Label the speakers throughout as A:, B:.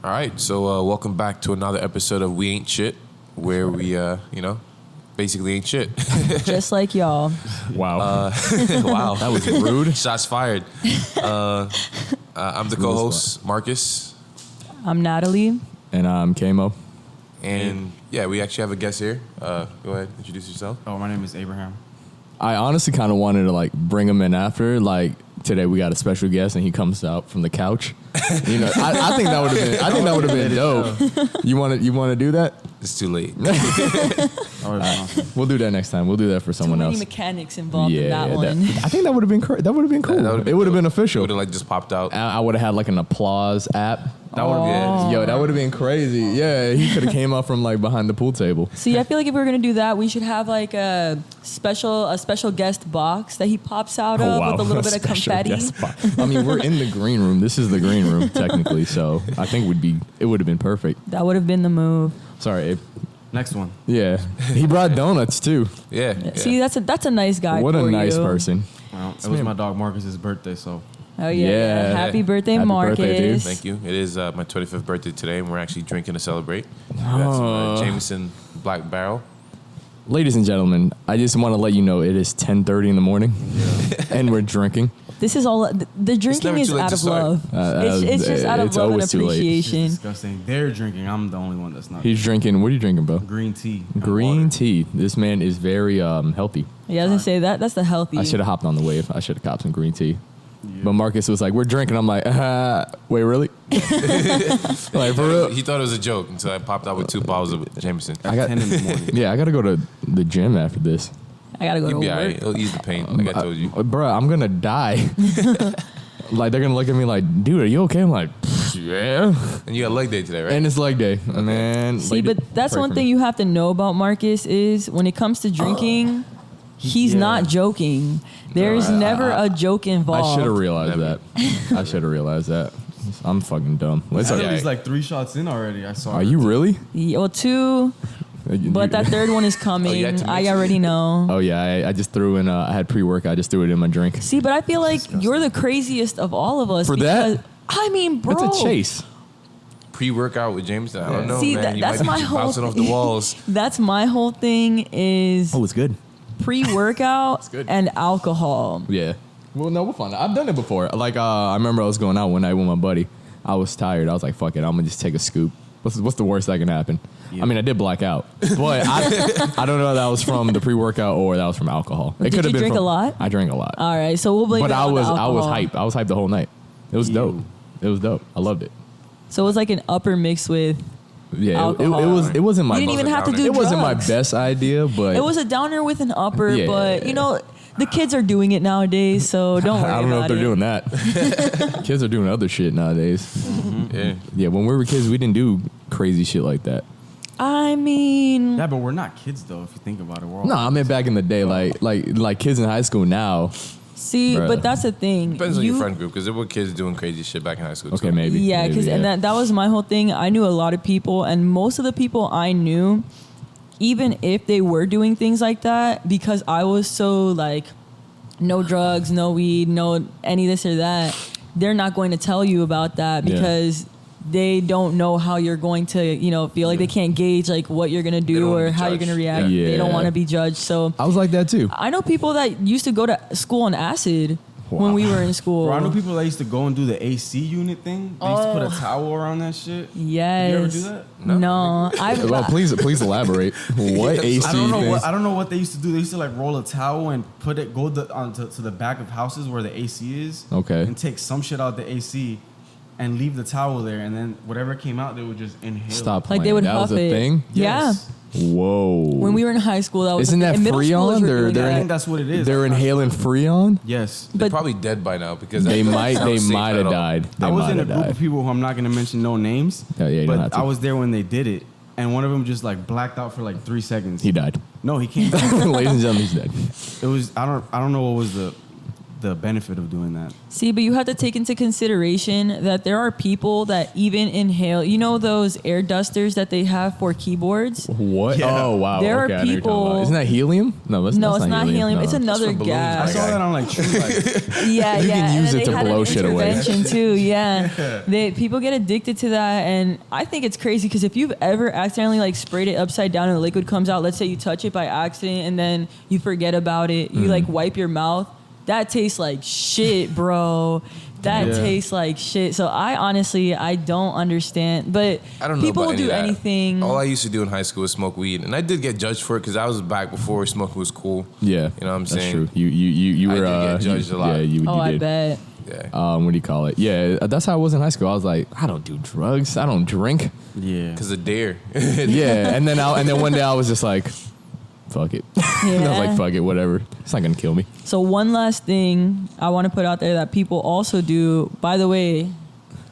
A: All right, so welcome back to another episode of We Ain't Shit, where we, basically ain't shit.
B: Just like y'all.
C: Wow.
A: Wow.
C: That was rude.
A: Shots fired. I'm the co-host, Marcus.
B: I'm Natalie.
C: And I'm Kamo.
A: And, yeah, we actually have a guest here. Go ahead, introduce yourself.
D: Oh, my name is Abraham.
C: I honestly kind of wanted to bring him in after. Today we got a special guest and he comes out from the couch. You know, I think that would have been. I think that would have been dope. You want to do that?
A: It's too late.
C: We'll do that next time. We'll do that for someone
B: Too
C: else.
B: many mechanics involved in that one.
C: I think that would have been. That would have been cool. It would have been official.
A: Would have just popped out.
C: I would have had an applause app.
A: That would have been.
C: Yo, that would have been crazy. Yeah, he could have came up from behind the pool table.
B: See, I feel like if we were gonna do that, we should have a special guest box that he pops out of with a little bit of confetti.
C: I mean, we're in the green room. This is the green room technically, so I think it would have been perfect.
B: That would have been the move.
C: Sorry, Abe.
D: Next one.
C: Yeah, he brought donuts too.
A: Yeah.
B: See, that's a nice guy.
C: What
B: for
C: a nice
B: you.
C: person.
D: Well, it was my dog Marcus's birthday, so.
B: Oh yeah. Happy birthday,
C: Happy
B: Marcus.
C: birthday, dude.
A: Thank you. It is my 25th birthday today, and we're actually drinking to celebrate. We got some Jameson Black Barrel.
C: Ladies and gentlemen, I just want to let you know it is 10:30 in the morning, and we're drinking.
B: This is all. The drinking is out of love. It's just out of love and
D: It's
B: appreciation.
D: disgusting. They're drinking. I'm the only one that's not.
C: He's drinking. What are you drinking, bro?
D: Green tea. and
C: Green
D: water.
C: tea. This man is very healthy.
B: Yeah, I was gonna say that's the healthy.
C: I should have hopped on the wave. I should have copped some green tea.
D: Yeah.
C: But Marcus was like, "We're drinking." I'm like, "Wait, really?" For real?
A: He thought it was a joke until I popped out with 2 bottles of Jameson.
D: At 10 in the morning.
C: Yeah, I gotta go to the gym after this.
B: I gotta go to
A: You'll be
B: work.
A: all right. It'll ease the pain, like I told you.
C: Bruh, I'm gonna die. They're gonna look at me like, "Dude, are you okay?" I'm like, "Yeah."
A: And you got leg day today, right?
C: And it's leg day, man.
B: See, but that's one thing you have to know about Marcus is when it comes to drinking, he's not joking. There's never a joke involved.
C: I should have realized
A: Never.
C: that. I should have realized that. I'm fucking dumb.
D: I
C: Let's
D: know
A: Yeah.
D: he's 3 shots in already. I saw.
C: Are you really?
B: Yeah, well, 2, but that third one is coming.
A: you had to
B: I
A: mix it.
B: already know.
C: Oh yeah, I just threw in. I had pre-workout. I just threw it in my drink.
B: See, but I feel like you're the craziest of all of us.
C: For that?
B: because, I mean, bro.
C: It's a chase.
A: Pre-workout with Jameson. I don't know,
B: See,
A: man. You
B: that's
A: might
B: my
A: be
B: whole
A: bouncing off the walls.
B: That's my whole thing is
C: Oh, it's good.
B: pre-workout
C: good.
B: and alcohol.
C: Yeah. Well, no, we'll find out. I've done it before. I remember I was going out one night with my buddy. I was tired. I was like, "Fuck it, I'm gonna just take a scoop." What's the worst that can happen?
D: Yeah.
C: I mean, I did black out, but I don't know if that was from the pre-workout or that was from alcohol. It
B: Did
C: could have
B: you
C: been
B: drink
C: from,
B: a lot?
C: I drank a lot,
B: All right, so we'll blame
C: but
B: it
C: I
B: on the
C: was
B: alcohol.
C: hyped. I was hyped the whole night. It was dope. It was dope. I loved it.
B: So it was like an upper mix with.
C: Yeah, it
B: Alcohol.
C: wasn't my
B: You didn't even have to do
C: it wasn't my
B: drugs.
C: best idea, but
B: It was a downer with an upper,
C: Yeah.
B: but the kids are doing it nowadays, so don't worry
C: I don't know if
B: about
C: they're
B: it.
C: doing that. Kids are doing other shit nowadays.
A: Yeah.
C: Yeah, when we were kids, we didn't do crazy shit like that.
B: I mean,
D: Yeah, but we're not kids though. If you think about it, we're all.
C: No, I mean back in the day, like kids in high school now.
B: see,
C: Bruh.
B: but that's the thing.
A: Depends on your friend group, because there were kids doing crazy shit back in high school,
C: Okay,
A: too.
C: maybe.
B: Yeah, because and that was my whole thing. I knew a lot of people, and most of the people I knew, even if they were doing things like that, because I was so no drugs, no weed, no any this or that, they're not going to tell you about that
C: Yeah.
B: because they don't know how you're going to, feel like they can't gauge what you're going to
A: don't
B: do
A: wanna
B: or
A: be
B: how you're
A: judged.
B: going to react.
C: Yeah.
B: They don't
C: Yeah.
B: want to be judged. So
C: I was like that too.
B: I know people that used to go to school on acid when we were in school.
D: Bro, I know people that used to go and do the AC unit thing. They used to put a towel around that shit.
B: Yes.
D: You ever do that?
B: No. I've
C: Well, please elaborate. What AC
D: I don't know
C: things?
D: what I don't know what they used to do. They used to roll a towel and put it to the back of houses where the AC is.
C: Okay.
D: And take some shit out the AC and leave the towel there, and then whatever came out, they would just inhale.
C: Stop.
B: Like they would
C: that was
B: huff
C: a
B: it.
C: thing.
D: Yes.
C: Whoa.
B: When we were in high school, that was
C: Isn't
B: the
C: that
B: thing. And middle schoolers
C: Freon?
B: were doing
C: They're
D: I
B: that.
D: think that's what it is.
C: They're inhaling Freon.
D: Yes.
A: They're
B: But-
A: probably dead by now, because
C: They
A: that
C: might
A: sounds safe
C: have
A: at all.
C: died. They
D: I was
C: might
D: in a
C: have
D: group
C: died.
D: of people who I'm not going to mention no names.
C: Yeah, you don't have
D: but
C: to.
D: I was there when they did it, and one of them just blacked out for 3 seconds.
C: He died.
D: No, he came back.
C: Ladies and gentlemen, he's dead.
D: It was I don't know what was the benefit of doing that.
B: See, but you have to take into consideration that there are people that even inhale. You know those air dusters that they have for keyboards?
C: What?
D: Yeah.
C: Oh wow.
B: There are
C: okay, I know you're talking
B: people-
C: about. Isn't that helium? No, that's
B: No, it's not helium.
C: No.
B: It's another
A: from balloons,
D: I
B: gas.
D: saw that on like True Life.
B: Yeah,
C: You
B: yeah.
C: can
B: and
C: use
B: then
C: it to
B: they had
C: blow
B: an
C: shit away.
B: intervention too. Yeah, people get addicted to that, and I think it's crazy because if you've ever accidentally like sprayed it upside down and the liquid comes out, let's say you touch it by accident and then you forget about it, you like wipe your mouth. That tastes like shit, bro. That
D: Yeah.
B: tastes like shit. So I honestly, I don't understand. But
A: I don't know
B: people
A: about
B: will
A: any
B: do
A: of that.
B: anything.
A: All I used to do in high school was smoke weed, and I did get judged for it because I was back before smoking was cool.
C: Yeah.
A: You know what I'm
C: That's
A: saying?
C: true. You
A: I
C: were
A: did get
C: you-
A: judged a lot.
C: Yeah, you
B: oh, I
C: did.
B: bet.
A: Yeah,
C: What do you call it? Yeah, that's how I was in high school. I was like, I don't do drugs. I don't drink.
D: Yeah.
A: because of dare.
C: Yeah, and then one day I was just like, fuck it. And I was like, fuck it, whatever. It's not gonna kill me.
B: So one last thing I want to put out there that people also do. By the way,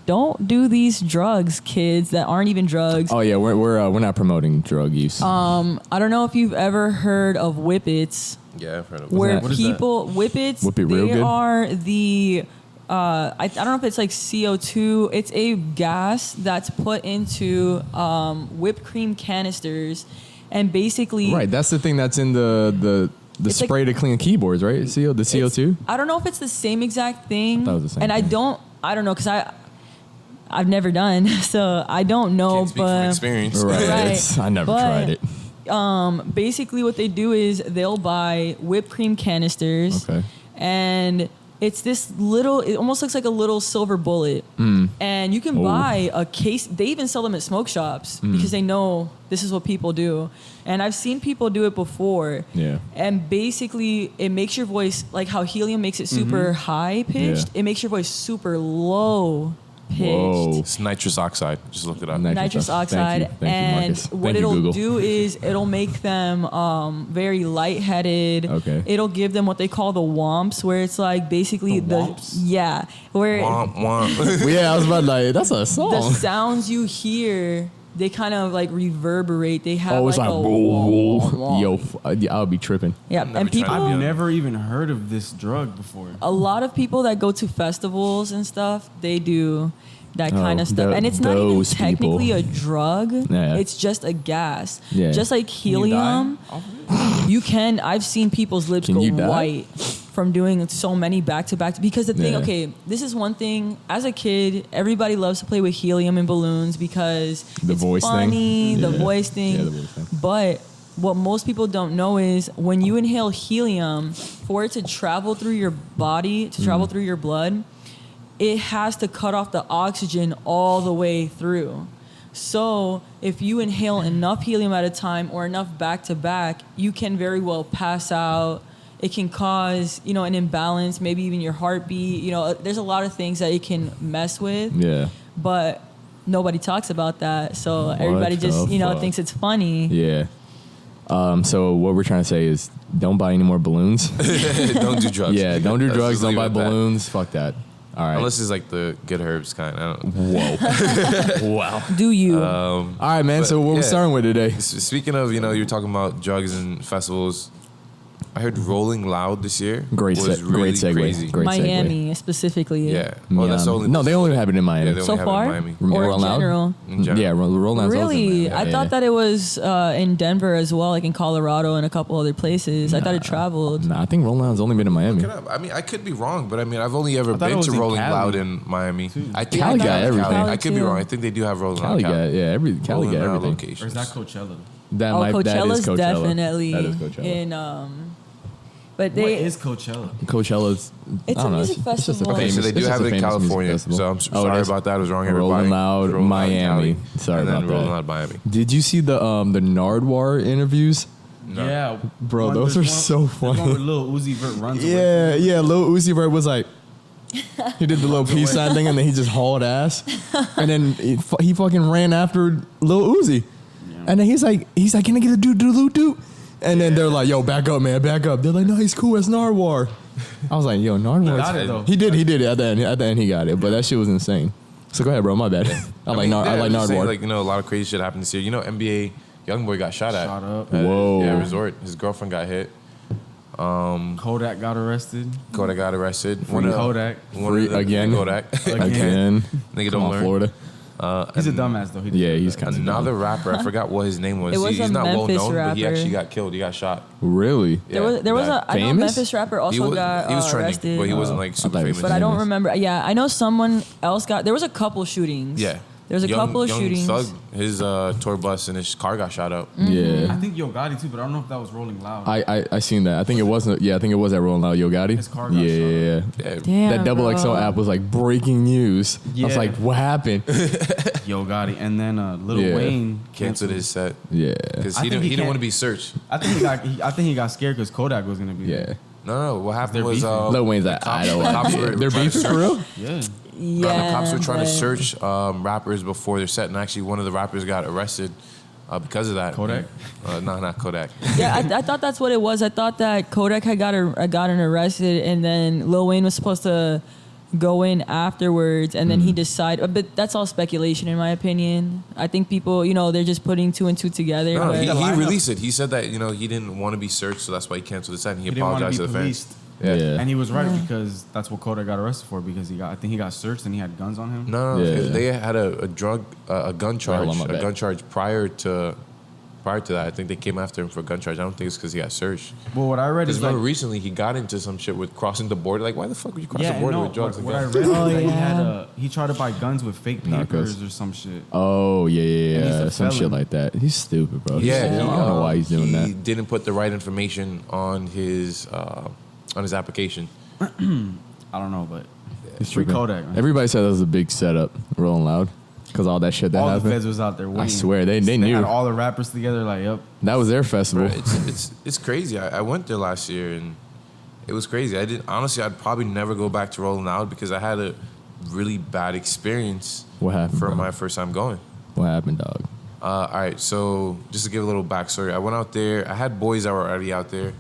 B: don't do these drugs, kids, that aren't even drugs.
C: Oh yeah, we're not promoting drug use.
B: I don't know if you've ever heard of whippets,
A: Yeah, I've heard of
B: where
C: that?
D: What is
B: people whippets.
C: Whip it real
B: they
C: good?
B: are the. I don't know if it's like CO2. It's a gas that's put into whipped cream canisters, and basically,
C: Right, that's the thing that's in the
B: It's
C: spray to clean keyboards, right? The CO2.
B: I don't know if it's the same exact thing.
C: Thought it was the same
B: and
C: thing.
B: I don't know because I've never done, so I don't know.
A: Can't speak from
B: But
A: experience.
C: Right.
B: Right.
C: I never
B: But-
C: tried it.
B: basically, what they do is they'll buy whipped cream canisters,
C: Okay.
B: and it's this little. It almost looks like a little silver bullet, and you can
C: Oh.
B: buy a case. They even sell them at smoke shops because they know this is what people do. And I've seen people do it before.
C: Yeah.
B: And basically, it makes your voice like how helium makes it super high pitched.
C: Yeah.
B: It makes your voice super low pitched.
C: Whoa.
A: It's nitrous oxide. Just look it up.
B: Nitrous oxide.
C: Thank you,
B: and
C: Marcus.
B: what
C: Thank you,
B: it'll
C: Google.
B: do is it'll make them very lightheaded.
C: Okay.
B: It'll give them what they call the womps, where it's like basically
D: The womps?
B: yeah, where
A: Womp, womp.
C: Well, yeah, I was about to like, that's a
B: the
C: song.
B: sounds you hear, they kind of like reverberate. They have
C: Oh, it's like,
B: a
C: whoa,
B: womp, womp.
C: yo, I would be tripping.
B: Yeah,
A: I've never
B: and
A: tried
B: people.
A: it.
D: I've
A: Yeah.
D: never even heard of this drug before.
B: A lot of people that go to festivals and stuff, they do that kind of stuff. And it's not even
C: those people.
B: technically a drug.
C: Yeah.
B: It's just a gas.
C: Yeah.
B: Just like
D: Can you die
B: helium.
D: off of it?
B: You can. I've seen people's lips
C: Can
B: go
C: you die?
B: white from doing so many back to back. Because the thing,
C: Yeah.
B: okay, this is one thing. As a kid, everybody loves to play with helium and balloons because
C: The
B: it's
C: voice thing.
B: funny, the
C: Yeah.
B: voice thing.
C: Yeah, the voice thing.
B: But what most people don't know is when you inhale helium, for it to travel through your body, to travel through your blood, it has to cut off the oxygen all the way through. So if you inhale enough helium at a time or enough back to back, you can very well pass out. It can cause, an imbalance, maybe even your heartbeat. There's a lot of things that it can mess with,
C: Yeah.
B: but nobody talks about that. So
C: What
B: everybody just,
C: the fuck?
B: thinks it's funny.
C: Yeah. So what we're trying to say is don't buy any more balloons.
A: Don't do drugs.
C: Yeah, don't do
A: Let's
C: drugs.
A: just
C: Don't
A: leave it
C: buy
A: at that.
C: balloons. Fuck that. All right.
A: Unless it's like the good herbs kind. I don't.
C: Whoa. Wow.
B: Do you?
C: All right, man.
A: But,
C: So what we
A: yeah.
C: starting with today?
A: Speaking of, you're talking about drugs and festivals. I heard Rolling Loud this year
C: Great
A: was really
C: great segue.
A: crazy.
C: Great segue.
B: Miami specifically.
A: Yeah. Well, that's the only.
C: No, they only have it in Miami.
A: Yeah, they
B: So
A: only have it in
B: far?
A: Miami.
B: Or
C: Roll
B: in
C: Loud?
B: general?
A: In general.
C: Yeah, roll down.
B: Really?
C: Yeah,
B: I thought that it was in Denver as well, like in Colorado and a couple other places. I thought it traveled.
C: Nah, I think Roll Loud's only been in Miami.
A: Look it up. I mean, I could be wrong, but I mean, I've only ever
D: I thought it
A: been
D: was
A: to
D: in
A: Rolling
D: Cali.
A: Loud in Miami. I think
C: Cali
A: I
C: got
A: have
C: everything.
A: I could be
B: Cali
A: wrong.
B: too.
A: I think they do have Rolling
C: Cali
A: Loud.
C: got Cali
A: Rolling
C: got
A: Loud
C: everything.
A: locations.
D: Or is that Coachella?
C: That
B: Oh,
C: that is
B: Coachella's
C: Coachella.
B: definitely
C: That is Coachella.
B: in. But
D: What
B: they.
D: is Coachella?
C: Coachella's.
B: It's
C: I don't
B: a
C: know,
B: music
C: it's just a
B: festival.
A: Okay,
C: famous-
A: so they
C: it's
A: do
C: just
A: have
C: a
A: it in
C: famous music
A: California.
C: festival.
A: So I'm
C: Oh, it
A: sorry
C: is?
A: about that. I was wrong.
C: Rolling
A: Everybody.
C: Loud,
A: Rolling Loud in
C: Miami.
A: Cali.
C: Sorry
A: and then
C: about
A: Rolling
C: that.
A: Loud Miami.
C: Did you see the Nardwar interviews?
A: No.
D: Yeah,
C: Bro, those are so
D: There's
C: funny.
D: one where Lil Uzi Vert runs away.
C: Yeah. Lil Uzi Vert was like, he did the little peace sign thing, and then he just hauled ass, and then he fucking ran after Lil Uzi, and then he's like, can I get a do? And then they're like, yo, back up, man, back up. They're like, no, he's cool. It's Nardwar. I was like, yo, Nardwar.
D: Got it, though.
C: He did it at the end. At the end, he got it, but that shit was insane. So go ahead, bro. My bad. I like
A: I'm just saying,
C: Nardwar.
A: a lot of crazy shit happened this year. NBA YoungBoy got shot at.
D: Shot up.
C: Whoa.
A: Yeah, resort. His girlfriend got hit.
D: Kodak got arrested.
A: Kodak got arrested.
D: Free Kodak.
C: Again.
A: Kodak.
C: Again.
A: Nigga
C: Come
A: don't
C: on,
A: learn.
C: Florida.
D: He's a dumbass though.
C: Yeah, he's kind of
A: Another rapper. I forgot what his name was.
B: It was
A: He's
B: a
A: not well
B: Memphis
A: known, but he
B: rapper.
A: actually got killed. He got shot.
C: Really?
B: There was
A: Yeah.
B: I know a
C: Famous?
B: Memphis rapper
A: He
B: also
A: was,
B: got
A: he was trending,
B: arrested.
A: but he wasn't like super
C: thought he was
A: famous.
B: But I don't
C: famous.
B: remember. Yeah, I know someone else got. There was a couple shootings.
A: Yeah.
B: There was a couple of shootings.
A: Thug, his tour bus and his car got shot up.
D: I
C: Yeah.
D: think Yo Gotti too, but I don't know if that was Rolling Loud.
C: I seen that. I think it wasn't. Yeah, I think it was that Rolling Loud Yo Gotti.
D: His car got shot
C: Yeah.
A: Yeah.
B: Damn,
C: That double
B: bro.
C: XL app was like breaking news. I was
D: Yeah.
C: like, what happened?
D: Yo Gotti, and then Lil
C: Yeah.
D: Wayne
A: Canceled his set
C: Yeah.
A: because
D: I
A: he
D: think
A: didn't
D: he
A: want to
D: can't-
A: be searched.
D: I think he got scared because Kodak was gonna be
C: Yeah.
D: there.
A: No. What happened
D: They're
A: was
D: beefing.
C: Lil Wayne's like, I don't
A: cops
C: want
A: were
C: to. They're
A: trying to
C: beefing for real?
D: Yeah.
B: Yeah,
A: the cops were trying to
B: but-
A: search rappers before their set, and actually one of the rappers got arrested because of that.
D: Kodak?
A: No, not Kodak.
B: Yeah, I thought that's what it was. I thought that Kodak had gotten arrested, and then Lil Wayne was supposed to go in afterwards, and then he decided. But that's all speculation, in my opinion. I think people, they're just putting two and two together.
A: No,
B: but-
A: he
D: lineup-
A: released it. He said that he didn't want to be searched, so that's why he canceled the set. And he
D: He didn't want to
A: apologized
D: be
A: to the fans.
D: policed.
C: Yeah.
D: And he was right because that's what Kodak got arrested for because I think he got searched and he had guns on him.
A: No,
C: Yeah.
A: they had a gun charge,
C: Well, my bad.
A: prior to that. I think they came after him for a gun charge. I don't think it's because he got searched.
D: Well, what I read
A: Because
D: is like,
A: remember recently he got into some shit with crossing the border. Like, why the fuck would you cross the border
D: no,
A: with drugs?
D: What
A: and
D: I
A: guns?
D: read was that
B: yeah.
D: he tried to buy guns with fake papers or some shit.
C: Oh, yeah,
D: And he's a
C: some shit
D: felon.
C: like that. He's stupid, bro.
A: Yeah,
C: I don't know why he's doing
A: he
C: that.
A: didn't put the right information on his application.
D: I don't know, but
C: He's
D: free
C: tripping.
D: Kodak. Man.
C: Everybody said that was a big setup, Rolling Loud, because all that shit that
D: All the
C: happened.
D: feds was out there waiting.
C: I swear, they
D: They
C: knew.
D: had all the rappers together like, yep.
C: That was their festival.
A: Bro, it's crazy. I went there last year and it was crazy. I'd probably never go back to Rolling Loud because I had a really bad experience
C: What happened,
A: for
C: bro?
A: my first time going.
C: What happened, dog?
A: All right, so just to give a little backstory, I went out there. I had boys that were already out there,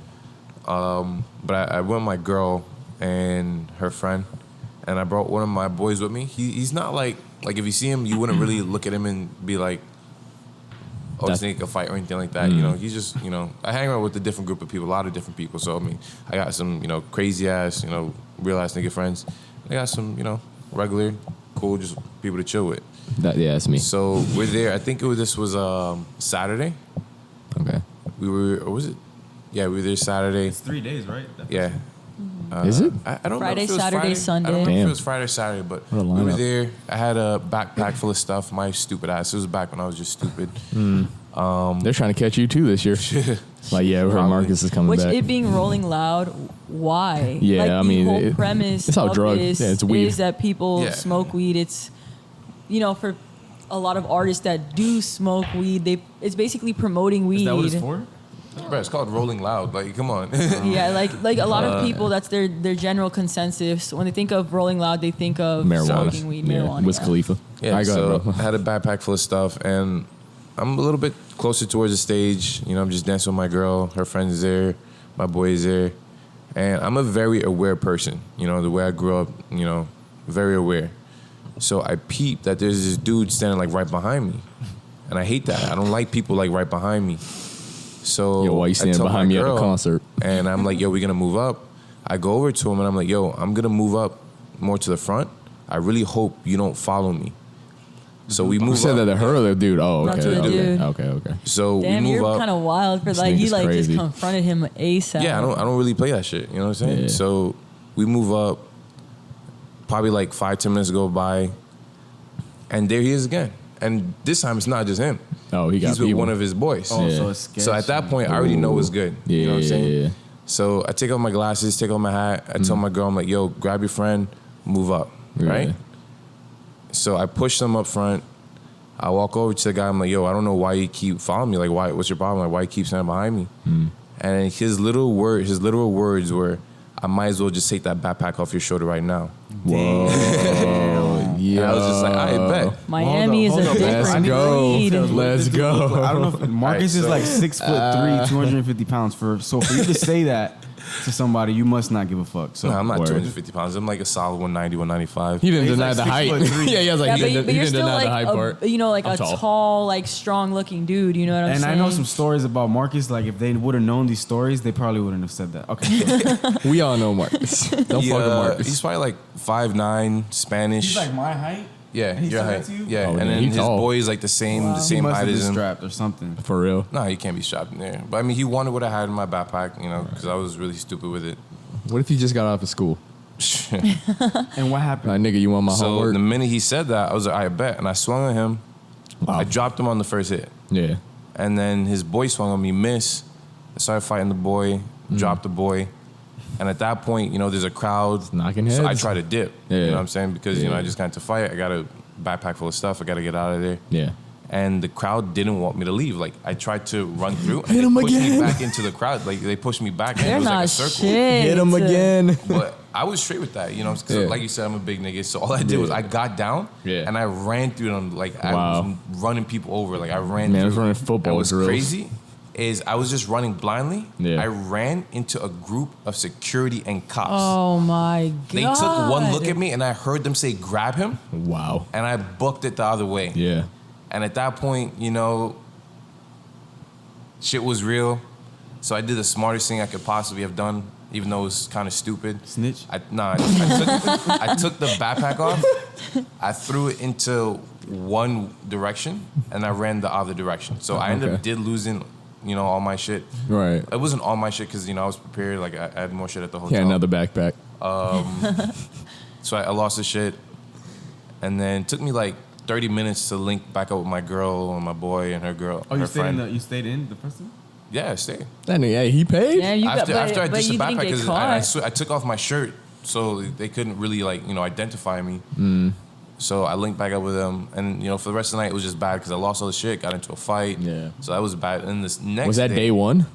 A: but I went with my girl and her friend, and I brought one of my boys with me. He's not like if you see him, you wouldn't really look at him and be like, oh,
C: That's-
A: snake a fight or anything like that. He's just I hang out with a different group of people, a lot of different people. So I mean, I got some crazy ass real ass nigga friends. I got some regular, cool, just people to chill with.
C: That's me.
A: So we're there. I think this was Saturday.
C: Okay.
A: Or was it? Yeah, we were there Saturday.
D: It's 3 days, right?
A: Yeah.
C: Is it?
A: I don't
B: Friday,
A: know if it was
B: Saturday,
A: Friday.
B: Sunday.
A: I don't know if
C: Damn.
A: it was Friday or Saturday, but
C: What a
A: we were
C: lineup.
A: there. I had a backpack full of stuff. My stupid ass. It was back when I was just stupid.
C: They're trying to catch you too this year. Like, yeah, we heard
A: Probably.
C: Marcus is coming
B: Which
C: back.
B: it being Rolling Loud, why?
C: Yeah,
B: like,
C: I mean,
B: the whole
C: it-
B: premise
C: it's all
B: of
C: drug.
B: this
C: Yeah, it's weed.
B: is that people
A: Yeah.
B: smoke weed. It's for a lot of artists that do smoke weed, it's basically promoting weed.
D: Is that what it's for?
A: Bro, it's called Rolling Loud. Like, come on.
B: Yeah, like a lot of people, that's their general consensus. When they think of Rolling Loud, they think of
C: marijuana.
B: smoking weed,
C: Yeah.
B: marijuana.
C: Wiz
B: yeah.
C: Khalifa.
A: Yeah,
C: All right, go
A: so
C: ahead, bro.
A: I had a backpack full of stuff, and I'm a little bit closer towards the stage. I'm just dancing with my girl. Her friend is there. My boy is there. And I'm a very aware person. The way I grew up, very aware. So I peeped that there's this dude standing like right behind me. And I hate that. I don't like people like right behind me. So
C: Yo, why you
A: I
C: standing
A: tell my
C: behind me at a
A: girl,
C: concert?
A: And I'm like, yo, we're going to move up. I go over to him and I'm like, yo, I'm going to move up more to the front. I really hope you don't follow me. So we
C: You
A: move
C: said
A: up.
C: that to her or the dude? Oh,
B: Not
C: okay.
B: to the
C: Okay.
B: dude.
C: Okay.
A: So
B: Damn,
A: we move
B: you're
A: up.
B: kind of wild for
C: This
B: like you
C: nigga's
B: like
C: crazy.
B: just confronted him ASAP.
A: Yeah, I don't really play that shit. You know what I'm saying?
C: Yeah.
A: So we move up. Probably like 5-10 minutes go by, and there he is again. And this time it's not just him.
C: Oh, he got
A: He's with
C: people.
A: one of his boys.
D: Oh,
C: Yeah.
D: so it's sketchy.
A: So at that point, I already know it's good.
C: Yeah,
A: You know what I'm saying?
C: yeah.
A: So I take off my glasses, take off my hat. I tell my girl, I'm like, yo, grab your friend, move up, right?
C: Yeah.
A: So I push them up front. I walk over to the guy. I'm like, yo, I don't know why you keep following me. Like, why? What's your problem? Like, why you keep standing behind me? And his literal words were, I might as well just take that backpack off your shoulder right now.
C: Whoa. Yeah.
A: And I was just like, I bet.
B: Miami
D: Hold
B: is
D: up,
B: a
D: hold up.
C: Let's
B: different
C: go.
B: breed.
C: Let's go.
D: I don't know if Marcus
A: Alright,
D: is
A: so-
D: like 6'3", 250 pounds. So for you to say that, to somebody, you must not give a fuck. So
A: No, I'm not
C: Word.
A: 250 pounds. I'm like a solid 190, 195.
C: He didn't
D: He's
C: deny
D: like
C: the height.
D: 6'3".
C: Yeah, he was like,
B: Yeah,
C: he didn't,
B: but
C: he
B: you're
C: didn't
B: still
C: deny
B: like
C: the height part.
B: like
C: I'm
B: a
C: tall.
B: tall, like strong looking dude. You know what I'm
D: And
B: saying?
D: I know some stories about Marcus. Like, if they would have known these stories, they probably wouldn't have said that. Okay.
C: We all know Marcus. Don't fuck with
A: He's
C: Marcus.
A: probably like 5'9", Spanish.
D: He's like my height.
A: yeah,
D: and he
A: your
D: said that
A: height.
D: to you?
A: Yeah,
C: Oh,
A: and
C: yeah,
A: then
C: he's
A: his
C: tall.
A: boy is like the same
B: Wow.
A: the
D: He
A: same
D: must
A: height
D: have been
A: as him.
D: strapped or something.
C: For real.
A: No, he can't be strapped in there. But I mean, he wanted what I had in my backpack, you know, because I was really stupid with it.
C: What if he just got off of school?
D: And what happened?
C: Like, nigga, you want my
A: So
C: homework?
A: the minute he said that, I was like, I bet, and I swung on him.
C: Wow.
A: I dropped him on the first hit,
C: Yeah.
A: and then his boy swung on me, miss. I started fighting the boy, dropped the boy, and at that point, you know, there's a crowd
C: knocking
A: So I
C: heads.
A: try to dip.
C: Yeah.
A: You know what I'm saying? Because you know
C: Yeah.
A: I just got into fight. I got a backpack full of stuff. I got to get out of there.
C: Yeah.
A: And the crowd didn't want me to leave. Like I tried to run through, and
C: Hit
A: they
C: him
A: pushed
C: again.
A: me back into the crowd. Like they pushed me back, and
B: They're
A: it was
B: not
A: like a circle.
B: shit.
C: Hit him again.
A: But I was straight with that, you know, because
C: Yeah.
A: like you said, I'm a big nigga. So all I did was I got down
C: Yeah.
A: and I ran through them. Like I
C: Wow.
A: was running people over. Like I ran.
C: Man, I
A: through.
C: was running football
A: And what's
C: drills.
A: crazy is I was just running blindly.
C: Yeah.
A: I ran into a group of security and cops.
B: Oh my god!
A: They took one look at me and I heard them say, "Grab him,"
C: Wow.
A: and I booked it the other way.
C: Yeah.
A: And at that point, you know, shit was real. So I did the smartest thing I could possibly have done, even though it was kind of stupid.
D: Snitch?
A: I took the backpack off. I threw it into one direction, and I ran the other direction. So I ended up
C: Okay.
A: losing, you know, all my shit.
C: Right.
A: It wasn't all my shit because, you know, I was prepared. Like, I had more shit at the hotel.
C: Yeah, another backpack.
A: So I lost the shit. And then it took me like 30 minutes to link back up with my girl and my boy and her girl.
D: Oh,
A: her
D: you stayed
A: friend.
D: you stayed in the first time?
A: Yeah, I stayed.
C: That nigga, hey, he paid?
B: Yeah, you
A: After
B: got,
A: I
B: but
A: ditched
B: you
A: the
B: didn't
A: backpack,
B: get
A: because
B: caught.
A: I took off my shirt, so they couldn't really like, you know, identify me. So I linked back up with them, and you know, for the rest of the night it was just bad because I lost all the shit, got into a fight.
C: Yeah.
A: So that was bad. And this next
C: Was that day one?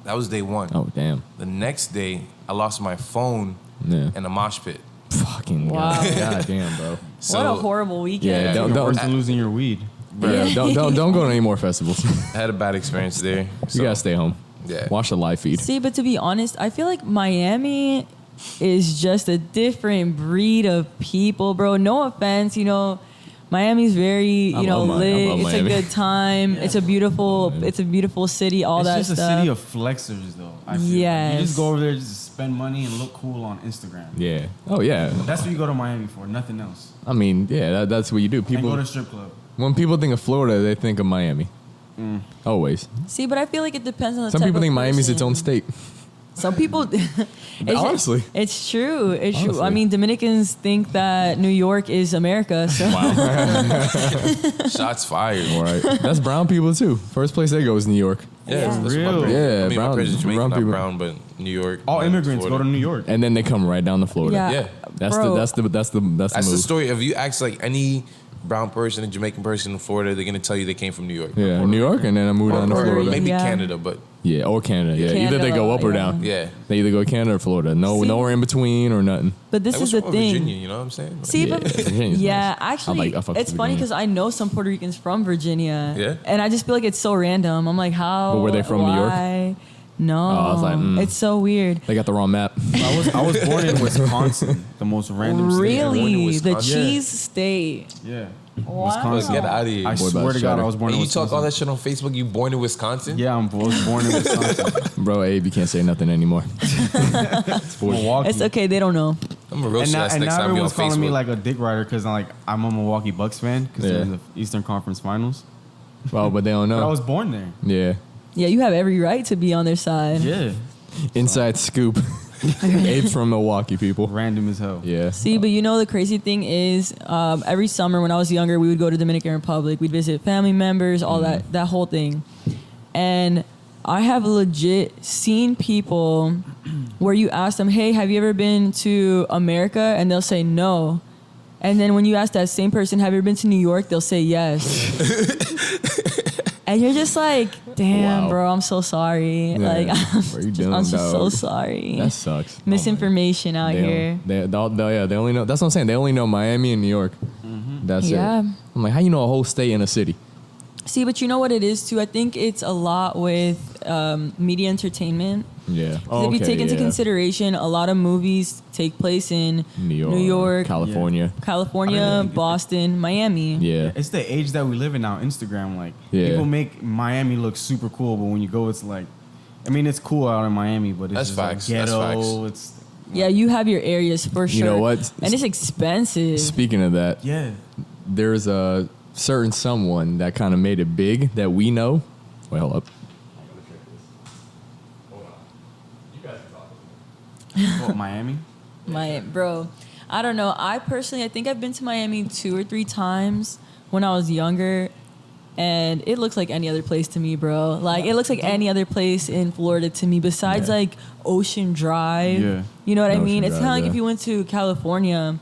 A: That was day one.
C: Oh, damn.
A: The next day I lost my phone
C: Yeah.
A: in a mosh pit.
C: Fucking
B: Wow.
C: God damn, bro.
A: So
B: what a horrible weekend.
C: Yeah, don't-
D: You're worse than losing your weed.
C: Yeah, don't go to any more festivals.
A: I had a bad experience there.
C: You gotta stay home.
A: Yeah.
C: Watch the live feed.
B: See, but to be honest, I feel like Miami is just a different breed of people, bro. No offense, you know, Miami's very,
C: I
B: you know,
C: love
B: lit.
C: Miami.
B: It's a good time. It's a beautiful city. All
D: It's
B: that
D: just
B: stuff.
D: a city of flexers, though. I feel.
B: Yes.
D: You just go over there just to spend money and look cool on Instagram.
C: Yeah. Oh yeah.
D: That's what you go to Miami for, nothing else.
C: I mean, yeah, that's what you do.
D: And
C: People
D: go to a strip club.
C: when people think of Florida, they think of Miami. Always.
B: See, but I feel like it depends on the
C: Some
B: type
C: people
B: of
C: think Miami's its
B: person.
C: own state.
B: Some people,
C: Honestly.
B: it's true. It's true. I
C: Honestly.
B: mean, Dominicans think that New York is America. So
A: Shots fired.
C: All right. That's brown people too. First place they go is New York.
A: Yeah,
B: Yeah.
A: that's what my
D: Real?
A: parents-
C: Yeah,
A: I mean,
C: brown-
A: my parents are Jamaican,
C: brown
A: not
C: people.
A: brown, but New York.
D: All
A: Miami,
D: immigrants
A: Florida.
D: go to New York.
C: And then they come right down to Florida.
B: yeah,
A: Yeah.
C: That's
B: bro,
C: the
A: That's
C: move.
A: the story. If you ask like any brown person, a Jamaican person in Florida, they're gonna tell you they came from New York.
C: Yeah, New York, and then I moved down to
A: Or
C: Florida.
A: maybe
B: Yeah.
A: Canada, but
C: Yeah, or Canada. Yeah, either they go up or
B: Canada,
C: down.
A: yeah.
C: They either go Canada or Florida. No,
B: See?
C: nowhere in between or nothing.
B: But this
A: I was
B: is the
A: from
B: thing.
A: Virginia, you know what I'm saying? Like,
B: See,
C: Yeah,
B: but
C: Virginia's
B: yeah,
C: nice.
B: actually,
C: I fuck with
B: it's funny
C: Virginia.
B: because I know some Puerto Ricans from Virginia.
A: Yeah?
B: And I just feel like it's so random. I'm like, how?
C: But were they from New York?
B: why? No.
C: I was like,
B: It's so weird.
C: They got the wrong map.
D: I was born in Wisconsin, the most random state.
A: Born in
B: Really? The
A: Wisconsin?
B: cheese state.
D: Yeah.
B: Wow.
D: Wisconsin.
A: Get out of here.
D: I
C: Boy,
D: swear
C: about
D: to God,
C: cheddar.
D: I was born
A: And
D: in
A: you talk
D: Wisconsin.
A: all that shit on Facebook. You born in Wisconsin?
D: Yeah, I was born in Wisconsin.
C: Bro, Abe, you can't say nothing anymore.
D: Milwaukee.
B: It's okay. They don't know.
A: I'm a real
D: And now,
A: ass
D: and
A: next
D: now
A: time you on
D: everyone's calling me
A: Facebook.
D: like a dick rider because I'm a Milwaukee Bucks fan because they're
C: Yeah.
D: in the Eastern Conference Finals.
C: Well, but they don't
D: But I
C: know.
D: was born there.
C: Yeah.
B: Yeah, you have every right to be on their side.
D: Yeah.
C: Inside scoop. Abe's from Milwaukee, people.
D: Random as hell.
C: Yeah.
B: See, but you know the crazy thing is, every summer when I was younger, we would go to Dominican Republic. We'd visit family members, all that whole thing. And I have legit seen people where you ask them, "Hey, have you ever been to America?" And they'll say no. And then when you ask that same person, "Have you ever been to New York?" They'll say yes. And you're just like, "Damn,
C: Wow.
B: bro, I'm so sorry."
C: Yeah.
B: Like,
C: What are you doing,
B: I'm just so
C: dog?
B: sorry.
C: That sucks.
B: Misinformation out here.
C: They only know. That's what I'm saying. They only know Miami and New York. That's
B: Yeah.
C: it. I'm like, how you know a whole state in a city?
B: See, but you know what it is too? I think it's a lot with media entertainment.
C: Yeah.
B: 'Cause if you take into consideration, a lot of movies take place in
C: New
B: York,
C: California.
B: California, Boston, Miami.
C: Yeah.
D: It's the age that we live in now. Instagram, like
C: Yeah.
D: people make Miami look super cool, but when you go, it's like, I mean, it's cool out in Miami, but it's
A: That's
D: just
A: facts.
D: like
A: That's
D: ghetto.
A: facts.
D: It's
B: Yeah, you have your areas for sure.
C: You know what?
B: And it's expensive.
C: Speaking of that,
D: yeah.
C: there's a certain someone that kind of made it big that we know. Wait, hold up.
D: What, Miami?
B: Bro, I don't know. I think I've been to Miami 2 or 3 times when I was younger, and it looks like any other place to me, bro. Like it looks like any other place in Florida to me, besides like Ocean Drive.
D: Yeah.
B: You know what I
C: Ocean
B: mean? It's
C: Drive,
B: kind of like
C: yeah.
B: if you went to California,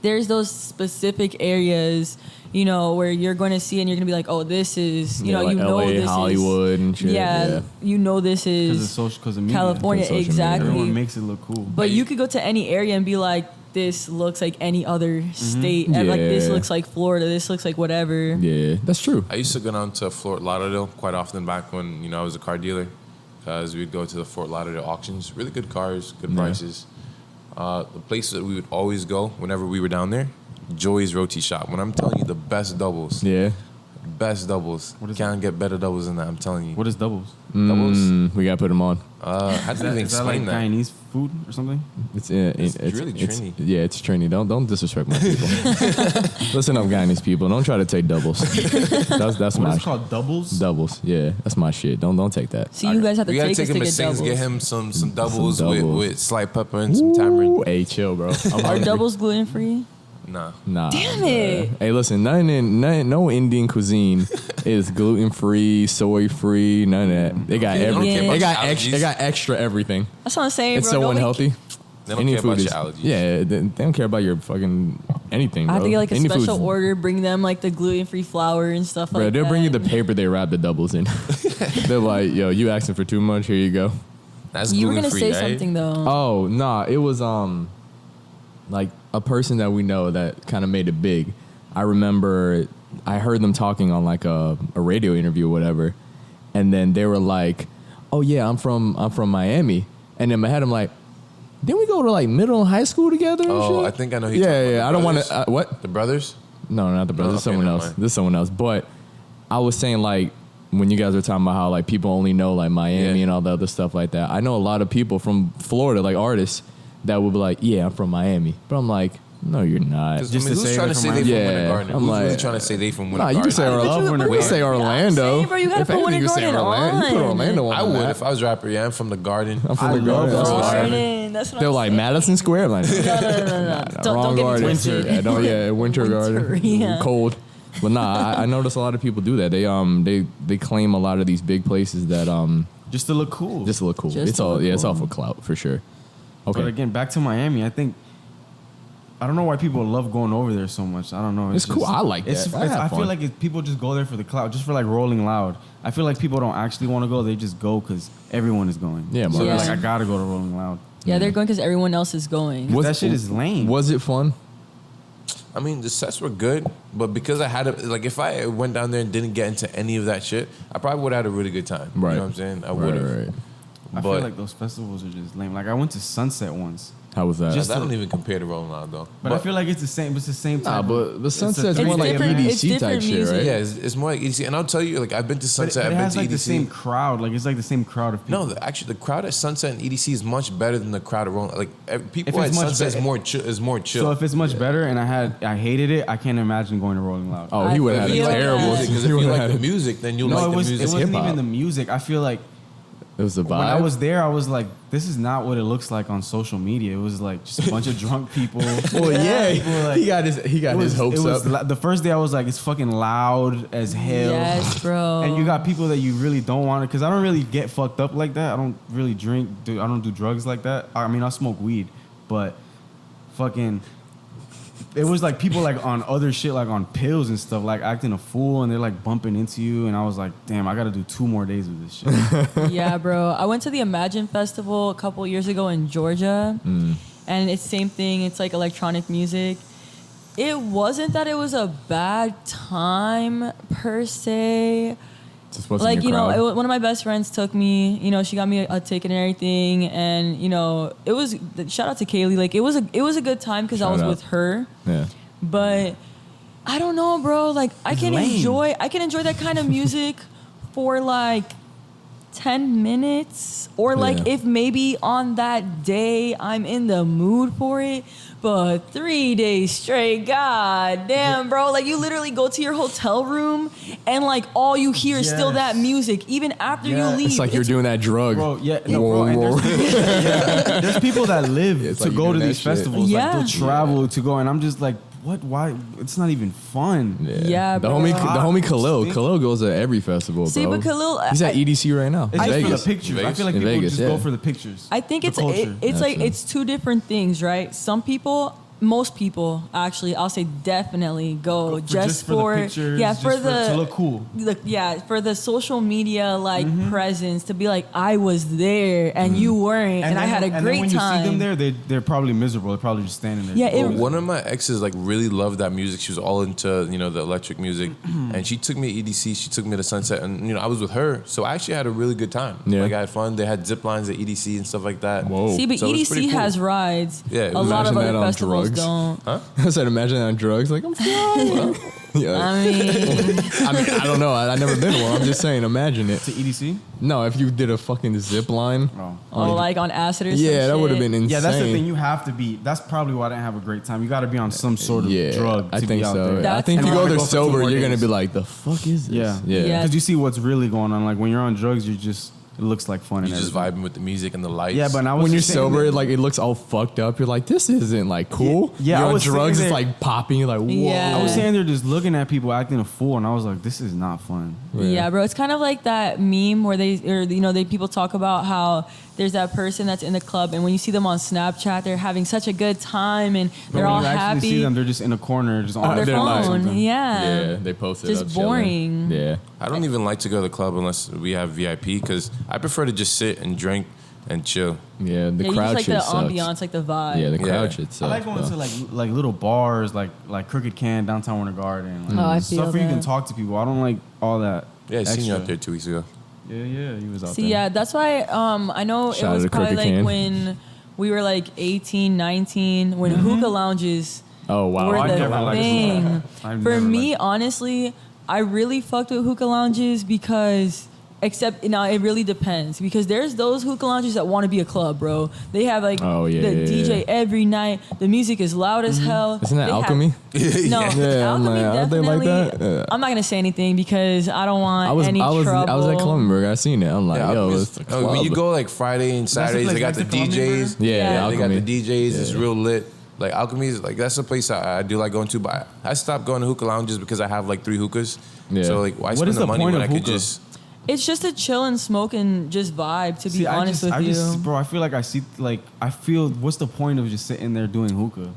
B: there's those specific areas, you know, where you're going to see and you're going to be like, oh, this is, you know,
C: like
B: you know
C: LA,
B: this
C: Hollywood
B: is,
C: and shit.
B: yeah, you know this is
D: Because of media.
B: California,
C: 'Cause social media.
B: exactly.
D: Everyone makes it look cool.
B: But you could go to any area and be like, this looks like any other state. And like, this
C: Yeah.
B: looks like Florida. This looks like whatever.
C: Yeah, that's true.
A: I used to go down to Fort Lauderdale quite often back when, you know, I was a car dealer, because we'd go to the Fort Lauderdale auctions. Really good cars, good prices. The place that we would always go whenever we were down there, Joey's Roti Shop. When I'm telling you the best doubles,
C: Yeah.
A: best doubles.
D: What is
A: Can't get better doubles than that, I'm telling you.
D: What is doubles?
A: Doubles?
C: We gotta put them on.
A: How do you
D: Is that like
A: explain that?
D: Guyanese food or something?
C: It's
A: really Trini.
C: Yeah, it's Trini. Don't disrespect my people. Listen up, Guyanese people. Don't try to take doubles. That's
D: What
C: my
D: is it called? Doubles?
C: doubles. Yeah, that's my shit. Don't take that.
B: So you guys have to
A: We gotta
B: take us
A: take him
B: to
A: to
B: get
A: Sings,
B: doubles.
A: get him some doubles,
C: doubles.
A: With slight pepper and some tamarind.
C: Ooh, hey, chill, bro. I'm
B: Are
C: hungry.
B: doubles gluten free?
A: Nah.
C: Nah.
B: Damn
C: bruh.
B: it.
C: Hey, listen, no Indian cuisine is gluten free, soy free, none of that. They got
B: Okay,
C: everything.
B: okay.
C: They got extra everything.
B: That's what I'm saying,
C: It's
B: bro.
C: so
B: Don't make-
C: unhealthy.
A: They don't care about your allergies.
C: Yeah, they don't care about your fucking anything, bro.
B: I have to get like a
C: Indian
B: special
C: food's-
B: order, bring them like the gluten free flour and stuff
C: Bro,
B: like that.
C: they'll bring you the paper they wrap the doubles in. They're like, yo, you asking for too much? Here you go.
A: That's
B: You were
A: gluten
B: gonna
A: free,
B: say
A: right?
B: something though.
C: Oh, nah, it was like a person that we know that kind of made it big. I remember I heard them talking on like a radio interview or whatever, and then they were like, "Oh yeah, I'm from Miami," and in my head I'm like, "Didn't we go to like middle and high school together?" and
A: Oh,
C: shit?"
A: I think I know who you're talking
C: Yeah,
A: about.
C: yeah.
A: The
C: I don't want
A: brothers?
C: to. What?
A: The brothers?
C: No, not the brothers.
A: Oh,
C: This is
A: okay,
C: someone
A: never
C: else.
A: mind.
C: This is someone else. But I was saying like when you guys were talking about how like people only know like Miami
A: Yeah.
C: and all the other stuff like that. I know a lot of people from Florida, like artists, that would be like, "Yeah, I'm from Miami," but I'm like, "No, you're not."
A: Just
D: Just to
A: who's
D: say
A: trying
D: they're
A: to
D: from
A: say they
C: Miami.
A: from Winter
C: Yeah,
A: Garden?
C: I'm
A: Who's
C: like-
A: really trying to say they from Winter
C: Nah, you
A: Garden?
C: can say we can say Orlando.
B: saying, bro, you gotta
C: If
B: put
C: anything,
B: Winter
C: you say
B: Garden
C: Orlando. You put
B: on.
C: Orlando on
A: I
C: the
A: would
C: map.
A: if I was a rapper. Yeah, I'm from the Garden.
C: I'm from
D: I
C: the Garden.
D: love
C: That's what I said.
B: Garden. That's what
C: They're
B: I'm
C: like
B: saying.
C: Madison Square. I'm like,
B: No. Don't
C: wrong
B: get me
C: garden.
B: twisted.
C: Yeah, don't. Yeah, Winter Garden.
B: yeah.
C: Cold. But nah, I noticed a lot of people do that. They claim a lot of these big places that
D: Just to look cool.
C: just look cool.
B: Just
C: It's
B: to
C: all
B: look
C: it's all
B: cool.
C: for clout for sure. Okay,
D: But again, back to Miami. I don't know why people love going over there so much. I don't know.
C: It's cool. I like that. I have
D: I feel
C: fun.
D: like people just go there for the cloud, just for like Rolling Loud. I feel like people don't actually want to go. They just go because everyone is going.
C: Yeah,
D: so
C: more
D: they're
B: or
D: like,
B: less.
D: I gotta go to Rolling Loud.
B: Yeah, they're going because everyone else is going.
C: Was-
D: That shit is lame.
C: Was it fun?
A: I mean, the sets were good, but because I had like if I went down there and didn't get into any of that shit, I probably would have had a really good time.
C: Right.
A: You know what I'm saying? I would have.
C: Right.
D: I
A: But
D: feel like those festivals are just lame. Like I went to Sunset once,
C: How was that?
D: Just-
A: that don't even compare to Rolling Loud though.
D: but I feel like it's the same. It's the same
C: Nah,
D: type.
C: but the
D: it's a
C: Sunset's
D: three-
C: more like
B: different- it's
C: EDC type
B: different
C: shit,
B: music.
C: right?
A: yeah, it's more like EDC, and I'll tell you, like I've been to
D: But it,
A: Sunset,
D: but it
A: I've
D: has
A: been
D: like
A: to
D: the
A: EDC.
D: same crowd. Like it's like the same crowd of people.
A: No, actually, the crowd at Sunset and EDC is much better than the crowd at Rolling. Like people
D: If it's
A: at
D: much
A: Sunset is
D: better-
A: more chill.
D: So if it's much better and I hated it, I can't imagine going to Rolling Loud.
C: Oh, he would have
B: I
C: had
B: feel
C: a
B: like
C: terrible.
B: that.
A: because if
C: he
A: you
C: would've
A: like
C: had
A: the
C: a-
A: music, then you'll
D: no,
A: like
D: it
A: the
D: was. It
A: music.
D: wasn't
C: hip-hop.
D: even the music. I feel like
C: It was the vibe.
D: when I was there, I was like, this is not what it looks like on social media. It was like just a bunch of drunk people.
C: well, yeah,
D: People were like-
C: he got his hopes up.
D: The first day I was like, it's fucking loud as hell.
B: Yes, bro.
D: And you got people that you really don't want to, because I don't really get fucked up like that. I don't really drink. I don't do drugs like that. I mean, I smoke weed, but fucking, it was like people like on other shit, like on pills and stuff, like acting a fool, and they're like bumping into you. And I was like, damn, I got to do 2 more days of this shit.
B: Yeah, bro. I went to the Imagine Festival a couple years ago in Georgia, and it's same thing. It's like electronic music. It wasn't that it was a bad time per se.
C: Just wasn't
B: Like,
C: your crowd.
B: one of my best friends took me, she got me a ticket and everything. And, it was, shout out to Kaylee. Like, it was a good time because I
C: Shout
B: was
C: out.
B: with her.
C: Yeah.
B: But I don't know, bro. Like, I can enjoy that kind of music for like 10 minutes. Or like
C: Yeah.
B: if maybe on that day I'm in the mood for it. But 3 days straight, god damn, bro. Like, you literally go to your hotel room and like all you hear is still that music, even after you leave.
C: It's like you're doing that drug.
D: Bro, yeah, no, bro. And there's people that live
C: it's
D: to
C: like you
D: go to
C: doing that
D: these
C: shit.
D: festivals.
B: Yeah.
D: Like, they'll travel to go, and I'm just like, what? Why? It's not even fun.
B: Yeah,
C: the
B: bro.
C: homie Khalil.
D: Stink.
C: Khalil goes to every festival, bro.
B: See, but Khalil,
C: He's at EDC right now.
D: It's just
C: Vegas.
D: for the pictures. I feel like
C: In
D: people
C: Vegas,
D: just
C: yeah.
D: go for the pictures.
B: I think
D: The
B: it's
D: culture.
B: it's like
C: That's
B: it's two different things, right? Some people, most people, actually, I'll say definitely go just for
D: the pictures,
B: yeah,
D: just
B: for the
D: to look cool.
B: for the social media presence, to be like, I was there and you weren't, and I had a
D: and
B: great
D: then when
B: time.
D: you see them there, they're probably miserable. They're probably just standing there.
B: Yeah,
A: Well, one of my exes like really loved that music. She was all into the electric music,
C: Mm-hmm.
A: and she took me to EDC. She took me to Sunset, and I was with her, so I actually had a really good time.
C: Yeah.
A: Like, I had fun. They had zip lines at EDC and stuff like that.
C: Whoa.
B: See, but
A: So it's pretty
B: EDC
A: cool.
B: has rides.
A: Yeah,
B: a lot of
C: imagine that
B: other
C: on
B: festivals
C: drugs.
B: don't.
A: Huh?
C: I said, imagine that on drugs. Like, I'm flying. Yeah.
B: I mean,
C: I don't know. I've never been to one. I'm just saying, imagine it.
D: to EDC.
C: No, if you did a fucking zip line.
D: Oh.
B: like on acid or some
C: Yeah, that would have
B: shit.
C: been insane.
D: Yeah, that's the thing. You have to be. That's probably why I didn't have a great time. You got to be on some sort of
C: Yeah,
D: drug to
C: I think
D: be out
C: so.
D: there.
B: That's
C: I think if you
B: And
C: go
B: wanna
C: there
D: go for 2
C: sober,
D: more
C: you're gonna
D: days.
C: be like, the fuck is this?
D: Yeah.
B: Yeah.
D: Because you see what's really going on. Like when you're on drugs, it looks like fun.
A: You're
D: and
A: just
D: everything.
A: vibing with the music and the lights.
D: Yeah, but I was
C: When you're
D: just sitting
C: sober,
D: there-
C: like it looks all fucked up. You're like, this isn't like cool.
D: Yeah,
C: You're
D: I
C: on
D: was sitting
C: drugs. It's
D: there-
C: like popping. You're like, whoa.
B: Yeah.
D: I was standing there just looking at people acting a fool, and I was like, this is not fun.
B: Yeah, bro. It's kind of like that meme where people talk about how there's that person that's in the club, and when you see them on Snapchat, they're having such a good time and
D: But
B: they're
D: when
B: all
D: you actually
B: happy
D: see them, they're just in a corner, just
B: on
D: on
B: their
C: they're like-
B: phone.
C: Yeah,
B: Yeah.
C: they posted
B: Just
C: up chilling.
B: boring.
C: Yeah.
A: I don't even like to go to the club unless we have VIP because I prefer to just sit and drink and chill.
C: Yeah, the
B: Yeah, you
C: crowd
B: just like
C: shit
B: the
C: sucks.
B: ambiance, like the vibe.
C: Yeah, the crowd
A: Yeah.
C: shit sucks.
D: I like going
C: bro.
D: to like little bars, like Crooked Can, downtown Winter Garden. Like,
B: Oh, I
D: stuff
B: feel
D: where you can
B: that.
D: talk to people. I don't like all that.
A: Yeah, I seen you
D: extra.
A: out there 2 weeks ago.
D: Yeah, he was out
B: See,
D: there.
B: yeah, that's why I know
C: Shout
B: it
C: out
B: was
C: to
B: probably
C: Crooked
B: like
C: Can.
B: when we were like 18, 19, when hookah lounges
C: Oh wow.
B: were
D: I
B: the
D: never liked
B: thing.
D: hookah. I
B: For
D: never
B: me,
D: liked-
B: honestly, I really fucked with hookah lounges because, except now it really depends because there's those hookah lounges that want to be a club, bro. They have like
C: Oh, yeah,
B: the
C: yeah,
B: DJ
C: yeah.
B: every night. The music is loud as hell.
C: Isn't that
B: They have-
C: Alchemy?
B: No,
C: Yeah, I'm
B: Alchemy
C: like, aren't they like
B: definitely.
C: that? Yeah.
B: I'm not gonna say anything because I don't want
C: I was
B: any trouble.
C: I was at Columnarburg. I seen it. I'm like,
A: Yeah,
C: yo,
A: Alchemist-
C: it's a
A: when you
C: club.
A: go like Friday and Saturdays,
D: place
A: they got the
D: next to Columbia
A: DJs.
C: Yeah,
B: Yeah.
A: They got the
C: Alchemy.
A: DJs. It's
C: Yeah.
A: real lit. Like Alchemy's, like that's a place I do like going to. But I stopped going to hookah lounges because I have like 3 hookahs.
C: Yeah.
A: So like, why
D: What
A: spend
D: is
A: the
D: the
A: money
D: point
A: when
D: of
A: I could
D: hookah?
A: just?
B: It's just a chill and smoke and just vibe. To be
D: See,
B: honest with you,
D: bro, I feel like I feel what's the point of just sitting there doing hookah?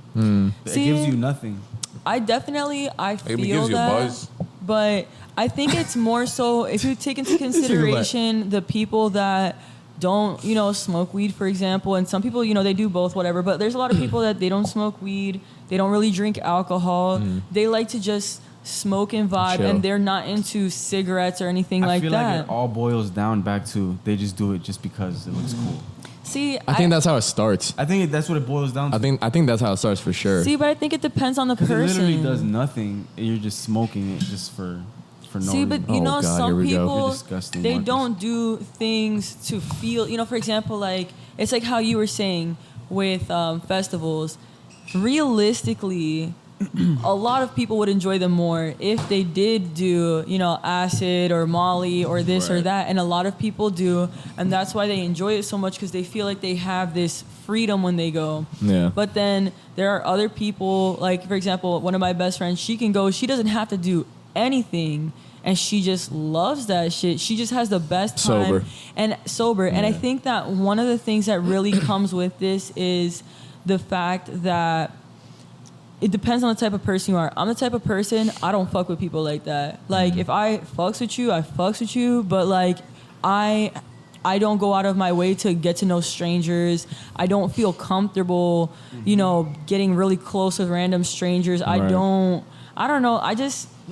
D: It
B: See,
D: gives you nothing.
B: I definitely
A: Maybe
B: feel
A: gives you a
B: that,
A: buzz.
B: but I think it's more so if you take into consideration the people that don't, smoke weed, for example, and some people, they do both, whatever. But there's a lot of people that they don't smoke weed, they don't really drink alcohol, they like to just smoke and vibe,
C: Chill.
B: and they're not into cigarettes or anything
D: I
B: like
D: feel
B: that.
D: like it all boils down back to they just do it just because it looks cool.
B: See,
C: I think that's how it starts.
D: I think that's what it boils down to.
C: I think that's how it starts for sure.
B: See, but I think it depends on the
D: Because it
B: person.
D: literally does nothing. And you're just smoking it just for no
B: See,
D: reason.
B: but
C: Oh, God,
B: some
C: here we go.
D: You're
B: people
D: disgusting,
B: they
D: Marcus.
B: don't do things to feel. For example, like it's like how you were saying with festivals. Realistically, a lot of people would enjoy them more if they did do, acid or Molly or this or
C: Right.
B: that, and a lot of people do, and that's why they enjoy it so much because they feel like they have this freedom when they go.
C: Yeah.
B: But then there are other people, like for example, one of my best friends, she can go, she doesn't have to do anything, and she just loves that shit. She just has the best time sober. And I think that one of the things that really comes with this is the fact that it depends on the type of person you are. I'm the type of person, I don't fuck with people like that. Like, if I fucks with you, I fucks with you. But, like, I I don't go out of my way to get to know strangers. I don't feel comfortable, you know, getting really close with random strangers. I don't know.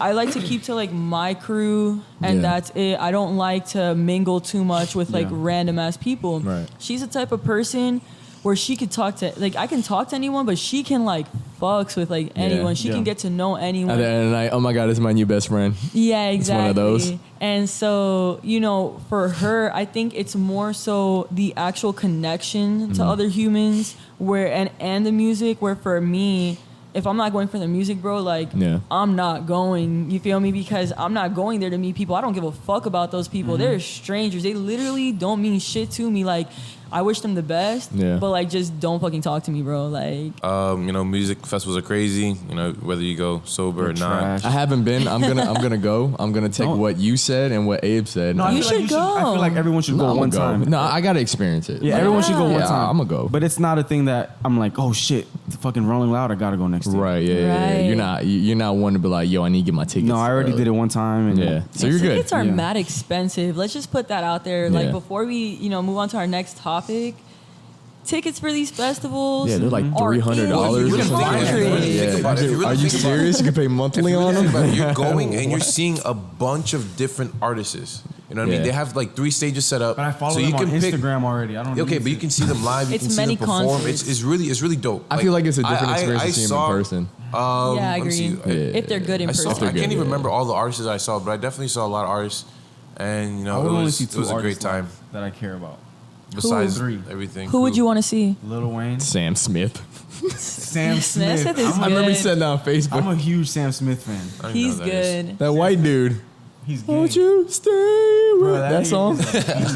B: I like to keep to like my crew and that's it. I don't like to mingle too much with like random ass people.
C: Right.
B: She's the type of person where she could talk to, like, I can talk to anyone, but she can like fucks with like anyone. She can get to know anyone.
C: And then oh my God, this is my new best friend.
B: Yeah, exactly.
C: It's one of those.
B: And so, you know, for her, I think it's more so the actual connection to other humans and the music, where for me, if I'm not going for the music, bro, like, I'm not going, you feel me? Because I'm not going there to meet people. I don't give a fuck about those people. They're strangers. They literally don't mean shit to me. Like, I wish them the best, but like, just don't fucking talk to me, bro. Like,
A: you know, music festivals are crazy. You know, whether you go sober or not.
C: I haven't been. I'm gonna go. I'm gonna take what you said and what Abe said.
D: No,
B: you should go.
D: I feel like everyone should go one time.
C: No, I gotta experience it.
D: Yeah, everyone should go one time.
C: I'm gonna go.
D: But it's not a thing that I'm like, oh shit, the fucking Rolling Loud, I gotta go next time.
C: Right, yeah. You're not one to be like, yo, I need to get my tickets.
D: No, I already did it one time. And
C: so you're good.
B: Tickets are mad expensive. Let's just put that out there. Like, before we, you know, move on to our next topic, tickets for these festivals,
C: they're like $300 or something. Are you serious? You can pay monthly on them.
A: You're going and you're seeing a bunch of different artists. You know what I mean? They have like 3 stages set up.
D: But I follow
A: so
D: them
A: you can
D: on Instagram already. I don't.
A: Okay, but you can see them live. You
B: It's
A: can see
B: many
A: them perform.
B: concerts.
A: It's really dope.
C: I feel like it's a different experience to see them in person.
B: Yeah, I
A: let me see.
B: agree. If they're good in person.
A: I can't even remember all the artists I saw, but I definitely saw a lot of artists, and you know,
D: I would
A: it
D: only
A: was
D: see 2
A: a great
D: artists
A: time.
D: that I care about.
A: Besides
D: 3.
A: everything,
B: Who would you want to see?
D: Lil Wayne,
C: Sam Smith.
D: Sam
B: Smith
D: Smith.
B: is
C: I remember he
B: good.
C: said that on
D: I'm
C: Facebook.
D: a huge Sam Smith fan.
B: He's good.
C: That white dude.
D: He's gay.
C: Won't you stay with that song?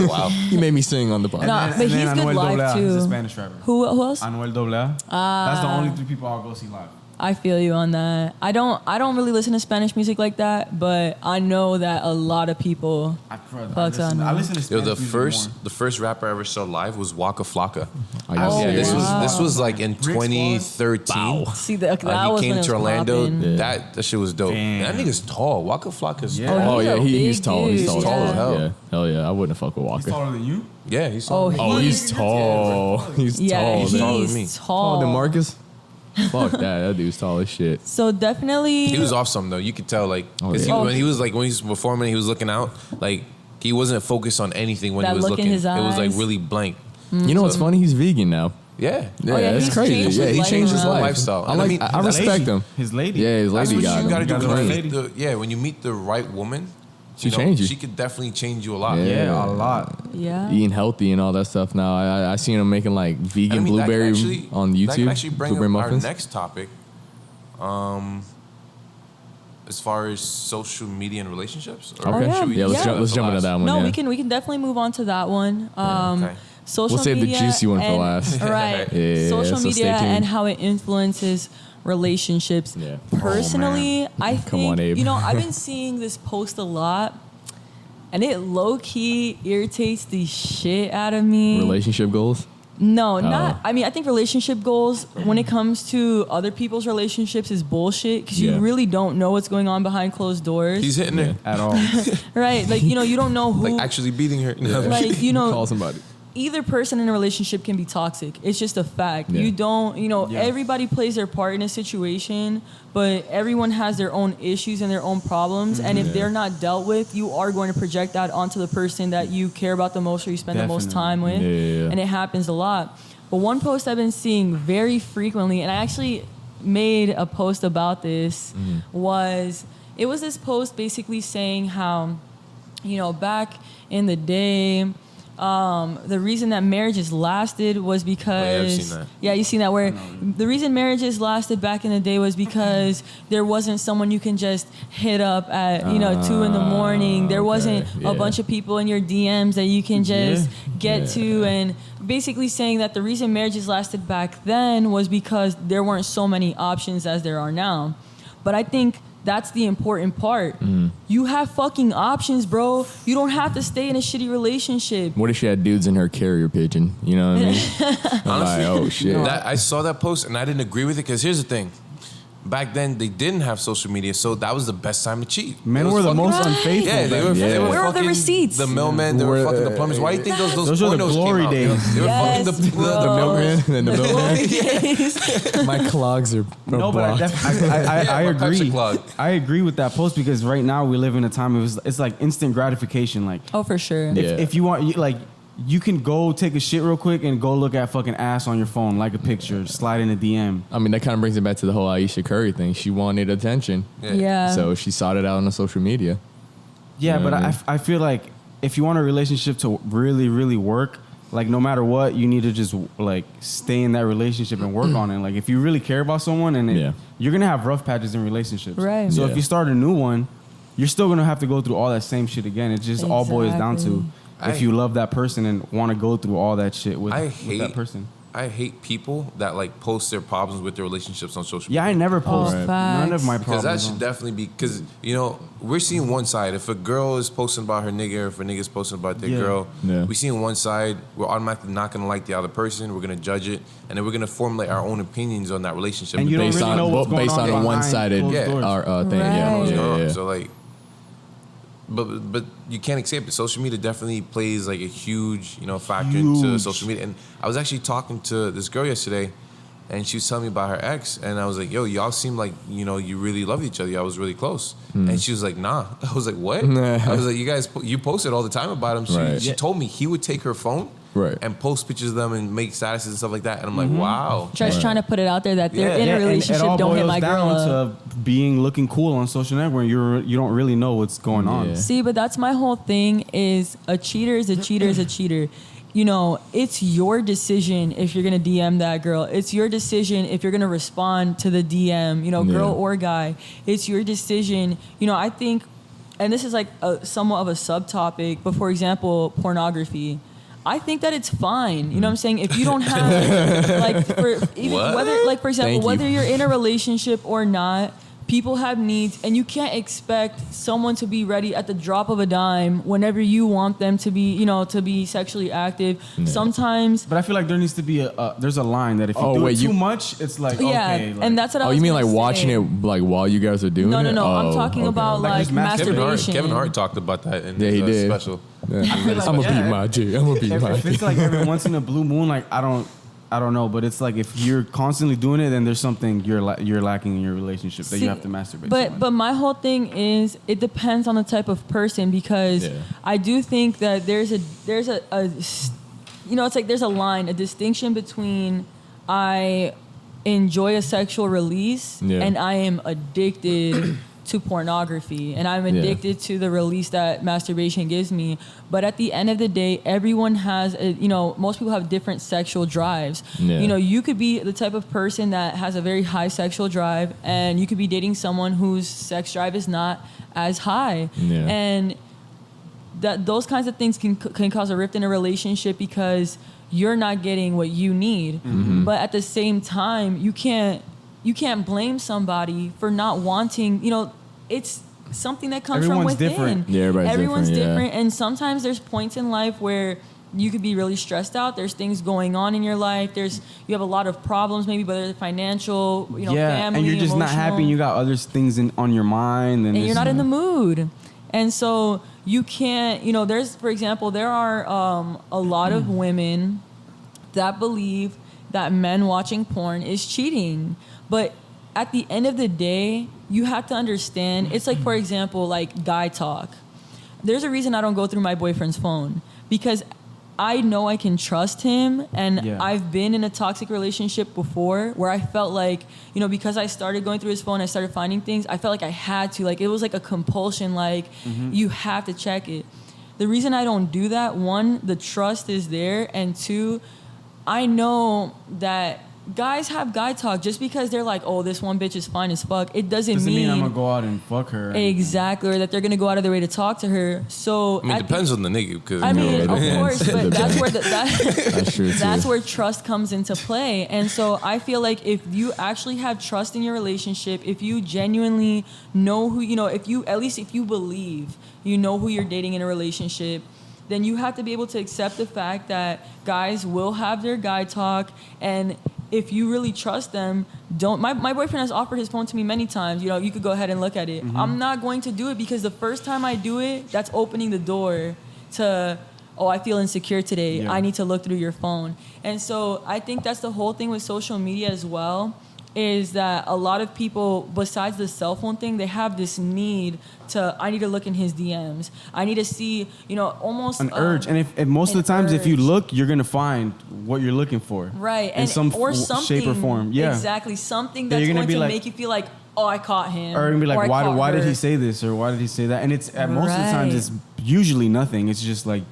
A: Wow.
C: He made me sing on the podcast.
B: Nah, but he's good live
D: He's a
B: too.
D: Spanish rapper.
B: Who else?
D: Anuel AA. That's the only 3 people I'll go see live.
B: I feel you on that. I don't really listen to Spanish music like that, but I know that a lot of people
D: I
B: listen
D: listen to Spanish
A: Yo,
D: music
A: the first rapper I ever saw live was Waka Flocka.
C: Oh,
A: This
B: wow.
A: was like in 2013.
B: see that
A: He
B: was when
A: came
B: it was
A: to Orlando.
B: popping.
A: That shit was dope.
D: Damn.
A: And that nigga's tall. Waka Flocka's
D: Yeah.
A: tall.
C: Oh
B: he's
C: yeah,
B: a
C: he's
B: big
C: tall. He's
B: dude,
C: tall.
A: Tall as hell.
C: Yeah, hell yeah. I wouldn't fuck with
D: He's
C: Walker.
D: taller than you?
A: Yeah, he's
B: Oh,
A: tall.
C: Oh, he's tall. He's
B: Yeah,
C: tall.
B: he's
C: man.
A: taller than me.
B: tall.
C: Taller than Marcus? Fuck that. That dude's tall as shit.
B: So definitely,
A: He was off some though. You could tell like
C: Oh,
A: 'cause
C: yeah.
A: when he was performing, he was looking out like he wasn't focused on anything when
B: That
A: he was
B: look in
A: looking.
B: his
A: It was like
B: eyes.
A: really blank.
C: You know what's funny? He's vegan now.
A: Yeah.
C: Yeah,
B: yeah,
C: it's
B: he's
C: crazy.
B: changed
C: Yeah,
B: his
C: he
B: life
C: changed his
B: around.
C: life.
A: Lifestyle.
C: I
A: And I
C: like.
A: mean,
C: I
A: that's
C: respect
D: lady.
C: him.
D: His lady.
C: Yeah, his
A: That's
C: lady
A: what
C: got
A: you gotta
C: him.
A: do.
D: Got the right lady.
A: When you meet the right woman,
C: She changed you.
A: She could definitely change you a lot.
D: Yeah, a lot.
B: yeah.
C: Eating healthy and all that stuff now. I seen him making like vegan
A: And I mean, that
C: blueberry
A: could actually-
C: on
A: That
C: YouTube.
A: can actually bring
C: Blueberry
A: up our
C: muffins.
A: next topic. As far as social media and relationships. Or
C: Okay.
B: Oh, yeah.
A: should we
B: Yeah,
A: just-
C: let's jump into that one.
B: No,
C: yeah.
B: we can definitely move on to that one.
A: Okay.
B: Social
C: We'll save the
B: media
C: juicy one for
B: and-
C: last.
B: Right.
C: Yeah,
B: Social
C: so stay
B: media
C: tuned.
B: and how it influences relationships.
C: Yeah.
B: Personally, I
C: Come
B: think
C: on, Abe.
B: you know I've been seeing this post a lot, and it low key irritates the shit out of me.
C: Relationship goals.
B: No, not. I mean, I think relationship goals when it comes to other people's relationships is bullshit because
C: Yeah.
B: you really don't know what's going on behind closed doors.
A: He's hitting her.
D: At all.
B: Right? Like, you know, you don't know who.
A: Like actually beating her.
B: like, you know,
C: Call somebody.
B: either person in a relationship can be toxic. It's just a fact.
C: Yeah.
B: You don't, you know,
D: Yeah.
B: everybody plays their part in a situation, but everyone has their own issues and their own problems. And if
C: Yeah.
B: they're not dealt with, you are going to project that onto the person that you care about the most or you spend the most
D: Definitely.
B: time with.
C: Yeah.
B: And it happens a lot. But one post I've been seeing very frequently, and I actually made a post about this, was this post basically saying how, you know, back in the day, the reason that marriages lasted was because
A: I've seen that.
B: yeah, you've seen that where the reason marriages lasted back in the day was because there wasn't someone you can just hit up at 2 a.m. There wasn't
C: yeah.
B: a bunch of people in your DMs that you can just get
C: Yeah.
B: to, and basically saying that the reason marriages lasted back then was because there weren't so many options as there are now. But I think that's the important part. You have fucking options, bro. You don't have to stay in a shitty relationship.
C: What if she had dudes in her carrier pigeon? You know what I mean? I'm like, oh shit.
A: I saw that post and I didn't agree with it because here's the thing. back then they didn't have social media, so that was the best time to cheat.
D: Men
A: It was
D: were the
A: fucking-
D: most unfaithful.
A: Yeah, they were. They were
B: Where are the
A: fucking
B: receipts?
A: The mailmen, they were
C: Where-
A: fucking the plumbers. Why do you think those
D: Those were the
A: pornos
D: glory
A: came out, you know?
D: days.
A: They were
B: Yes,
A: fucking
B: bro.
C: The milkman and the milkman.
B: Yes.
C: My clogs are
D: No, but I,
C: blocked.
D: I
A: my pipes are
D: agree.
A: clogged.
D: I agree with that post because right now we live in a time it's like instant gratification. Like
B: Oh, for sure.
C: Yeah.
D: if you want, you can go take a shit real quick and go look at fucking ass on your phone, like a picture, slide in a DM.
C: I mean, that kind of brings it back to the whole Aisha Curry thing. She wanted attention,
B: Yeah.
C: so she sought it out on the social media.
D: Yeah,
C: You know
D: but
C: what I mean?
D: I feel like if you want a relationship to really, really work, like no matter what, you need to just like stay in that relationship and work on it. Like if you really care about someone, and
C: Yeah.
D: you're gonna have rough patches in relationships.
B: Right.
D: So
C: Yeah.
D: if you start a new one, you're still gonna have to go through all that same shit again. It just all boils down to
B: Exactly.
D: if you love that person and want to go through all that shit with
A: I
D: that
A: hate
D: person.
A: I hate people that like post their problems with their relationships on social
D: Yeah,
A: media.
D: I never post
B: Right.
D: none of my
A: Because
D: problems.
A: that should
D: on-
A: definitely be, because, you know, we're seeing one side. If a girl is posting about her nigga, or if a nigga's posting about their
D: Yeah.
A: girl,
C: Yeah.
A: we seeing one side, we're automatically not going to like the other person. We're going to judge it. And then we're going to formulate our own opinions on that relationship.
D: And you don't
C: Based
D: really
C: on
D: know what's going
C: based
D: on
C: on a
D: behind
C: one-sided
D: closed
A: Yeah.
D: doors.
C: thing. Yeah,
B: Right.
C: yeah, yeah.
A: So, like, but you can't escape it. Social media definitely plays like a huge, you know, factor into
D: Huge.
A: social media. And I was actually talking to this girl yesterday, and she was telling me about her ex, and I was like, "Yo, y'all seem like, you know, you really love each other. Y'all was really close." And she was like, "Nah." I was like, "What?" I was like, "You guys, you posted all the time about him."
C: Right.
A: She told me he would take her phone,
C: Right.
A: and post pictures of them and make statuses and stuff like that. And I'm like, "Wow."
B: Just trying to put it out there that they're
A: Yeah.
B: in
A: Yeah,
B: a
D: and
B: relationship.
D: it all
B: Don't hit
D: boils
B: my girl
D: down
B: up.
D: to being looking cool on social network. You don't really know what's going on.
C: Yeah.
B: See, but that's my whole thing is a cheater is a cheater is a cheater. You know, it's your decision if you're going to DM that girl. It's your decision if you're going to respond to the DM, you know, girl
C: Yeah.
B: or guy. It's your decision. You know, I think, and this is like somewhat of a subtopic, but for example, pornography. I think that it's fine. You know what I'm saying? If you don't have, like,
A: What?
B: whether, like, for example,
C: Thank you.
B: whether you're in a relationship or not, people have needs, and you can't expect someone to be ready at the drop of a dime whenever you want them to be, you know, to be sexually active. Sometimes,
D: But I feel like there needs to be there's a line that if you
C: Oh,
D: do
C: wait,
D: it too
C: you-
D: much, it's like
B: yeah,
D: okay. Like,
B: and that's what I
C: Oh,
B: was
C: you mean
B: gonna
C: like watching
B: say.
C: it like while you guys are doing
B: No,
C: it?
B: no, no. I'm
C: Oh,
B: talking
C: okay.
B: about
D: Like
B: like
D: just masturbation.
B: masturbation.
A: Kevin Hart talked about that in
C: Yeah, he
A: his
C: did.
A: special.
C: Yeah. I'm gonna beat my G. I'm gonna beat my
D: if
C: G.
D: it's like every once in a blue moon, like I don't know, but it's like if you're constantly doing it, then there's something you're lacking in your relationship that
B: See,
D: you have to masturbate. so
B: But
D: much.
B: but my whole thing is it depends on the type of person because
C: Yeah.
B: I do think that there's a you know, it's like there's a line, a distinction between I enjoy a sexual release
C: Yeah.
B: and I am addicted to pornography and I'm
C: Yeah.
B: addicted to the release that masturbation gives me. But at the end of the day, everyone has, you know, most people have different sexual drives.
C: Yeah.
B: You know, you could be the type of person that has a very high sexual drive and you could be dating someone whose sex drive is not as high.
C: Yeah.
B: And that those kinds of things can cause a rift in a relationship because you're not getting what you need. But at the same time, you can't blame somebody for not wanting, you know, it's something that comes
D: Everyone's
B: from within.
D: different.
C: Yeah, everybody's different, yeah.
B: And sometimes there's points in life where you could be really stressed out. There's things going on in your life. You have a lot of problems, maybe whether it's financial, you know,
D: yeah,
B: family,
D: and you're just not happy.
B: emotional,
D: And you got other things on your mind,
B: and
D: it's-
B: you're not in the mood. And so you can't, you know, for example, there are a lot of women that believe that men watching porn is cheating. But at the end of the day, you have to understand, it's like, for example, like guy talk. There's a reason I don't go through my boyfriend's phone because I know I can trust him, and
D: Yeah.
B: I've been in a toxic relationship before where I felt like, you know, because I started going through his phone, I started finding things, I felt like I had to, like it was like a compulsion, like you have to check it. The reason I don't do that, one, the trust is there, and two, I know that guys have guy talk. Just because they're like, oh, this one bitch is fine as fuck, it doesn't
D: mean I'm
B: mean
D: gonna go out and fuck her.
B: exactly, or that they're gonna go out of their way to talk to her. So
A: I mean, it depends on the nigga. Because
B: I mean, of
C: depends.
B: course, but that's where
C: That's true too.
B: that's where trust comes into play. And so I feel like if you actually have trust in your relationship, if you genuinely know who, you know, if you believe you know who you're dating in a relationship, then you have to be able to accept the fact that guys will have their guy talk, and if you really trust them, my boyfriend has offered his phone to me many times. You know, you could go ahead and look at it. I'm not going to do it because the first time I do it, that's opening the door to, oh, I feel insecure today.
D: Yeah.
B: I need to look through your phone. And so I think that's the whole thing with social media as well, is that a lot of people, besides the cell phone thing, they have this need to, I need to look in his DMs. I need to see, you know, almost
D: an urge. And if most of the times, if you look, you're going to find what you're looking for.
B: Right.
D: In some shape or form. Yeah.
B: Exactly. Something
D: That
B: that's
D: you're
B: going
D: gonna
B: to
D: be like,
B: make you feel like, oh, I caught him.
D: Or you're going to be like,
B: I
D: why
B: caught
D: did
B: her.
D: he say this? Or why did he say that? And it's at most of the
B: Right.
D: times, it's usually nothing. It's just like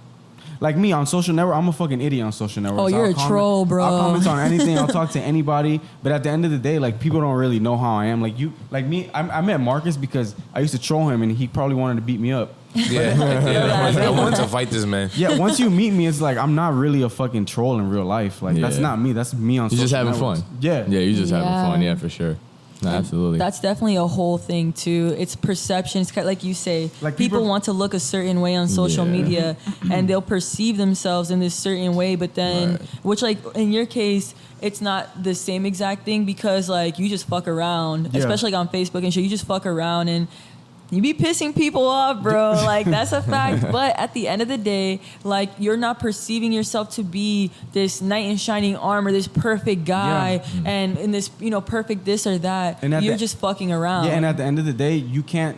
D: me on social network, I'm a fucking idiot on social networks.
B: Oh, you're a troll, bro.
D: I'll comment on anything. I'll talk to anybody. But at the end of the day, like, people don't really know how I am. Like me, I met Marcus because I used to troll him, and he probably wanted to beat me up.
A: I want to fight this man.
D: Yeah, once you meet me, it's like I'm not really a fucking troll in real life. Like that's
C: Yeah.
D: not me. That's me on
C: You're
D: social
C: just having
D: networks.
C: fun.
D: Yeah.
C: Yeah, you're just having
B: Yeah.
C: fun. Yeah, for sure. No, absolutely.
B: That's definitely a whole thing too. It's perception. It's kind of like you say,
D: Like
B: people
D: people-
B: want to look a certain way on social
C: Yeah.
B: media, and they'll perceive themselves in this certain way. But then,
C: Right.
B: which like in your case, it's not the same exact thing because like you just fuck around,
D: Yeah.
B: especially like on Facebook and shit. You just fuck around and you be pissing people off, bro. Like that's a fact. But at the end of the day, like you're not perceiving yourself to be this knight in shining armor, this perfect guy, and in this, you know, perfect this or that.
D: And at
B: You're
D: the-
B: just fucking around.
D: Yeah, and at the end of the day, you can't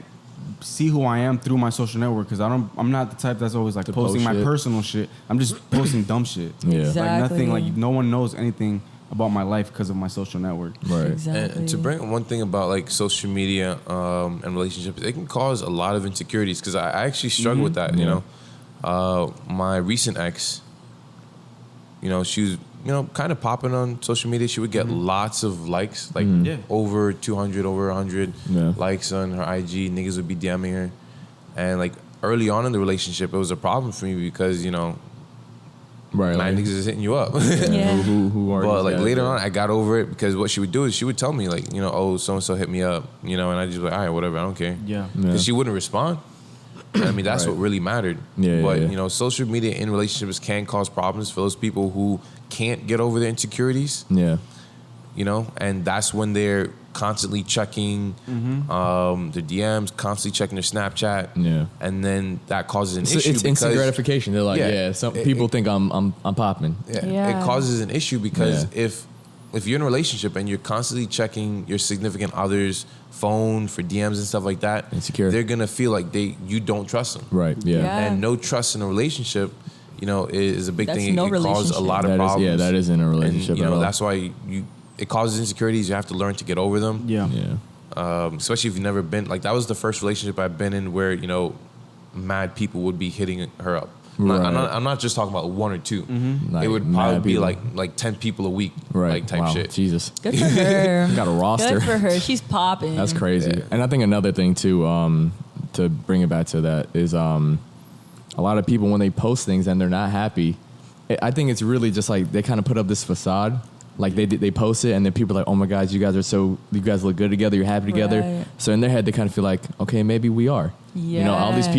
D: see who I am through my social network because I'm not the type that's always like
C: To
D: posting
C: post
D: my
C: shit.
D: personal shit. I'm just posting dumb shit.
C: Yeah.
D: Like
B: Exactly.
D: nothing. Like no one knows anything about my life because of my social network.
C: Right.
B: Exactly.
A: And to bring up one thing about like social media and relationships, it can cause a lot of insecurities because I actually struggle with that. You know, my recent ex, you know, she was, you know, kind of popping on social media. She would get lots of likes, like
D: Yeah.
A: over 200, over 100
C: Yeah.
A: likes on her IG. Niggas would be DMing her, and like early on in the relationship, it was a problem for me because, you know,
C: Right.
A: my
C: like,
A: niggas is hitting you up.
B: Yeah.
C: who are
A: But
C: these
A: like
C: guys?
A: later on, I got over it because what she would do is she would tell me like, you know, oh, so and so hit me up, you know, and I just be like, all right, whatever, I don't care.
D: Yeah.
C: Yeah.
A: Because she wouldn't respond. I mean, that's
C: Right.
A: what really mattered.
C: Yeah,
A: but
C: yeah.
A: you know, social media in relationships can cause problems for those people who can't get over their insecurities.
C: Yeah.
A: You know, and that's when they're constantly checking their DMs, constantly checking their Snapchat.
C: Yeah.
A: And then that causes an
C: So
A: issue.
C: it's instant
A: because-
C: gratification. They're like,
A: Yeah.
C: yeah, some
A: It-
C: people
A: it-
C: think I'm popping.
A: Yeah.
B: Yeah.
A: It causes an issue because
C: Yeah.
A: if you're in a relationship and you're constantly checking your significant other's phone for DMs and stuff like that,
C: Insecure.
A: they're gonna feel like you don't trust them.
C: Right. Yeah.
B: Yeah.
A: And no trust in a relationship, you know, is a big
B: That's
A: thing.
B: no
A: It causes a
B: relationship.
A: lot of
C: That is,
A: problems.
C: yeah, that is in a relationship.
A: And, you
C: at
A: know,
C: all.
A: that's why it causes insecurities. You have to learn to get over them.
D: Yeah.
C: Yeah.
A: Especially if you've never been like that was the first relationship I've been in where, you know, mad people would be hitting her up.
C: Right.
A: I'm not just talking about one or two.
C: Like
A: It would
C: mad
A: probably be
C: people.
A: like 10 people a week,
C: Right.
A: like type
C: wow.
A: shit.
C: Jesus.
B: Good for her.
C: Got a roster.
B: Good for her. She's popping.
C: That's crazy.
A: Yeah.
C: And I think another thing too, to bring it back to that is a lot of people when they post things and they're not happy, I think it's really just like they kind of put up this facade. Like they post it and then people are like, oh my God, you guys look good together, you're happy together.
B: Right.
C: So in their head they kind of feel like, okay, maybe we are. You know, all these
B: Yes.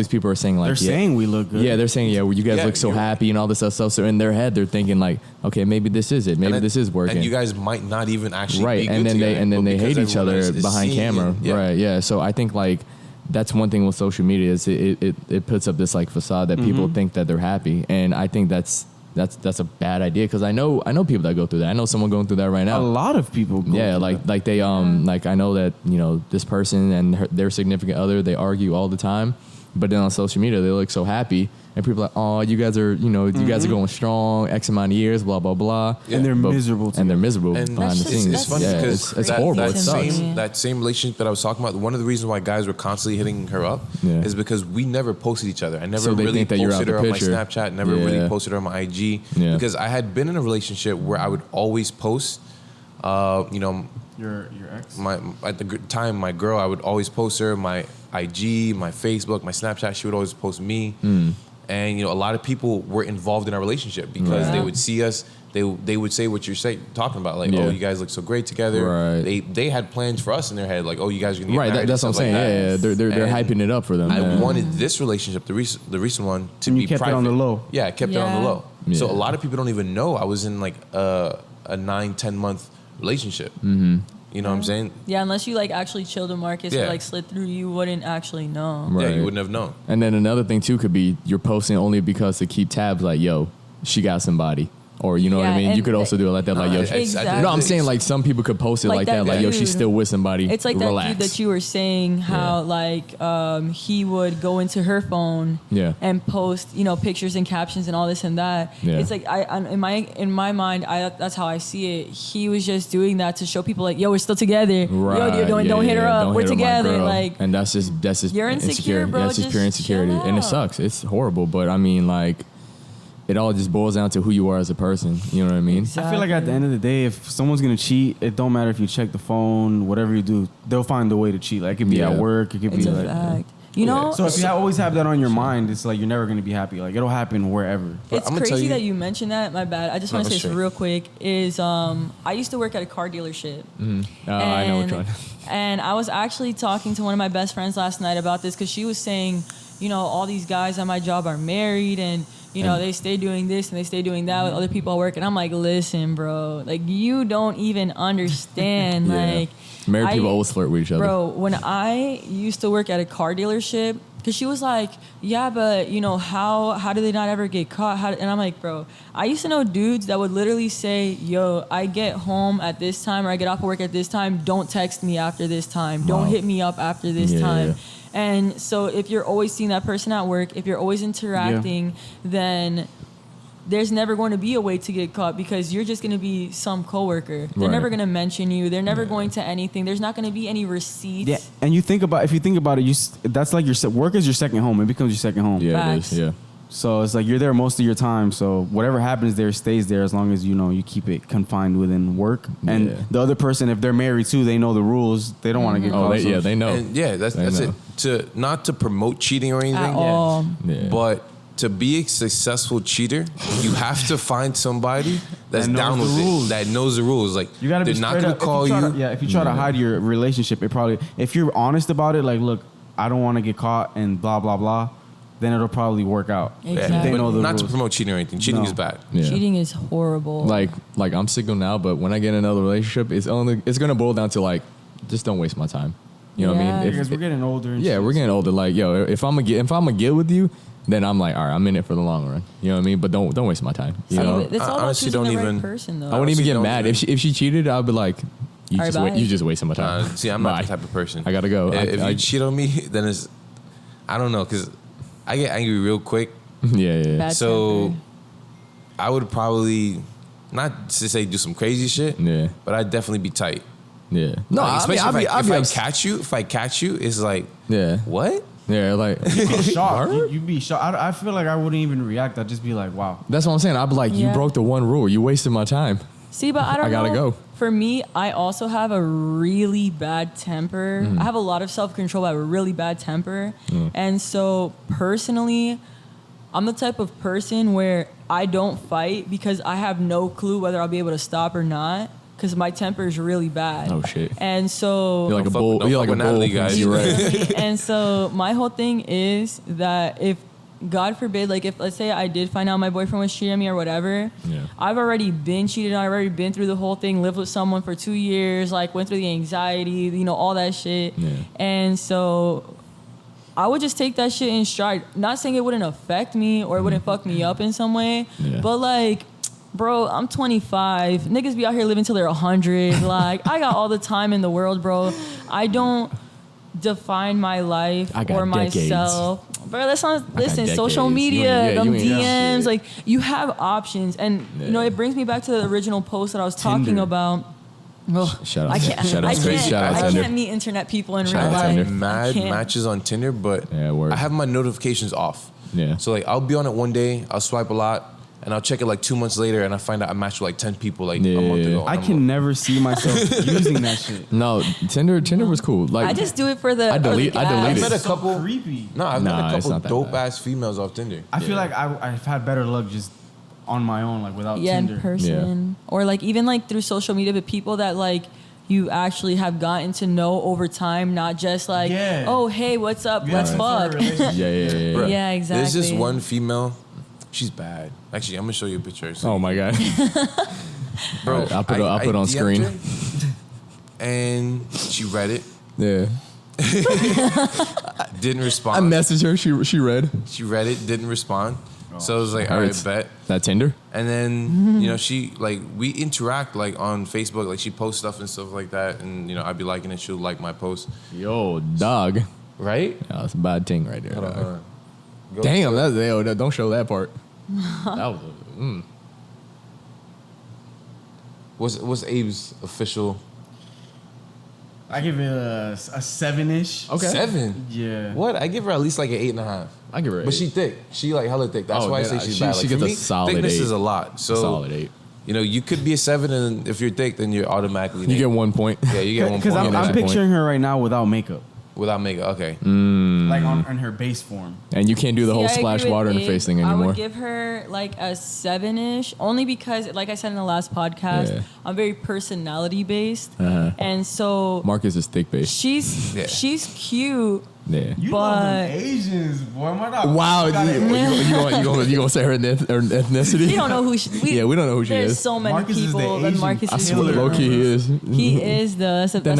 C: people are saying like,
D: They're
C: yeah,
D: saying we look good.
C: yeah, they're saying, yeah, well, you guys
A: Yeah,
C: look so
A: you're right.
C: happy and all this other stuff. So in their head they're thinking like, okay, maybe this is it. Maybe
A: And
C: this is working.
A: And you guys might not even actually
C: Right,
A: be good
C: and then
A: together, but
C: they
A: because
C: hate each
A: everyone
C: other
A: is
C: behind
A: seeing
C: camera.
A: it, yeah.
C: Right, yeah. So I think like that's one thing with social media is it puts up this like facade that people think that they're happy, and I think that's a bad idea because I know people that go through that. I know someone going through that right
D: A
C: now.
D: lot of people go
C: Yeah,
D: through
C: like
D: that.
C: they like I know that, you know, this person and their significant other, they argue all the time, but then on social media they look so happy and people are like, oh, you guys are, you know, you guys are going strong X amount of years, blah blah blah.
D: And they're
C: But-
D: miserable
C: and they're miserable
A: And
C: behind the
B: That's just-
C: scenes.
A: it's funny
C: yeah,
A: because
C: it's horrible.
A: That
C: It sucks.
A: that same relationship that I was talking about, one of the reasons why guys were constantly hitting her up
C: Yeah.
A: is because we never posted each other. I never
C: So they
A: really
C: think that you're
A: posted
C: out
A: her
C: the
A: on my
C: picture.
A: Snapchat, never
C: Yeah.
A: really posted her on my IG
C: Yeah.
A: because I had been in a relationship where I would always post, you know,
D: Your ex.
A: at the time, my girl, I would always post her, my IG, my Facebook, my Snapchat. She would always post me, and you know, a lot of people were involved in our relationship because
C: Right.
A: they would see us. They would say what you're talking about, like,
C: Yeah.
A: oh, you guys look so great together.
C: Right.
A: They had plans for us in their head, like, oh, you guys are gonna get
C: Right,
A: married.
C: that's what I'm saying. Yeah, they're
A: And
C: hyping it up for them.
A: I
C: yeah.
A: wanted this relationship, the recent one, to
D: And
A: be
D: you kept it
A: private.
D: on the low.
A: Yeah, I kept it on the
B: Yeah.
A: low. So
C: Yeah.
A: a lot of people don't even know I was in like a 9-10 month relationship.
C: Mm-hmm.
A: You know what I'm saying?
B: Yeah, unless you like actually chilled with Marcus or
A: Yeah.
B: like slid through, you wouldn't actually know.
C: Right.
A: Yeah, you wouldn't have known.
C: And then another thing too could be you're posting only because to keep tabs, like, yo, she got somebody. Or you know what I
B: Yeah,
C: mean? You
B: and
C: could also do it like that, like, yo.
B: Exactly.
C: No, I'm saying like some people could post it like that, like, yo, she's
B: dude.
C: still with somebody.
B: It's like
C: Relax.
B: that dude that you were saying how he would go into her phone and post, you know, pictures and captions and all this and that.
C: Yeah.
B: It's like in my mind, that's how I see it. He was just doing that to show people like, yo, we're still together.
C: Right.
B: Yo, don't hit her up.
C: Don't
B: We're
C: hit her, my
B: together.
C: girl.
B: Like,
C: and that's just
B: you're insecure, bro.
C: That's just pure
B: Just
C: insecurity,
B: chill
C: and it
B: out.
C: sucks. It's horrible, but I mean, like, it all just boils down to who you are as a person. You know what I mean?
B: Exactly.
D: I feel like at the end of the day, if someone's gonna cheat, it don't matter if you check the phone, whatever you do, they'll find a way to cheat. Like it could be at work, it could
B: It's
D: be
B: a
D: like.
B: fact. You know,
D: So if you always have that on your mind, it's like you're never gonna be happy. Like it'll happen wherever.
B: it's
A: I'm gonna tell
B: crazy
A: you-
B: that you mentioned that. My bad. I just want to say
A: that's
B: this
A: straight.
B: real quick. I used to work at a car dealership.
C: I know which one.
B: And I was actually talking to one of my best friends last night about this because she was saying, you know, all these guys at my job are married and, you know, they stay doing this and they stay doing that with other people at work. And I'm like, listen, bro, like, you don't even understand.
C: Yeah.
B: Like,
C: Married people always flirt with each other.
B: Bro, when I used to work at a car dealership, because she was like, yeah, but, you know, how do they not ever get caught? And I'm like, bro, I used to know dudes that would literally say, yo, I get home at this time or I get off of work at this time. Don't text me after this time. Don't hit me up after this time.
C: Yeah.
B: And so if you're always seeing that person at work, if you're always interacting, then there's never going to be a way to get caught because you're just going to be some coworker. They're
C: Right.
B: never going to mention you. They're never going to anything. There's not going to be any receipts.
D: Yeah, and if you think about it, that's like work is your second home. It becomes your second home.
C: Yeah,
B: Facts.
C: it is. Yeah.
D: So it's like you're there most of your time. So whatever happens there stays there as long as you keep it confined within work. And
C: Yeah.
D: the other person, if they're married too, they know the rules. They don't want to get
C: Oh,
D: caught.
C: they know.
A: And yeah, that's
C: They
A: it.
C: know.
A: Not to promote cheating or anything,
B: At all.
C: Yeah.
A: but to be a successful cheater, you have to find somebody that's
D: That knows
A: down
D: the
A: with
D: rules.
A: it, that knows the rules. Like
D: You gotta
A: they're
D: be
A: not
D: straight
A: gonna
D: up.
A: call you.
D: If you try to hide your relationship, it probably, if you're honest about it, like, look, I don't want to get caught and blah blah blah, then it'll probably work out.
B: Exactly.
D: They know the
A: not to
D: rules.
A: promote cheating or anything. Cheating
D: No.
A: is bad.
C: Yeah.
B: Cheating is horrible.
C: Like I'm single now, but when I get in another relationship, it's gonna boil down to like, just don't waste my time. You know what I
B: Yeah.
C: mean?
D: Because we're getting older. And
C: Yeah,
D: shit.
C: we're getting older. Like, yo, if I'm gonna get with you, then I'm like, all right, I'm in it for the long run. You know what I mean? But don't waste my time. You
B: See,
C: know?
B: it's all
A: I
B: about
A: honestly
B: choosing
A: don't
B: the right
A: even-
B: person, though.
C: I wouldn't even
A: honestly
C: get
A: don't
C: mad
A: even-
C: if she cheated. I'd be like, you
B: All right,
C: just
B: bye.
C: you just wasting my time.
A: See, I'm not
C: Bye.
A: the type of person.
C: I gotta go.
A: If
C: I-
A: you cheat on me, then it's I don't know because I get angry real quick.
C: yeah.
B: Bad
A: So
B: temper.
A: I would probably not to say do some crazy shit.
C: Yeah.
A: But I'd definitely be tight.
C: Yeah. No,
A: Like, especially
C: I'd be
A: if I catch you, it's like
C: Yeah.
A: what?
C: Yeah, like
D: shocked. You'd be shocked. I feel like I wouldn't even react. I'd just be like, wow.
C: that's what I'm saying. I'd be like, you
B: Yeah.
C: broke the one rule. You wasted my time.
B: See, but I don't
C: I gotta
B: know.
C: go.
B: For me, I also have a really bad temper.
C: Mm-hmm.
B: I have a lot of self-control, but I have a really bad temper. And so personally, I'm the type of person where I don't fight because I have no clue whether I'll be able to stop or not because my temper is really bad.
C: Oh, shit.
B: And so
C: You're like a
A: fuck-
C: bull.
A: don't
C: You're
A: fuck
C: like a
A: with
C: bull.
A: Natalie, guys.
C: You're right.
B: Literally. And so my whole thing is that if God forbid, like if let's say I did find out my boyfriend was cheating on me or whatever,
C: Yeah.
B: I've already been cheated on. I've already been through the whole thing, lived with someone for 2 years, like went through the anxiety, you know, all that shit.
C: Yeah.
B: And so I would just take that shit in stride. Not saying it wouldn't affect me or it wouldn't fuck me up in some way,
C: Yeah.
B: but like, bro, I'm 25. Niggas be out here living till they're 100. Like, I got all the time in the world, bro. I don't define my life
C: I got
B: or
C: decades.
B: myself. Bro, let's not listen.
C: decades.
B: Social
C: You
B: media,
C: ain't- yeah,
B: them
C: you ain't
B: DMs,
C: shit.
B: like you have options, and you know
C: Yeah.
B: it brings me back to the original post that I was talking
D: Tinder.
B: about. Ugh,
C: Shout out
B: I
C: to-
B: can't.
C: shout out
B: I
C: to-
B: can't.
C: shout out to
B: I
C: Tinder.
B: can't meet internet people in
C: Shout
B: real
C: out to
A: I
B: life.
C: Tinder.
A: have
B: I
A: mad
B: can't.
A: matches on Tinder, but
C: Yeah, word.
A: I have my notifications off.
C: Yeah.
A: So like I'll be on it one day, I'll swipe a lot, and I'll check it like 2 months later, and I find out I matched with like 10 people like a month
C: Yeah.
A: ago.
D: I
A: I'm
D: can never see myself using that shit.
C: No, Tinder was cool. Like
B: I just do it for the.
C: I delete-
B: for the
C: I delete
A: I've
C: it.
A: met a
D: So
A: couple.
D: creepy.
A: No, I've met
C: Nah,
A: a
C: it's
A: couple
C: not that
A: dope
C: bad.
A: ass females off Tinder.
D: I feel like I've had better luck just on my own, like without
B: Yeah,
D: Tinder.
B: in person, or like even like through social media, but people that like you actually have gotten to know over time, not just like,
D: Yeah.
B: oh hey, what's up,
D: You
B: let's
D: have to start
B: fuck.
D: a relationship.
C: yeah.
A: Bruh,
B: Yeah,
A: There's this
B: exactly.
A: one female, she's bad. Actually, I'm gonna show you a picture. So
C: Oh my god.
A: Bro,
C: I'll put it on
A: DM'd
C: screen.
A: her, and she read it.
C: Yeah.
A: Didn't
C: I
A: respond.
C: messaged her. She read.
A: She read it, didn't respond. So I was like, all right,
C: Hurts.
A: bet.
C: That Tinder?
A: And then, she, we interact, on Facebook. Like, she posts stuff and stuff like that. And, I'd be liking it. She'll like my post.
C: Yo, dog.
A: Right?
C: Yeah, that's a bad thing right there.
A: Hold on,
C: dog.
A: hold on. Go
C: Damn,
A: to-
C: don't show that part. That was
A: What's Abe's official?
D: I give it a 7-ish.
C: Okay.
A: 7?
D: Yeah.
A: What? I give her at least like an 8.5.
C: I give her.
A: But she thick. She hella thick. That's
C: Oh,
A: why I
C: yeah,
A: say she's
C: she-
A: bad.
C: she
A: Like,
C: gets
A: for
C: a
A: me,
C: solid
A: thickness
C: 8.
A: is a lot. So
C: solid 8.
A: you could be a 7, and if you're thick, then you're automatically.
C: You get 1 point.
A: Yeah, you get 1
D: Because
A: point.
D: I'm
C: That's a
D: picturing her right now without makeup.
A: Without makeup. Okay.
D: Like on her base form.
C: And you can't do the whole
B: See, I agree
C: splash
B: with
C: water in the
B: Abe.
C: face thing
B: I
C: anymore.
B: would give her like a 7-ish, only because, like I said in the last podcast,
C: Yeah.
B: I'm very personality based,
C: Uh-huh.
B: and so
C: Marcus is thick based.
B: she's
A: Yeah.
B: she's cute.
C: Yeah.
D: You
B: But-
D: love them Asians, boy. Am I not?
C: Wow,
D: I gotta-
C: you gonna say her ethnicity?
B: We don't know who she.
C: Yeah, we don't know who she
B: There's
C: is.
B: so many
D: Marcus is the
B: people that
D: Asian
B: Marcus
C: I
B: is.
C: swear, low key he is.
B: He is that's a fact.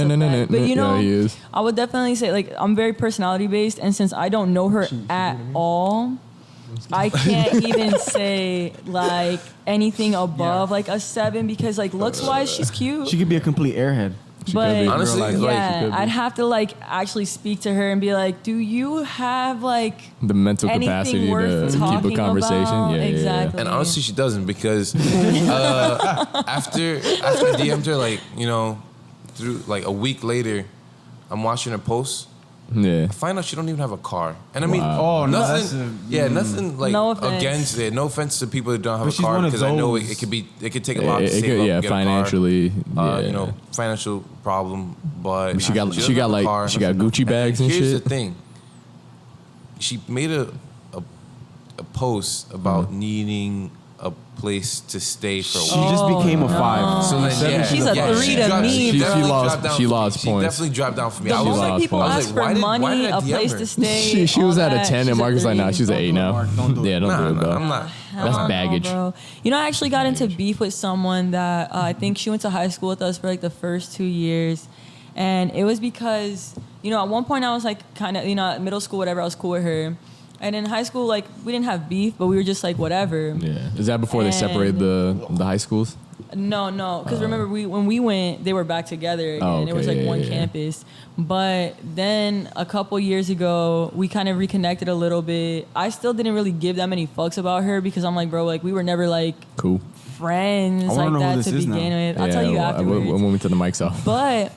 B: But
C: Yeah, he is.
B: I would definitely say like I'm very personality based, and since I don't know her at all, I can't even say like anything above like a 7 because like looks wise she's cute.
D: She could be a complete airhead.
B: But
C: could be.
A: Honestly,
C: Girl,
A: like,
B: yeah,
C: she could be.
B: I'd have to like actually speak to her and be like, "Do you have like
C: The mental
B: anything
C: capacity
B: worth
C: to keep
B: talking
C: a conversation.
B: about?"
C: Yeah,
B: Exactly.
A: And honestly, she doesn't because after I DM'd her, through like a week later, I'm watching her post.
C: Yeah.
A: Find out she don't even have a car. And I mean,
D: Oh, no, that's
A: nothing. Nothing like
B: No offense.
A: against it. No offense to people that don't have
D: But
A: a
D: she's
A: car
D: one of
A: because I know
D: those-
A: it could take a lot to
C: It
A: save
C: could,
A: up
C: yeah,
A: and get
C: financially.
A: a car.
C: Yeah.
A: Financial problem, but
C: She got
A: doesn't have a
C: like
A: car.
C: she got Gucci bags and
A: Here's
C: shit.
A: the thing. She made a post about needing a place to stay for a
D: She
A: week.
D: just became a 5.
A: So then,
B: She's a 3
A: she
B: to
A: dropped-
B: me,
A: she
C: She
A: definitely
C: lost-
A: dropped down
C: she
A: for me.
C: lost
A: She
C: points.
A: definitely dropped down for me.
B: the
A: I was
B: moment
C: lost
B: people
C: points.
B: ask
A: like,
B: for
A: why did
B: money,
A: I
B: a
A: DM
B: place
A: her?
B: to stay,
C: She was
B: all
C: at a
B: that,
C: 10
B: she's
C: and
B: a
C: Marcus like,
B: 3.
C: nah, she's an 8 now.
D: Don't do it.
C: Yeah, don't do it, bro.
A: I'm not.
C: That's
B: Hell no,
C: baggage.
B: bro. I actually got into beef with someone that I think she went to high school with us for like the first 2 years. And it was because, at one point I was like kind of, middle school, whatever, I was cool with her. And in high school, like, we didn't have beef, but we were just like, whatever.
C: Yeah. Is that before they separated the high schools?
B: No. Because remember, when we went, they were back together again.
C: Oh,
B: It was
C: okay,
B: like one
C: yeah.
B: campus. But then a couple years ago, we kind of reconnected a little bit. I still didn't really give that many fucks about her because I'm like, bro, like, we were never like
C: Cool.
B: friends
D: I wanna
B: like
D: know who
B: that
D: this
B: to
D: is now.
B: begin with. I'll tell you afterwards.
C: When we took the mics off.
B: But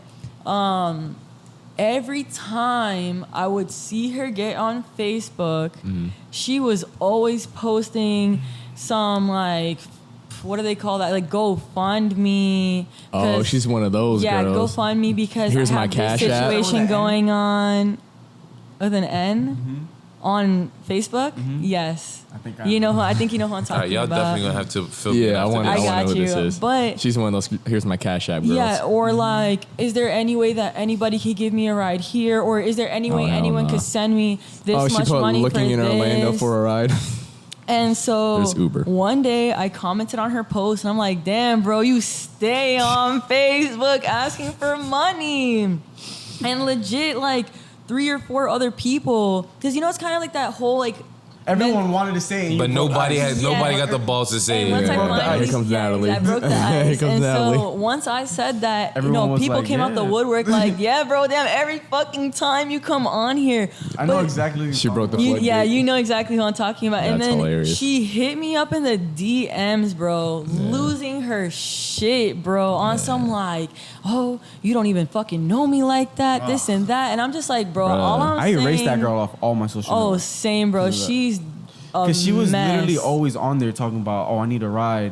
B: every time I would see her get on Facebook, she was always posting some like, what do they call that? Like GoFundMe.
C: Oh,
B: 'Cause-
C: she's one of those
B: yeah,
C: girls.
B: GoFundMe because
C: Here's
B: I
C: my
B: have
C: Cash
B: this
C: App.
B: situation
D: With an N?
B: going on with an N on Facebook. Yes,
D: I think
B: I think you know who I'm
A: All right,
B: talking
A: y'all
B: about.
A: definitely gonna have to fill me in
C: Yeah, I
A: after
C: want
B: I
A: this.
C: to
B: got
C: know who
B: you,
C: this is.
B: but-
C: she's one of those. Here's my Cash App girls.
B: Yeah, or like, is there any way that anybody could give me a ride here, or is there any way
C: hell
B: anyone
C: nah.
B: could send me this
C: Oh, she
B: much
C: put
B: money
C: looking
B: for
C: in
B: this?
C: Orlando for a ride.
B: And so
C: There's Uber.
B: one day I commented on her post, and I'm like, "Damn, bro, you stay on Facebook asking for money," and legit like 3 or 4 other people, because it's kind of like that whole like.
D: Everyone wanted to say it.
A: But nobody
B: Yeah.
A: nobody got the balls to say
B: And
A: it.
B: once I
C: Broke the
B: finally,
C: ice. Here comes Natalie.
B: I broke the ice.
C: Here comes
B: and
C: Natalie.
B: so once I said that,
D: Everyone was
B: people
D: like,
B: came out the
D: yeah.
B: woodwork like, yeah, bro, damn, every fucking time you come on here.
D: I know
B: But
D: exactly. who
C: She
D: you're
C: broke the
D: talking
C: floodgate.
B: yeah, you know exactly who I'm talking about. And
C: That's
B: then
C: hilarious.
B: she hit me up in the DMs, bro, losing her shit, bro, on some like, oh, you don't even fucking know me like that, this and that. And I'm just like, bro,
C: Bruh.
B: all I'm
D: about. I
B: saying.
D: erased that girl off all my social
B: Oh,
D: networks.
B: same, bro. She's
D: Because she was
B: mess.
D: literally always on there talking about, oh, I need a ride.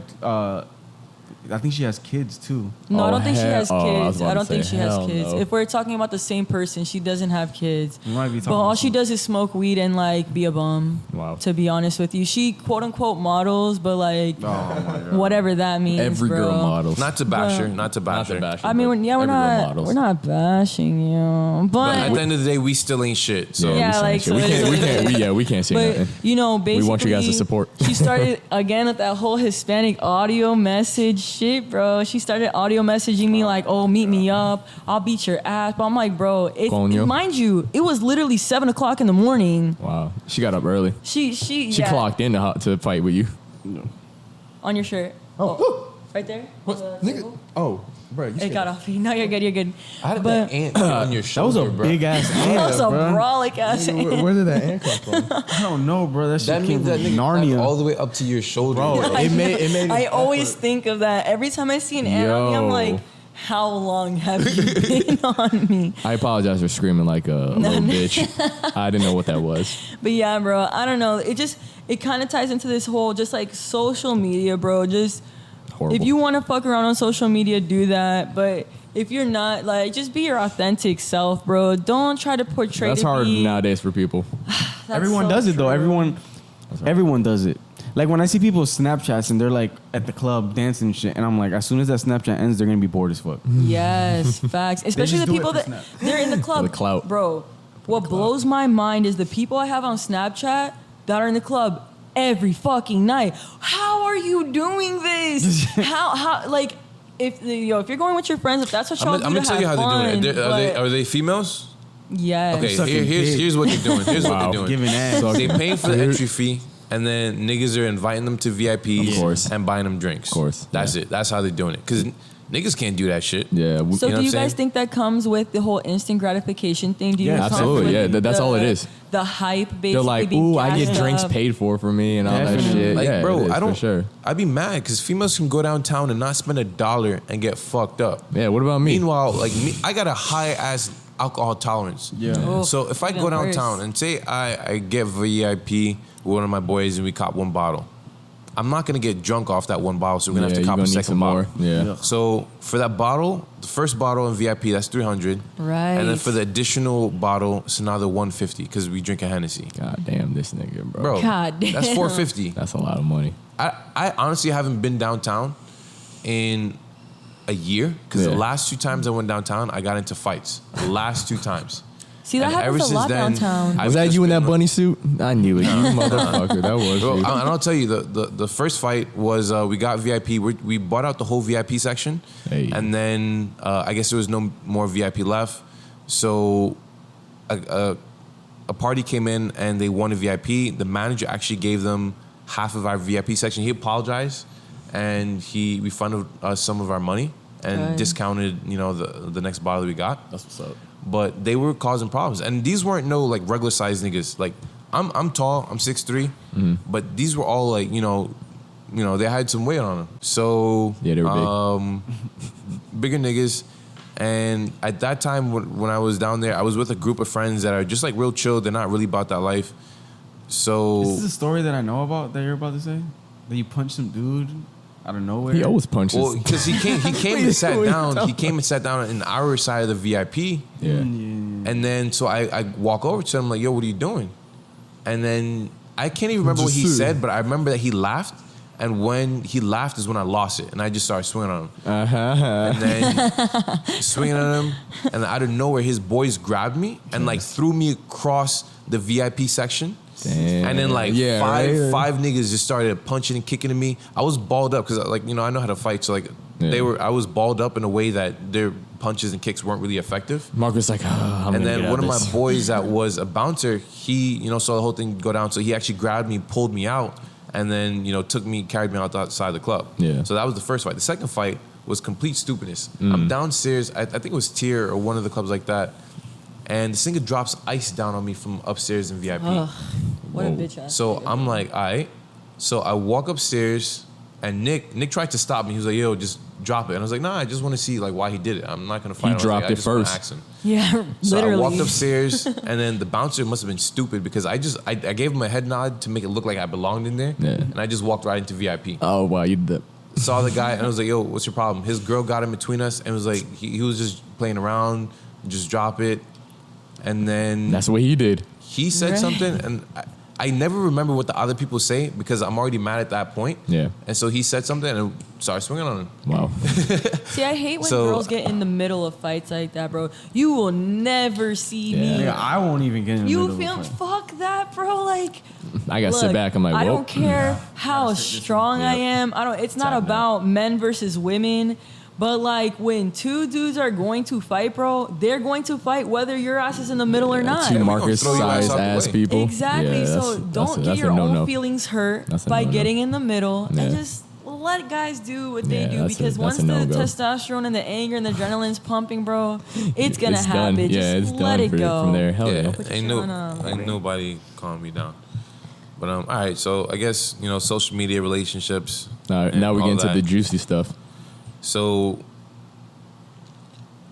D: I think she has kids too.
B: No, I
C: Oh,
B: don't think she
C: hell-
B: has
C: oh, I was
B: kids.
C: about
B: I don't
C: to
B: think
C: say,
B: she has
C: hell
B: kids.
C: no.
B: If we're talking about the same person, she doesn't have kids.
D: We might be
B: But
D: talking
B: all
D: about
B: she does is smoke weed and like be a bum.
C: Wow.
B: To be honest with you, she quote unquote models, but like
D: Oh my god.
B: whatever that means.
C: Every
B: bro.
C: girl models.
A: Not to bash her, not to bash her.
B: I mean, we're not bashing you,
A: But
B: but
A: at the end of the day, we still ain't shit. So
B: Yeah,
C: we
B: like,
C: can't- we
B: so
C: can't. We
B: it's-
C: can't. We can't say
B: but
C: nothing.
B: basically,
C: We want you guys to support.
B: She started again with that whole Hispanic audio message shit, bro. She started audio messaging me like, "Oh, meet me up. I'll beat your ass." But I'm like, bro,
C: Coño.
B: mind you, it was literally 7:00 in the morning.
C: Wow. She got up early.
B: She
C: She clocked in to fight with you.
B: on your shirt.
C: Oh.
B: Right there.
C: What?
B: On the
C: Nigga.
B: table.
C: Oh, bro.
B: It got off. No, you're good. You're good.
A: How did
B: But-
A: that ant get on your
D: That
A: shoulder,
D: was a
A: bro?
D: big ass
B: That was
D: ant,
B: a
D: bro.
B: brolic ass.
C: Where did that ant come from?
D: I don't know, bro. That shit
A: That
D: came
A: means
D: from
A: that nigga climbed
D: Narnia.
A: all the way up to your shoulder.
D: Bro,
A: bro.
C: It made
B: I always think of that every time I see an ant on me. I'm
C: Yo.
B: like, how long have you been on me?
C: I apologize for screaming like a little bitch. I didn't know what that was.
B: But yeah, bro, I don't know. It kind of ties into this whole just like social media, bro. Just
C: Horrible.
B: if you want to fuck around on social media, do that. But if you're not, like, just be your authentic self, bro. Don't try to portray.
C: That's
B: to
C: hard
B: be,
C: nowadays for people.
B: That's
D: Everyone
B: so
D: does it though.
B: true.
D: Everyone does it. Like when I see people Snapchats and they're like at the club dancing and shit, and I'm like, as soon as that Snapchat ends, they're gonna be bored as fuck.
B: Yes, facts. Especially
D: just
B: the
D: do it
B: people
D: for
B: that
D: Snap.
B: they're in the club.
C: For the clout.
B: Bro, what blows my mind is the people I have on Snapchat that are in the club every fucking night. How are you doing this? how like if you're going with your friends, if that's what y'all
A: I'm
B: do
A: gonna
B: to
A: tell
B: have
A: you how
B: fun,
A: they're doing it.
B: but
A: Are they females?
B: yes.
A: Okay,
D: Sucking dick.
A: here's what they're doing. Here's what
C: Wow.
A: they're doing.
D: Giving ass.
C: So-
A: They paying for the entry fee, and then niggas are inviting them to VIPs,
C: Of course.
A: and buying them drinks.
C: Of course,
A: That's
C: yeah.
A: it. That's how they're doing it. Because niggas can't do that shit.
C: Yeah.
B: So
A: You know
B: do you
A: what I'm
B: guys
A: saying?
B: think that comes with the whole instant gratification thing? Do you
D: Yeah,
B: think it comes
C: absolutely.
B: with
C: Yeah, that's all it
B: the-
C: is.
B: The hype, basically.
C: They're like,
B: being
C: ooh, I get
B: gassed
C: drinks
B: up.
C: paid for me and all that
D: Definitely.
C: shit.
A: Like,
C: yeah,
A: bro,
C: it is,
A: I don't.
C: for sure.
A: I'd be mad because females can go downtown and not spend $1 and get fucked up.
C: Yeah, what about me?
A: Meanwhile, like me, I got a high ass alcohol tolerance.
D: Yeah.
B: Oh,
A: So if I
B: even
A: go downtown
B: worse.
A: and say I get VIP with one of my boys and we cop one bottle, I'm not gonna get drunk off that one bottle, so we're gonna have to
C: you're
A: cop a
C: gonna need
A: second
C: some
A: bottle.
C: more. Yeah.
D: Yeah.
A: So for that bottle, the first bottle in VIP, that's 300.
B: Right.
A: And then for the additional bottle, it's another 150 because we drink a Hennessy.
C: God damn, this nigga, bro.
A: Bro,
B: God damn.
A: that's 450.
C: That's a lot of money.
A: I honestly haven't been downtown in a year because the
C: Yeah.
A: last 2 times I went downtown, I got into fights. The last 2 times.
B: See, that
A: And ever
B: happens a
A: since
B: lot
A: then,
B: downtown.
A: I've
C: Was that
A: just
C: you in
A: been
C: that bunny suit? I knew it. You motherfucker. That was
A: Bro,
C: you.
A: and I'll tell you, the first fight was we got VIP. We bought out the whole VIP section,
C: Hey.
A: and then I guess there was no more VIP left. So a party came in and they won a VIP. The manager actually gave them half of our VIP section. He apologized and he refunded us some of our money and
B: Good.
A: discounted the next bottle we got.
C: That's what's up.
A: But they were causing problems, and these weren't no like regular sized niggas. Like I'm tall, I'm 6'3", but these were all like they had some weight on them. So
C: Yeah, they were big.
A: bigger niggas. And at that time when I was down there, I was with a group of friends that are just like real chill. They're not really about that life. So
D: Is this a story that I know about that you're about to say? That you punched some dude out of nowhere?
C: He always punches.
A: well, because he came and sat down. He came and sat down in our side of the VIP.
C: yeah.
A: And then so I walk over to him like, yo, what are you doing? And then I can't even remember what he
C: Just
A: said, but I remember that he laughed. And when he laughed is when I lost it. And I just started swinging on him.
C: Uh-huh.
A: And then swinging on him. And out of nowhere, his boys grabbed me and like threw me across the VIP section.
C: Damn.
A: And then like
C: Yeah, right.
A: five niggas just started punching and kicking at me. I was balled up because I know how to fight. So like
C: Yeah.
A: I was balled up in a way that their punches and kicks weren't really effective.
C: Marcus like, I'm
A: And
C: gonna
A: then
C: get
A: one
C: out
A: of my
C: this.
A: boys that was a bouncer, he saw the whole thing go down. So he actually grabbed me, pulled me out, and then carried me outside the club.
C: Yeah.
A: So that was the first fight. The second fight was complete stupidness. I'm downstairs. I think it was Tier or one of the clubs like that. And this nigga drops ice down on me from upstairs in VIP.
B: Ugh, what a
C: Whoa.
B: bitch ass.
A: So
B: nigga.
A: I'm like, all right. So I walk upstairs, and Nick tried to stop me. He was like, yo, just drop it. And I was like, nah, I just want to see like why he did it. I'm not gonna fight him. I was
C: dropped
A: like, I
C: it
A: just wanna
C: first.
A: ask him.
B: Yeah,
A: So
B: literally.
A: I walked upstairs, and then the bouncer must have been stupid because I gave him a head nod to make it look like I belonged in there,
C: Yeah.
A: and I just walked right into VIP.
C: Oh wow, you did that.
A: Saw the guy, and I was like, "Yo, what's your problem?" His girl got in between us, and was like, he was just playing around, just drop it, and then
C: That's what he did.
A: he said
B: Right.
A: something, and I never remember what the other people say because I'm already mad at that point.
C: Yeah.
A: And so he said something and started swinging on him.
C: Wow.
B: See, I hate when
A: So-
B: girls get in the middle of fights like that, bro. You will never see me.
D: Yeah, I won't even get in the
B: You
D: middle
B: feel
D: of a fight.
B: fuck that, bro. Like,
C: I gotta sit
B: look,
C: back. I'm like,
B: I
C: whoa.
B: don't care how
D: Gotta sit this
B: strong I
C: Yep.
B: am. I don't. It's not
C: Time
B: about men versus women. But like when two dudes are going to fight, bro, they're going to fight whether your ass is in the middle or not.
C: Two
A: we gonna
C: Marcus
A: throw your ass
C: size
A: out the
C: ass
A: way.
C: people.
B: Exactly.
C: Yeah,
B: So don't get your
C: a
B: own
C: no-no.
B: feelings hurt
C: That's a
B: by
C: no-no.
B: getting in the middle and
C: Yeah.
B: just let guys do what they
C: Yeah,
B: do
C: that's
B: because
C: a
B: once the
C: no-go.
B: testosterone and the anger and the adrenaline's pumping, bro, it's gonna
C: It's
B: happen.
C: done.
B: Just
C: Yeah, it's
B: let
C: done
B: it go.
C: from there. Hell
A: Yeah,
C: yeah.
B: Put your
A: ain't
B: shit
A: no,
B: on,
A: ain't nobody calm me down. But all right. So I guess social media relationships.
C: Now
A: and
C: we
A: all
C: get into
A: that.
C: the juicy stuff.
A: So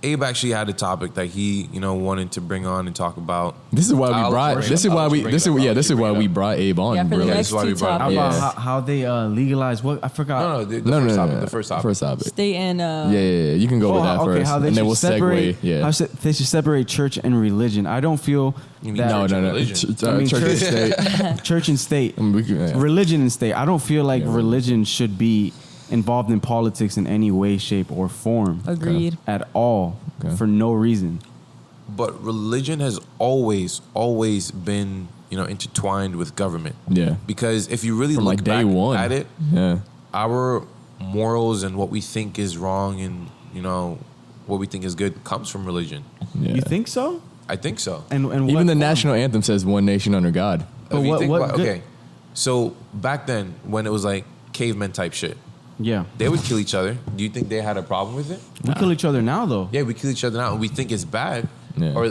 A: Abe actually had a topic that he wanted to bring on and talk about.
C: This is why we
A: I'll
C: brought.
A: bring
C: This
A: it
C: is
A: up.
C: why
A: I'll
C: we.
A: bring
C: This
A: it
C: is
A: up.
C: yeah.
A: I'll
C: This is
A: bring
C: why
A: it
C: we
A: up.
C: brought Abe on.
B: Yeah, for the
C: bro.
A: Yeah,
B: next
A: that's why
B: two
A: we brought it
D: How
A: up.
B: topics.
D: about
C: Yeah.
D: how they legalize what? I forgot.
A: No, the first topic. The first topic.
C: First topic.
B: State and
C: Yeah. You can go with that first,
D: how they
C: and then
D: should
C: we'll
D: separate.
C: segue. Yeah.
D: How they should separate church and religion. I don't feel
A: You mean
D: that
A: church and
C: No.
A: religion?
C: Ch-
D: I mean,
C: church and
D: church-
C: state.
D: church and state,
C: Yeah.
D: religion and state. I don't feel like
C: Yeah.
D: religion should be involved in politics in any way, shape, or form
B: agreed.
D: at all
C: Okay.
D: for no reason.
A: But religion has always been intertwined with government.
C: Yeah.
A: Because if you really
C: From
A: look
C: like day
A: back
C: one.
A: at it,
C: Yeah.
A: our morals and what we think is wrong and what we think is good comes from religion.
C: Yeah.
D: You think so?
A: I think so.
D: And
C: Even
D: what
C: the
D: form?
C: national anthem says "One nation under God."
D: But
A: If you
D: what-
A: think
D: what
A: about-
D: good-
A: okay, so back then when it was like cavemen type shit,
D: Yeah,
A: they would kill each other. Do you think they had a problem with it?
D: we kill each other now though.
A: Yeah, we kill each other now, and we think it's bad.
C: Yeah.
A: Or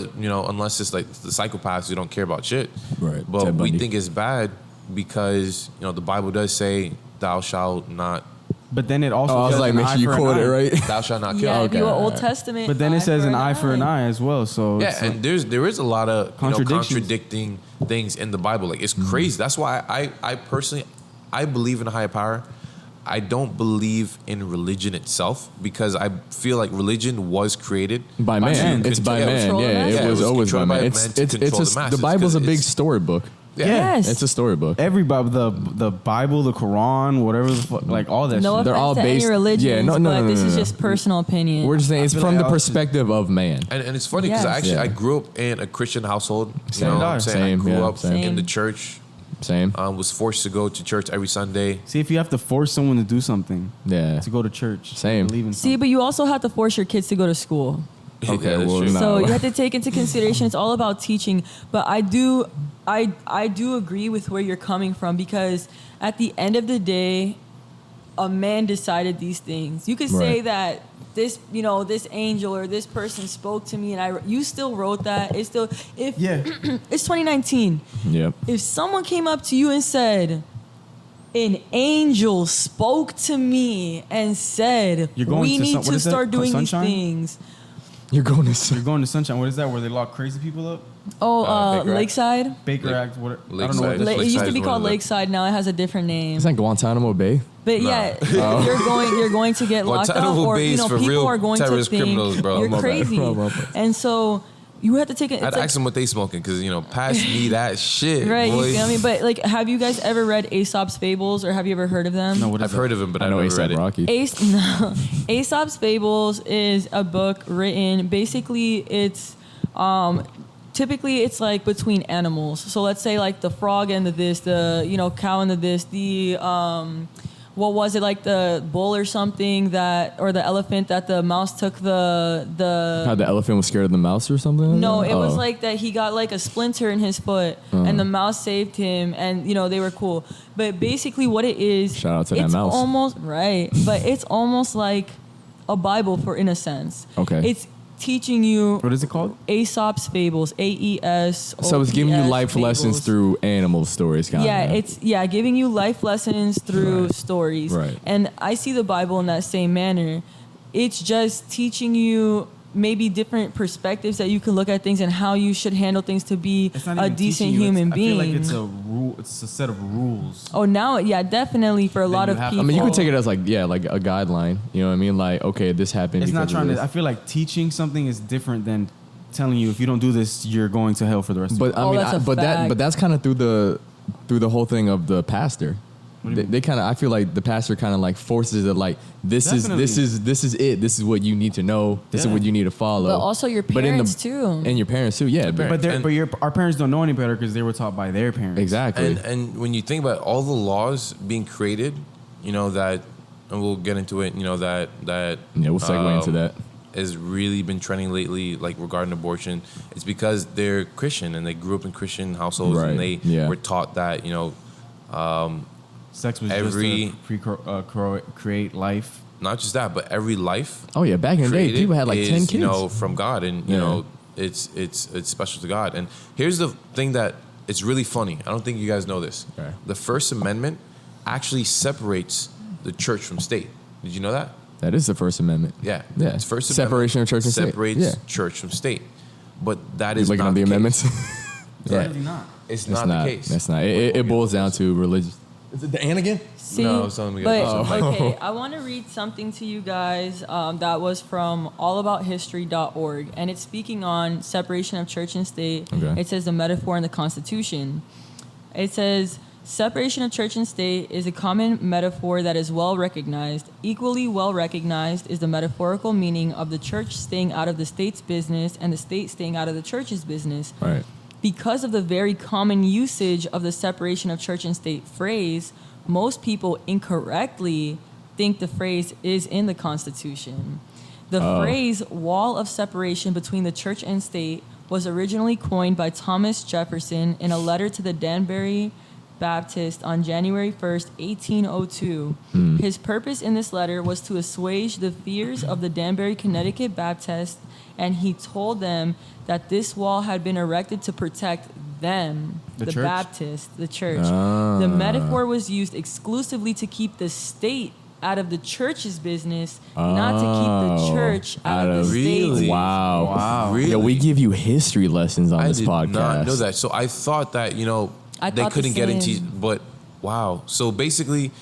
A: unless it's like the psychopaths who don't care about shit.
C: Right.
A: But
C: Ted
A: we
C: Bundy.
A: think it's bad because the Bible does say, "Thou shalt not,
D: But then it also
C: Oh, I was
D: says
C: like,
D: an
C: make
D: eye
C: sure you
D: for an
C: quote it
D: eye.
C: right.
A: thou shalt not kill."
B: Yeah, if
C: okay,
B: you were Old
C: alright.
B: Testament.
D: But then it says an eye for an
B: eye.
D: eye as well. So
A: Yeah,
D: it's
A: and there is a lot of
D: Contradictions.
A: contradicting things in the Bible. Like it's
C: Mm-hmm.
A: crazy. That's why I personally I believe in a higher power. I don't believe in religion itself because I feel like religion was created
C: By man.
D: man.
C: It's by
A: Yeah,
C: man.
B: control the
C: Yeah,
B: masses.
C: it
A: Yeah,
C: was
A: it was
C: always by
A: controlled by
C: man.
A: man
C: It's
A: to
C: it's
A: control
C: it's
A: the
C: a, the
A: masses,
C: Bible's a
A: 'cause
C: big
A: it's-
C: storybook.
A: yeah.
B: Yes.
C: It's a storybook.
D: everybody, the Bible, the Quran, whatever the fuck, like all that.
B: No
D: shit.
C: They're
B: offense
C: all
B: to
C: based-
B: any religions,
C: yeah, no,
B: but this is
C: no.
B: just personal opinion.
C: We're just saying it's
D: feel
C: from
D: like
C: the
D: I also-
C: perspective of man.
A: And it's funny because
B: Yes.
A: I grew up in a Christian household. You
C: Same.
A: know what I'm saying?
C: Same,
A: I grew
C: yeah,
A: up
C: same.
A: in the church.
C: Same.
A: Was forced to go to church every Sunday.
D: See, if you have to force someone to do something,
C: Yeah.
D: to go to church,
C: Same.
D: believe in
B: See,
D: something.
B: but you also have to force your kids to go to school.
C: Okay,
A: Yeah, that's
C: well,
A: true.
C: no.
B: So you have to take into consideration it's all about teaching. But I do agree with where you're coming from because at the end of the day, a man decided these things. You could say
C: Right.
B: that this angel or this person spoke to me and you still wrote that. It's still
D: Yeah.
B: it's 2019.
C: Yep.
B: If someone came up to you and said, an angel spoke to me and said,
D: You're going
B: we
D: to
B: need
D: what
B: to
D: is that?
B: start doing
D: Sunshine?
B: these things.
C: You're going to
D: You're going to Sunshine. What is that? Where they lock crazy people up?
B: Oh,
A: Baker Act.
B: Lakeside?
D: Baker
A: Lake-
D: Act. What? I don't know.
A: Lakeside.
D: What
A: That's
B: It used to
A: Lakeside
B: be
A: is
B: called
A: one of the-
B: Lakeside. Now it has a different name.
C: It's like Guantanamo Bay.
B: But
A: Nah.
B: yeah, you're going to get locked up,
A: Guantanamo
B: or
A: Bay is for
B: people
A: real
B: are going to
A: terrorist
B: think
A: criminals, bro.
B: you're
C: My bad.
B: crazy,
C: My bad.
B: and so you have to take it.
A: I'd
B: It's like,
A: ask them what they smoking because pass me that shit,
B: right?
A: boy.
B: You feel me? But like, have you guys ever read Aesop's Fables, or have you ever heard of them?
D: No, what is
A: I've
D: that?
A: heard of him, but
C: I
A: I've
C: know
A: never read
C: ASAP
A: it.
C: Rocky.
B: Aesop's Fables is a book written. Basically, it's typically it's like between animals. So let's say like the frog and the this, the cow and the this, the what was it, like the bull or something or the elephant that the mouse took the
C: How the elephant was scared of the mouse or something?
B: no,
C: like
B: it
C: that?
B: was
C: Oh.
B: like that he got like a splinter in his foot and the mouse saved him and they were cool. But basically what it is,
C: Shout out to that
B: it's
C: mouse.
B: almost right, but it's almost like a Bible in a sense.
C: Okay.
B: It's teaching you
D: What is it called?
B: Aesop's Fables, AES.
C: So it's giving you life
B: fables.
C: lessons through animal stories, kind
B: Yeah,
C: of.
B: it's giving you life lessons through
C: Right.
B: stories.
C: Right.
B: And I see the Bible in that same manner. It's just teaching you maybe different perspectives that you can look at things and how you should handle things to be
D: It's not
B: a
D: even
B: decent
D: teaching you.
B: human
D: I
B: being.
D: feel like it's a rule. It's a set of rules.
B: Oh, now, yeah, definitely for a lot
D: you
B: of
D: have to
B: people.
C: I mean, you could take it as like a guideline. You know what I mean? Like, okay, this happened.
D: It's not
C: because
D: trying
C: of
D: to. I
C: this.
D: feel like teaching something is different than telling you if you don't do this, you're going to hell for the rest of
C: But
D: your life.
C: I mean,
B: that's a
C: but
B: fact.
C: that's kind of through the through the whole thing of the pastor. They kind of, I feel like the pastor kind of like forces it, like this is it. This is what you need to know. This is what you need to follow.
B: But also your parents too.
C: And your parents too. Yeah,
D: Our parents don't know any better because they were taught by their parents.
C: exactly.
A: And when you think about all the laws being created, you know that, and we'll get into it. You know that
C: Yeah, we'll segue into that.
A: Has really been trending lately, like regarding abortion. It's because they're Christian and they grew up in Christian households, and they were taught that
D: Sex was just to create life.
A: Not just that, but every life.
C: Oh yeah, back in the day, people had like 10 kids.
A: You know, from God, and you know, it's special to God. And here's the thing that it's really funny. I don't think you guys know this.
C: Okay.
A: The First Amendment actually separates the church from state. Did you know that?
C: That is the First Amendment.
A: Yeah.
C: Yeah.
A: It's First
C: Separation of church and state.
A: Separates church from state. But that is
C: looking
A: not
C: at the
A: case.
C: amendments.
D: It's really not.
A: It's not the case.
C: That's not. It boils down to religious. Is it the and again?
B: See,
A: No, it's only
B: but
A: something.
B: okay, I want to read something to you guys that was from allabouthistory.org, and it's speaking on separation of church and state.
C: Okay.
B: It says the metaphor in the Constitution. It says separation of church and state is a common metaphor that is well recognized. Equally well recognized is the metaphorical meaning of the church staying out of the state's business and the state staying out of the church's business.
C: Right.
B: Because of the very common usage of the separation of church and state phrase, most people incorrectly think the phrase is in the Constitution. The phrase wall of separation between the church and state was originally coined by Thomas Jefferson in a letter to the Danbury Baptist on January 1st, 1802. His purpose in this letter was to assuage the fears of the Danbury, Connecticut Baptists, and he told them that this wall had been erected to protect them, the
D: church?
B: Baptists, the church. The metaphor was used exclusively to keep the state out of the church's business, not to keep the church out of the
A: Really?
B: state.
C: Wow.
A: Really?
C: Yo, we give you history lessons on
A: I
C: this
A: did
C: podcast.
A: not know that. So I thought that
B: I
A: they
B: thought the
A: couldn't get into,
B: same.
A: but wow. So basically,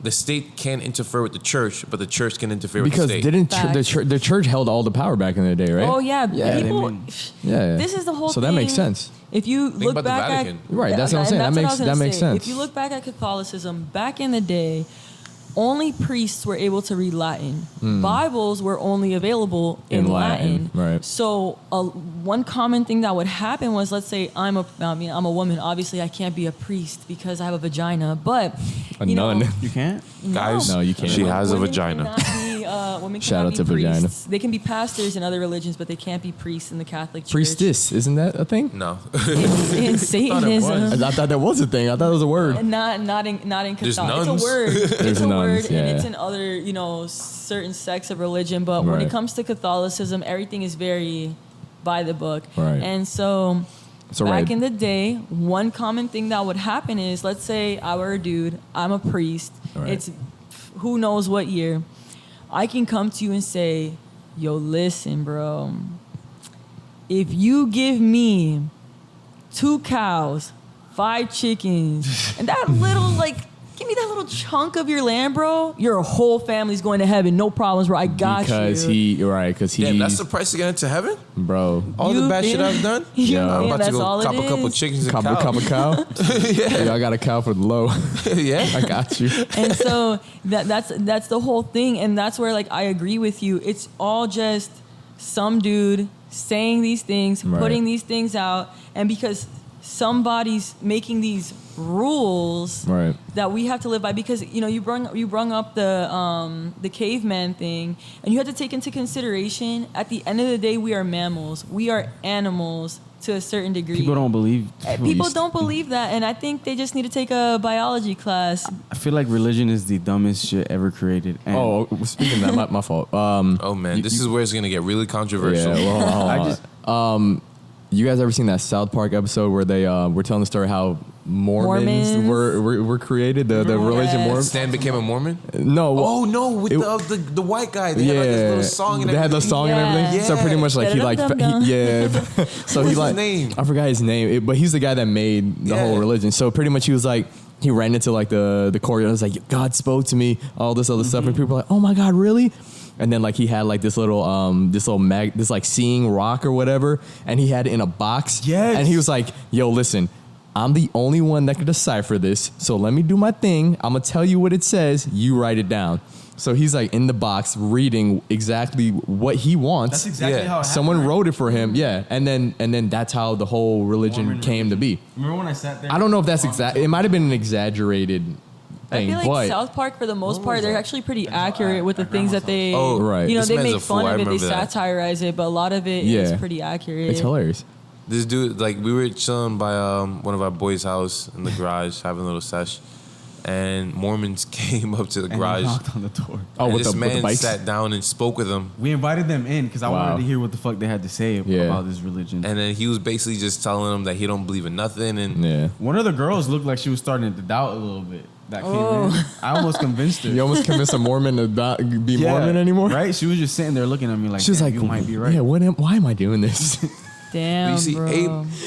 A: the state can't interfere with the church, but the church can interfere
C: Because
A: with the state.
C: didn't
B: Facts.
C: the church held all the power back in the day, right?
B: Oh yeah,
C: Yeah,
B: people.
C: Yeah.
B: This is the whole
C: So
B: thing.
C: that makes sense.
B: If you
A: Think
B: look
A: about the
B: back at
A: Vatican.
C: Right, that's what I'm saying.
B: and
C: That
B: that's what I was
C: makes
B: gonna say.
C: sense.
B: If you look back at Catholicism, back in the day, only priests were able to read Latin. Bibles were only available in Latin.
C: right.
B: So one common thing that would happen was, let's say I'm a woman. Obviously, I can't be a priest because I have a vagina. But
C: A
B: you
C: nun.
B: know,
D: You can't?
A: Guys,
C: No, you can't.
A: She has a
B: women
A: vagina.
B: cannot be, women
C: Shout
B: cannot
C: out
B: be
C: to vagina.
B: priests. They can be pastors in other religions, but they can't be priests in the Catholic Church.
C: Priestess, isn't that a thing?
A: No.
B: in Satanism.
C: I thought that was a thing. I thought it was a word.
B: Not in
A: There's
B: Catholic.
A: nuns.
B: It's a word. It's a
C: nuns,
B: word,
C: yeah.
B: and it's in other certain sects of religion. But when
C: Right.
B: it comes to Catholicism, everything is very by the book.
C: Right.
B: And so
C: So
B: back
C: right.
B: in the day, one common thing that would happen is, let's say I were a dude, I'm a priest.
C: Right.
B: It's who knows what year. I can come to you and say, yo, listen, bro. If you give me 2 cows, 5 chickens, and that little, give me that little chunk of your land, bro, your whole family's going to heaven. No problems, bro. I got
C: Because
B: you.
C: because
A: Damn,
C: he's,
A: that's the price to get into heaven?
C: bro.
A: All
B: You
A: the bad
B: think-
A: shit I've done?
B: You
C: Yeah.
A: I'm
B: think
A: about to
B: that's
A: go
B: all
A: cop
B: it
A: a couple
B: is?
A: chickens and
C: Cup of cow? Yeah. I got a cow for the low.
A: Yeah.
C: I got you.
B: And so that's the whole thing, and that's where I agree with you. It's all just some dude saying these things,
C: Right.
B: putting these things out, and because somebody's making these rules
C: Right.
B: that we have to live by, because you brung up the caveman thing, and you have to take into consideration, at the end of the day, we are mammals, we are animals to a certain degree.
D: People don't believe.
B: People don't believe that, and I think they just need to take a biology class.
D: I feel like religion is the dumbest shit ever created. And
C: Oh, speaking of that, my fault.
A: Oh, man. This is where it's going to get really controversial.
C: Yeah, well, hold on,
D: I
C: hold
D: just-
C: on. You guys ever seen that South Park episode where they were telling the story how Mormons were created, the religion
B: Yes.
C: Mormon?
A: Stan became a Mormon?
C: No.
A: Oh, no. With
C: It-
A: the white guy. They had like this little song and
C: they had the
A: everything.
C: song and everything.
A: Yeah.
C: So pretty much like
B: Da-dum-dum-dum.
C: so
A: What's
C: he
A: his
C: like
A: name?
C: I forgot his name, but he's the guy that made the
A: Yeah.
C: whole religion. So pretty much he was like he ran into like the courtyard and was like, God spoke to me, all this other stuff, and people were like, oh my God, really? And then like he had like this little seeing rock or whatever, and he had it in a box.
D: Yes.
C: And he was like, yo, listen, I'm the only one that can decipher this. So let me do my thing. I'm going to tell you what it says. You write it down. So he's like in the box reading exactly what he wants.
D: That's exactly
A: Yeah.
D: how it
C: Someone
D: happened.
C: wrote it for him. Yeah. And then that's how the whole religion
D: Mormon
C: came to be.
D: Remember when I sat there?
C: I don't know if that's exact. It might have been an exaggerated
B: I
C: thing,
B: feel like
C: but
B: South Park, for the most
A: What
B: part,
A: was
B: they're
A: that?
B: actually pretty
D: That's
B: accurate with the
D: at
B: things that
D: grandma's
B: they,
C: Oh, right.
B: you know,
A: This
B: they
A: man's
B: make
A: a fool.
B: fun
A: I
B: of it, they
A: remember that.
B: satirize it, but a lot of it is
C: Yeah.
B: pretty accurate.
C: it's hilarious.
A: This dude, like, we were chilling by one of our boys' house in the garage, having a little sesh, and Mormons came up to the
D: And he
A: garage.
D: knocked on the door.
C: Oh,
A: and
C: with
A: this
C: the
A: man
C: bikes?
A: sat down and spoke with him,
D: We invited them in because I
C: Wow.
D: wanted to hear what the fuck they had to say
C: Yeah.
D: about this religion.
A: and then he was basically just telling them that he don't believe in nothing, and
C: Yeah.
D: One of the girls looked like she was starting to doubt a little bit. That came
B: Oh.
D: in. I almost convinced her.
C: You almost convinced a Mormon to not be Mormon anymore?
D: Right? She was just sitting there looking at me like,
C: She was
D: "Damn,
C: like,
D: you might be right."
C: yeah, why am I doing this?
B: Damn,
A: you see,
B: bro.
A: Abe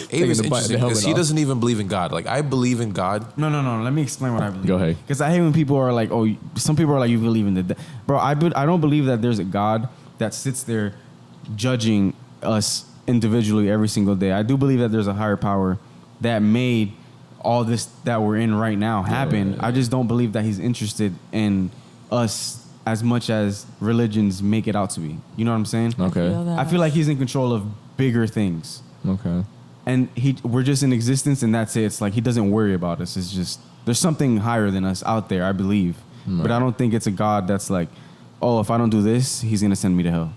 C: Taking
A: is
C: the
A: interesting
C: helmet
A: because he
C: off.
A: doesn't even believe in God. Like, I believe in God.
D: No. Let me explain what I believe.
C: Go ahead.
D: Because I hate when people are like, "Oh, some people are like, you believe in the bro." I don't believe that there's a God that sits there judging us individually every single day. I do believe that there's a higher power that made all this that we're in right now happen.
C: Yeah.
D: I just don't believe that he's interested in us as much as religions make it out to be. You know what I'm saying?
C: Okay.
D: I feel like he's in control of bigger things.
C: Okay.
D: And we're just in existence, and that's it. It's like he doesn't worry about us. It's just there's something higher than us out there, I believe. But I don't think it's a God that's like, oh, if I don't do this, he's gonna send me to hell.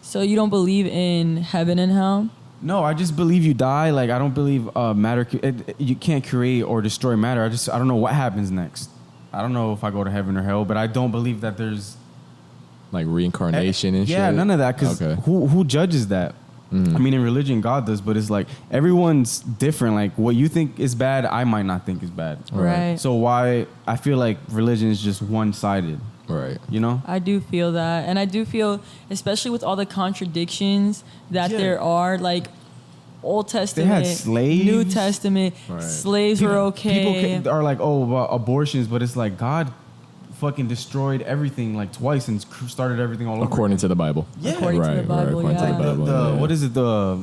B: So you don't believe in heaven and hell?
D: No, I just believe you die. Like I don't believe matter. You can't create or destroy matter. I don't know what happens next. I don't know if I go to heaven or hell, but I don't believe that there's
C: Like reincarnation and shit.
D: yeah, none of that. Because
C: Okay.
D: who judges that? I mean, in religion, God does, but it's like everyone's different. Like what you think is bad, I might not think is bad.
B: Right.
D: So why I feel like religion is just one-sided.
C: Right.
D: You know?
B: I do feel that. And I do feel, especially with all the contradictions that
D: Yeah.
B: there are, like Old Testament,
D: had slaves.
B: New Testament,
C: Right.
B: slaves were okay.
D: People are like, oh, about abortions, but it's like God fucking destroyed everything like twice and started everything all over.
C: According to the Bible.
D: Yeah.
B: According to the
C: Right,
B: Bible,
C: according to
B: yeah.
C: the Bible, yeah.
D: What is it?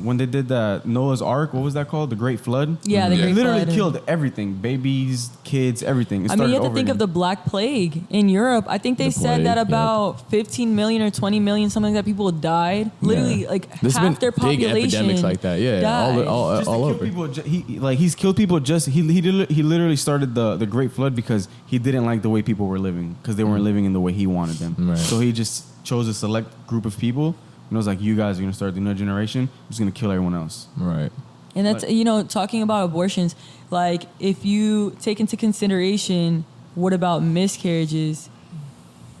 D: When they did that Noah's Ark, what was that called? The Great Flood.
B: Yeah, the
A: Yeah.
D: They
B: Great
D: literally
B: Flood.
D: killed everything: babies, kids, everything. It
B: I mean, you
D: started
B: have to
D: over
B: think of
D: again.
B: the Black Plague in Europe. I think they
C: The
B: said that
C: plague,
B: about 15 million or 20 million, something like that, people died. Literally,
C: Yeah.
B: like
C: There's
B: half
C: been
B: their
C: big
B: population
C: epidemics like that. Yeah.
B: died.
C: All
D: Just to kill
C: over.
D: people. He's killed people. He literally started the Great Flood because he didn't like the way people were living because they weren't living in the way he wanted them.
C: Right.
D: So he just chose a select group of people and was like, "You guys are gonna start the new generation. I'm just gonna kill everyone else."
C: Right.
B: And that's,
D: Like-
B: you know, talking about abortions, like if you take into consideration, what about miscarriages?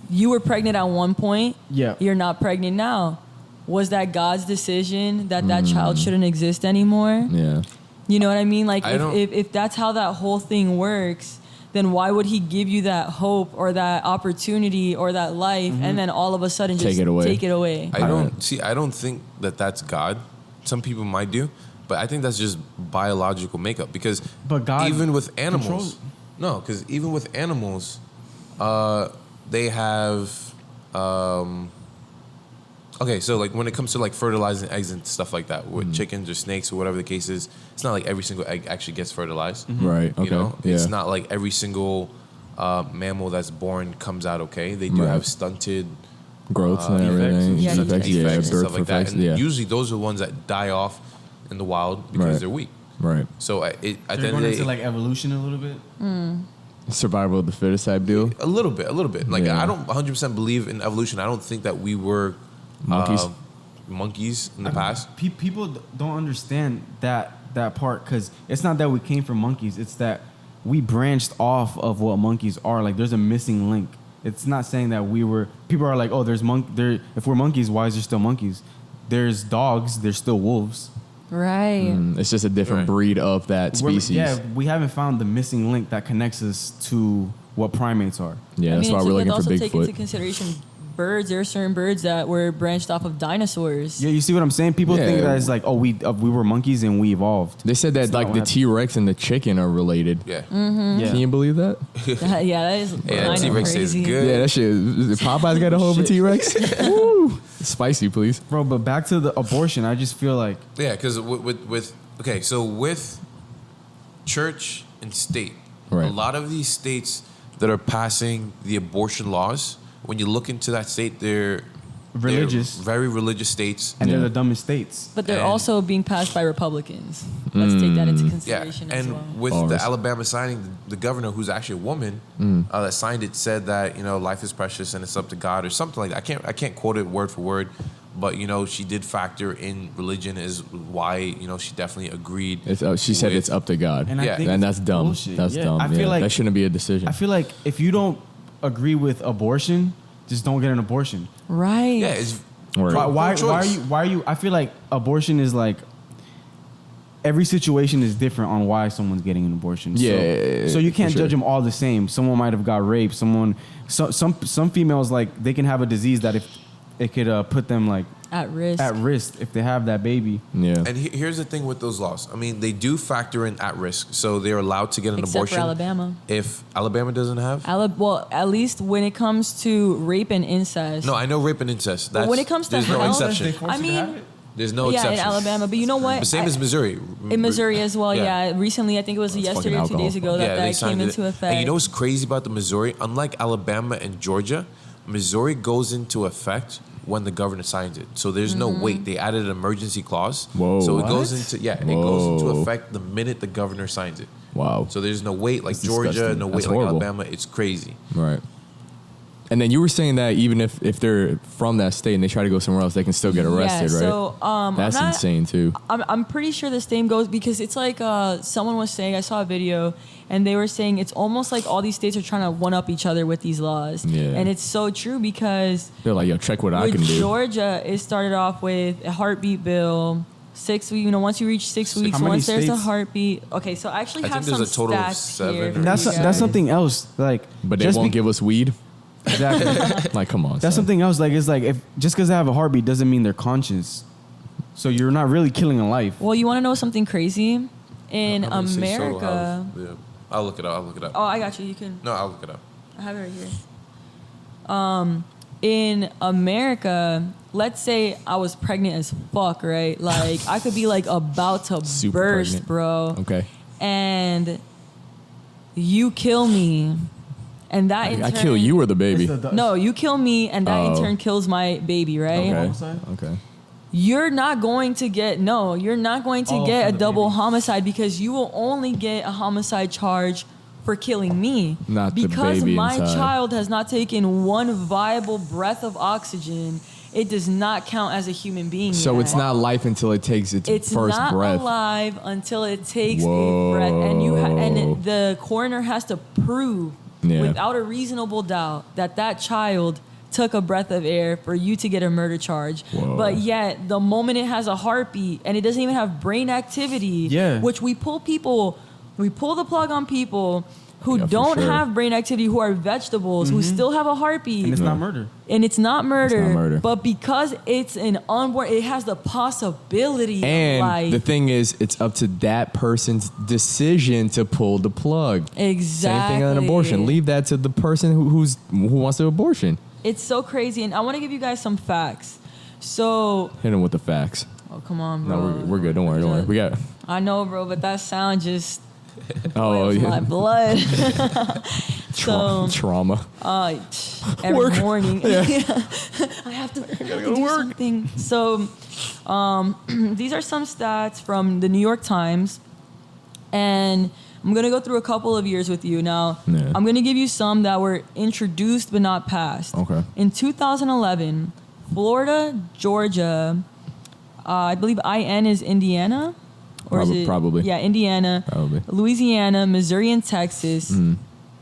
B: You were pregnant at one point.
D: Yeah.
B: You're not pregnant now. Was that God's decision that that child shouldn't exist anymore?
C: Yeah.
B: You know what I mean? Like
A: I don't-
B: if that's how that whole thing works, then why would he give you that hope or that opportunity or that life and then all of a sudden just
C: Take it away.
B: take it away?
A: I don't see. I don't think that that's God. Some people might do, but I think that's just biological makeup. Because
D: But God
A: even with animals,
D: controls-
A: no, because even with animals, they have. Okay, so like when it comes to like fertilizing eggs and stuff like that, with chickens or snakes or whatever the case is, it's not like every single egg actually gets fertilized.
C: Right. Okay.
A: You know,
C: yeah.
A: it's not like every single mammal that's born comes out okay. They do
C: Right.
A: have stunted
C: growth and
D: defects
C: everything.
D: and
B: Yeah,
C: Defects, yeah,
A: defects and
C: birth
A: stuff like that.
C: defects.
A: And
C: Yeah.
A: usually those are the ones that die off in the wild because
C: Right.
A: they're weak.
C: Right.
A: So at the
D: They're
A: end
D: going
A: of the
D: into
A: day,
D: like evolution a little bit.
C: Survival of the fittest type deal.
A: a little bit. Like
C: Yeah.
A: I don't 100% believe in evolution. I don't think that we were
C: Monkeys.
A: monkeys in the past.
D: People don't understand that part because it's not that we came from monkeys. It's that we branched off of what monkeys are. Like there's a missing link. It's not saying that we were. People are like, oh, there's if we're monkeys, why is there still monkeys? There's dogs. There's still wolves.
B: Right.
C: It's just a different
A: Right.
C: breed of that species.
D: We haven't found the missing link that connects us to what primates are.
C: Yeah, that's why we're looking for
B: also take into
C: Bigfoot.
B: consideration birds. There are certain birds that were branched off of dinosaurs.
D: Yeah, you see what I'm saying? People think
C: Yeah.
D: that it's like, oh, we were monkeys and we evolved.
C: They said that
D: That's not
C: like
D: what
C: the
D: happened.
C: T-Rex and the chicken are related.
A: Yeah.
D: Yeah.
C: Can you believe that?
B: Yeah, that is
A: Yeah,
B: kind of
A: T-Rex is
B: crazy.
A: good.
C: Yeah, that shit. Popeyes got a hold of a T-Rex. Woo! Spicy, please.
D: Bro, but back to the abortion, I just feel like
A: Yeah, because with okay, so with church and state.
C: Right.
A: A lot of these states that are passing the abortion laws, when you look into that state, they're
D: Religious.
A: very religious states.
D: And
C: Yeah.
D: they're the dumbest states.
B: But they're
A: And-
B: also being passed by Republicans. Let's take that into
A: Yeah,
B: consideration as
A: and
B: well.
A: with
C: Bars.
A: the Alabama signing, the governor, who's actually a woman, that signed it, said that life is precious and it's up to God or something like that. I can't quote it word for word, but she did factor in religion is why she definitely agreed.
C: She said
A: with-
C: it's up to God,
D: And I
A: Yeah.
D: think
C: and
D: it's
C: that's dumb.
D: bullshit.
C: That's
D: Yeah.
C: dumb.
D: I feel like
C: that shouldn't be a decision.
D: I feel like if you don't agree with abortion, just don't get an abortion.
B: Right.
A: Yeah, it's
C: Or-
D: Why
A: No choice.
D: are you? I feel like abortion is like every situation is different on why someone's getting an abortion.
C: Yeah,
D: So you can't
C: for sure.
D: judge them all the same. Someone might have got raped. Some females like they can have a disease that if it could put them like
B: At risk.
D: at risk if they have that baby.
C: yeah.
A: And here's the thing with those laws. I mean, they do factor in at risk, so they're allowed to get an
B: Except
A: abortion.
B: for Alabama.
A: If Alabama doesn't have,
B: Well, at least when it comes to rape and incest.
A: no, I know rape and incest.
B: But when it comes to
A: there's no
B: health-
A: exception.
B: I mean,
A: There's no
B: yeah,
A: exception.
B: in Alabama. But you know what?
A: The same as Missouri.
B: In Missouri as well, yeah. Recently, I think it was
C: That's
B: yesterday or
C: fucking
B: 2 days ago
C: alcohol.
B: that
A: they
B: that
A: signed
B: came
A: it.
B: into effect.
A: And you know what's crazy about the Missouri? Unlike Alabama and Georgia, Missouri goes into effect when the governor signs it. So there's no
B: Mm-hmm.
A: wait. They added an emergency clause.
C: Whoa.
A: So it
C: What?
A: goes into it goes into
C: Whoa.
A: effect the minute the governor signs it.
C: Wow.
A: So there's no wait like
C: That's
A: Georgia,
C: disgusting.
A: no wait
C: That's
A: like
C: horrible.
A: Alabama. It's crazy.
C: Right. And then you were saying that even if they're from that state and they try to go somewhere else, they can still get arrested,
B: yeah,
C: right?
B: So
C: That's
B: I'm not-
C: insane too.
B: I'm pretty sure the same goes because it's like someone was saying, I saw a video and they were saying it's almost like all these states are trying to one up each other with these laws.
C: Yeah.
B: And it's so true because
C: They're like, yo, check what I
B: with
C: can do.
B: Georgia, it started off with a heartbeat bill. 6 weeks, once you reach 6 weeks,
D: How many
B: once there's a
D: states?
B: heartbeat. Okay, so I actually
A: I
B: have
A: think
B: some
A: there's a total of
B: stats
A: 7
B: here.
A: or-
B: for
D: That's
B: you
D: that's
B: guys.
D: something else. Like,
C: But they
D: just
C: won't
D: be-
C: give us weed.
D: exactly.
C: Like, come on.
D: That's
C: son.
D: something else. Like, it's like if just because they have a heartbeat doesn't mean they're conscious. So you're not really killing a life.
B: Well, you want to know something crazy? In
A: I'm gonna say Soto
B: America.
A: House. Yeah. I'll look it up.
B: Oh, I got you. You can.
A: No, I'll look it up.
B: I have it right here. In America, let's say I was pregnant as fuck, right? Like I could be like about to
C: Super
B: burst,
C: pregnant.
B: bro.
C: Okay.
B: And you kill me, and that in
C: I
B: turn,
C: kill you or the baby.
B: No, you kill me, and that in
C: Oh.
B: turn kills my baby, right?
C: Okay. Okay.
B: You're not going to get
D: Oh,
B: get
D: for
B: a
D: the
B: double
D: baby.
B: homicide because you will only get a homicide charge for killing me.
C: Not the
B: because
C: baby
B: my
C: inside.
B: child has not taken one viable breath of oxygen. It does not count as a human being.
C: So
B: yet.
C: it's not life until it takes its
B: It's
C: first
B: not
C: breath.
B: alive until it takes
C: Whoa.
B: a breath, and and the coroner has to prove
C: Yeah.
B: without a reasonable doubt that child took a breath of air for you to get a murder charge.
C: Whoa.
B: But yet, the moment it has a heartbeat and it doesn't even have brain activity,
D: Yeah.
B: which we pull the plug on people who
C: Yeah, for
B: don't
C: sure.
B: have brain activity, who are vegetables, who still have a heartbeat.
D: And it's not murder.
B: And it's not murder,
C: murder.
B: but because it's an unborn, it has the possibility of
C: And
B: life.
C: the thing is, it's up to that person's decision to pull the plug.
B: Exactly.
C: Same thing on an abortion. Leave that to the person who wants the abortion.
B: It's so crazy, and I want to give you guys some facts. So,
C: Hit them with the facts.
B: oh come on, bro.
C: No, we're good. Don't worry. We got.
B: I know, bro, but that sound just
C: Oh
B: boils my
C: yeah.
B: blood. So,
C: Trauma.
B: every
C: Work.
B: morning, I have to do something. So, these are some stats from the New York Times, and I'm gonna go through a couple of years with you. Now,
C: Yeah.
B: I'm gonna give you some that were introduced but not passed.
C: Okay.
B: In 2011, Florida, Georgia, I believe IN is Indiana, or is it
C: Probably.
B: Yeah, Indiana,
C: Probably.
B: Louisiana, Missouri, and Texas.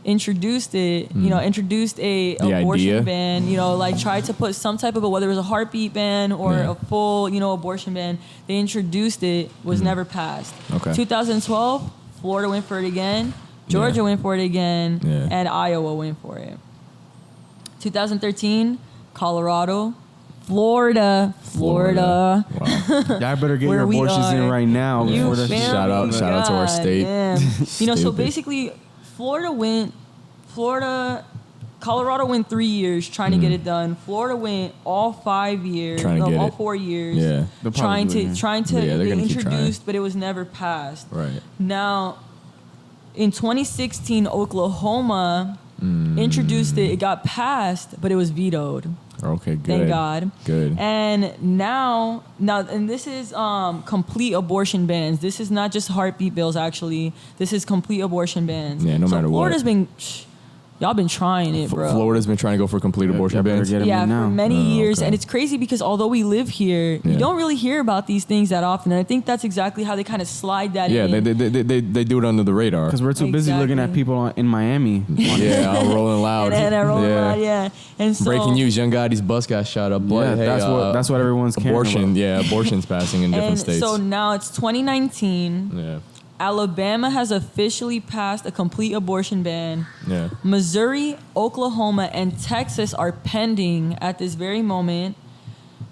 B: Introduced it, introduced a
C: The
B: abortion
C: idea?
B: ban, like tried to put some type of whether it was a heartbeat ban or
C: Yeah.
B: a full, abortion ban. They introduced it, was never passed.
C: Okay.
B: 2012, Florida went for it again, Georgia
C: Yeah.
B: went for it again,
C: Yeah.
B: and Iowa went for it. 2013, Colorado, Florida.
C: Wow.
D: Y'all better get
B: Where
D: your
B: we
D: abortions in
B: are.
D: right now.
B: You
D: before that
B: feel
D: shit-
C: Shout out-
B: me?
C: shout out to our
B: God
C: state.
B: damn. So
C: Stupid.
B: basically, Colorado went 3 years trying to get it done. Florida went all 5 years,
C: Trying to get
B: all
C: it.
B: 4 years.
C: Yeah.
D: They'll probably do it again.
B: Trying to
C: Yeah, they're
B: they
C: gonna keep trying.
B: introduced, but it was never passed.
C: Right.
B: Now, in 2016, Oklahoma introduced it. It got passed, but it was vetoed.
C: Okay, good.
B: Thank God.
C: Good.
B: And now, and this is complete abortion bans. This is not just heartbeat bills. Actually, this is complete abortion bans.
C: Yeah, no matter what.
B: Florida's been. Y'all been trying it, bro.
C: Florida's been trying to go for complete abortion bans.
B: Yeah, for many years.
C: okay.
B: And it's crazy because although we live here, you don't really hear about these things that often. And I think that's exactly how they kind of slide that
C: Yeah,
B: in.
C: they do it under the radar.
D: Because we're too busy looking at people in Miami.
C: Yeah, I'm rolling loud.
B: and rolling loud, yeah. And so,
C: Breaking news: Young Gotti's bus got shot up.
D: Yeah,
C: Hey,
D: that's what everyone's caring
C: abortion.
D: about.
C: Yeah, abortion's passing in different
B: and
C: states.
B: so now it's 2019.
C: Yeah,
B: Alabama has officially passed a complete abortion ban.
C: yeah.
B: Missouri, Oklahoma, and Texas are pending at this very moment.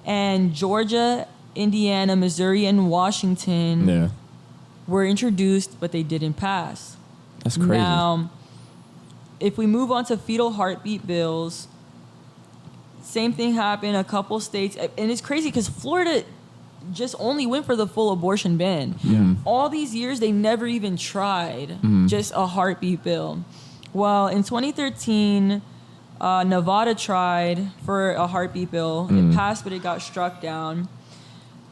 B: And Georgia, Indiana, Missouri, and Washington
C: Yeah,
B: were introduced, but they didn't pass.
C: that's crazy.
B: Now, if we move on to fetal heartbeat bills, same thing happened. A couple states, and it's crazy because Florida just only went for the full abortion ban. All these years, they never even tried just a heartbeat bill. Well, in 2013, Nevada tried for a heartbeat bill. It passed, but it got struck down.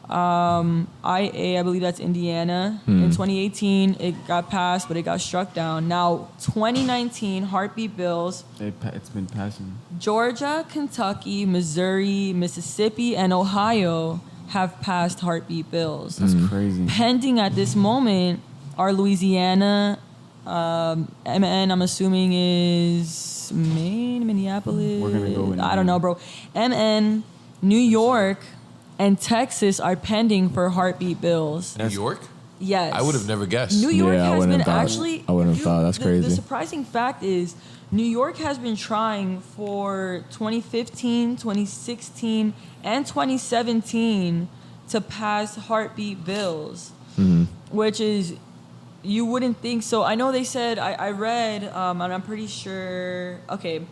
B: I believe that's Indiana. In 2018, it got passed, but it got struck down. Now, 2019, heartbeat bills.
D: It's been passing.
B: Georgia, Kentucky, Missouri, Mississippi, and Ohio have passed heartbeat bills.
D: That's crazy.
B: Pending at this moment are Louisiana, MN, I'm assuming is Maine, Minneapolis.
D: We're gonna go in
B: I don't know, bro. MN, New York, and Texas are pending for heartbeat bills.
A: New York?
B: Yes.
A: I would have never guessed.
B: New York
C: Yeah, I
B: has
C: wouldn't
B: been
C: have thought.
B: actually.
C: I wouldn't have thought. That's
B: The
C: crazy.
B: surprising fact is New York has been trying for 2015, 2016, and 2017 to pass heartbeat bills, which is, you wouldn't think so. I know they said, I read, and I'm pretty sure, okay,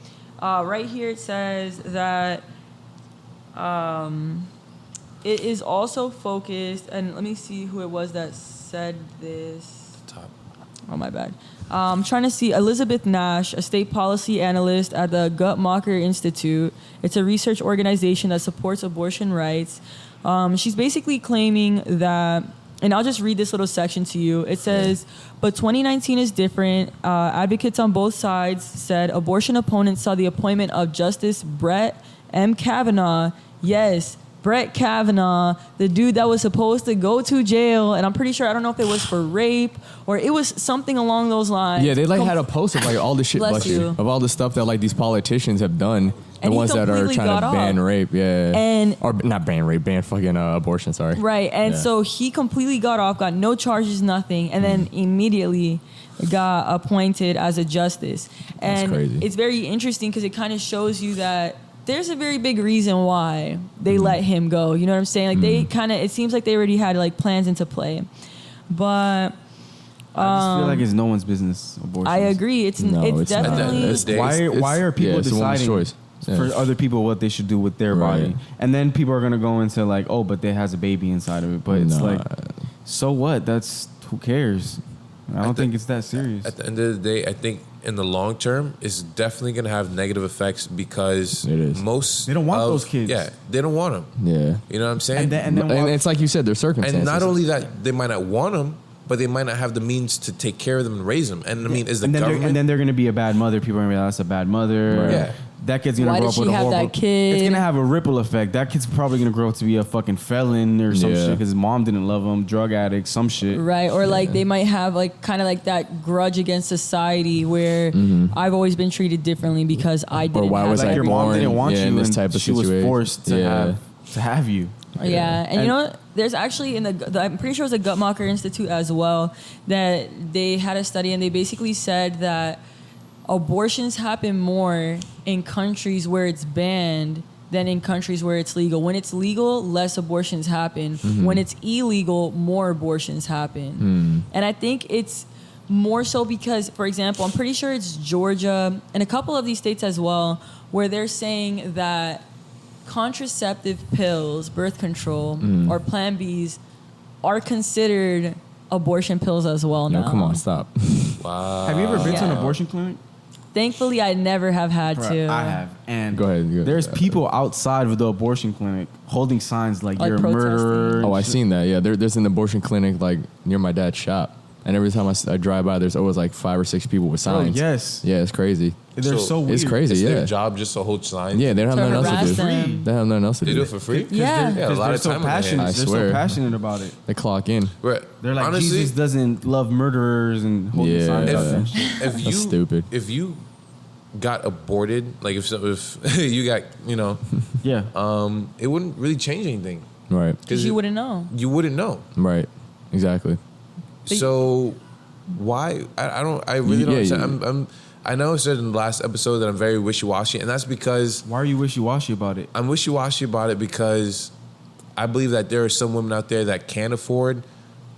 B: right here it says that it is also focused, and let me see who it was that said this.
A: Top.
B: Oh, my bad. I'm trying to see Elizabeth Nash, a state policy analyst at the Guttmacher Institute. It's a research organization that supports abortion rights. She's basically claiming that, and I'll just read this little section to you. It says, but 2019 is different. Advocates on both sides said abortion opponents saw the appointment of Justice Brett M. Kavanaugh. Yes, Brett Kavanaugh, the dude that was supposed to go to jail, and I'm pretty sure, I don't know if it was for rape or it was something along those lines.
C: Yeah, they had a post of all the shit
B: Bless
C: busted,
B: you.
C: of all the stuff that these politicians have done. The
B: And he
C: ones that are
B: completely
C: trying
B: got
C: to ban
B: off.
C: rape, yeah,
B: And-
C: or not ban rape, ban fucking abortion. Sorry,
B: Right, and
C: Yeah.
B: so he completely got off, got no charges, nothing, and then immediately got appointed as a justice. And
C: crazy.
B: it's very interesting because it kind of shows you that there's a very big reason why they let him go. You know what I'm saying? Like they kind of, it seems like they already had plans into play. But
D: I just feel like it's no one's business. Abortion.
B: I agree. It's
C: No, it's not.
B: definitely.
A: At the end of the day,
D: Why are people
C: it's a woman's
D: deciding
C: choice. Yeah.
D: for other people what they should do with their
C: Right.
D: body? And then people are gonna go into oh, but they has a baby inside of it. But it's
C: Nah.
D: so what? That's who cares? I don't think it's that serious.
A: At the end of the day, I think in the long term, it's definitely going to have negative effects because
C: It is.
A: most
D: They don't want
A: of-
D: those kids.
A: Yeah, they don't want them.
C: Yeah,
A: You know what I'm saying?
D: And then
C: and it's like you said, there's circumstances.
A: And not only that, they might not want them, but they might not have the means to take care of them and raise them. And I mean, is the
D: and then
A: government?
D: and then they're gonna be a bad mother. People are gonna be like, that's a bad mother.
C: Right.
A: Yeah.
D: That kid's gonna
B: Why
D: grow
B: did
D: up
B: she
D: with a
B: have
D: horrible
B: that kid?
D: It's gonna have a ripple effect. That kid's probably gonna grow up to be a fucking felon or some
C: Yeah.
D: shit because his mom didn't love him, drug addict, some shit.
B: Right, or they might have kind of that grudge against society where I've always been treated differently because I didn't.
C: Or why
B: have
C: was
B: that.
C: I
D: Like your mom
C: born,
D: didn't want
C: yeah,
D: you,
C: in this
D: and
C: type of
D: she was
C: situation.
D: forced to
C: Yeah.
D: have you.
B: Yeah, and you
D: And-
B: know, there's actually I'm pretty sure it was the Guttmacher Institute as well that they had a study and they basically said that abortions happen more in countries where it's banned than in countries where it's legal. When it's legal, less abortions happen. When it's illegal, more abortions happen. And I think it's more so because, for example, I'm pretty sure it's Georgia and a couple of these states as well, where they're saying that contraceptive pills, birth control, or Plan Bs are considered abortion pills as well now.
C: No, come on, stop.
A: Wow.
D: Have you ever been to an
B: Yeah.
D: abortion clinic?
B: Thankfully, I never have had to.
D: I have. And
C: Go ahead.
D: there's people outside of the abortion clinic holding signs like,
B: Like
D: you're a
B: protesting.
D: murderer. and
C: Oh, I've
D: shit.
C: seen that. Yeah, there's an abortion clinic like near my dad's shop, and every time I drive by, there's always like 5 or 6 people with
D: Bro,
C: signs.
D: yes.
C: Yeah, it's crazy.
D: They're so weird.
C: It's crazy.
A: It's
C: Yeah.
A: their job just to hold signs.
C: Yeah, they don't have
B: To
C: nothing else
B: harass
C: to do.
B: them.
C: They have nothing else to
A: They
C: do.
A: do it for free?
B: Yeah.
A: Yeah, a lot
D: they're
A: of
D: so
A: time on their
D: passionate.
A: hands.
C: I
D: They're
C: swear.
D: so passionate about it.
C: They clock in.
A: Right.
D: They're like,
A: Honestly,
D: Jesus doesn't love murderers and holding
C: Yeah.
D: signs up
C: If-
D: and shit.
A: if you
C: That's stupid.
A: If you got aborted, like if you got,
D: Yeah.
A: it wouldn't really change anything
C: Right.
B: Because you wouldn't know.
A: You wouldn't know.
C: Right. Exactly.
B: But-
A: So why? I really don't
C: Yeah,
A: understand. I know I said in the last episode that I'm very wishy-washy, and that's because
D: Why are you wishy-washy about it?
A: I'm wishy-washy about it because I believe that there are some women out there that can't afford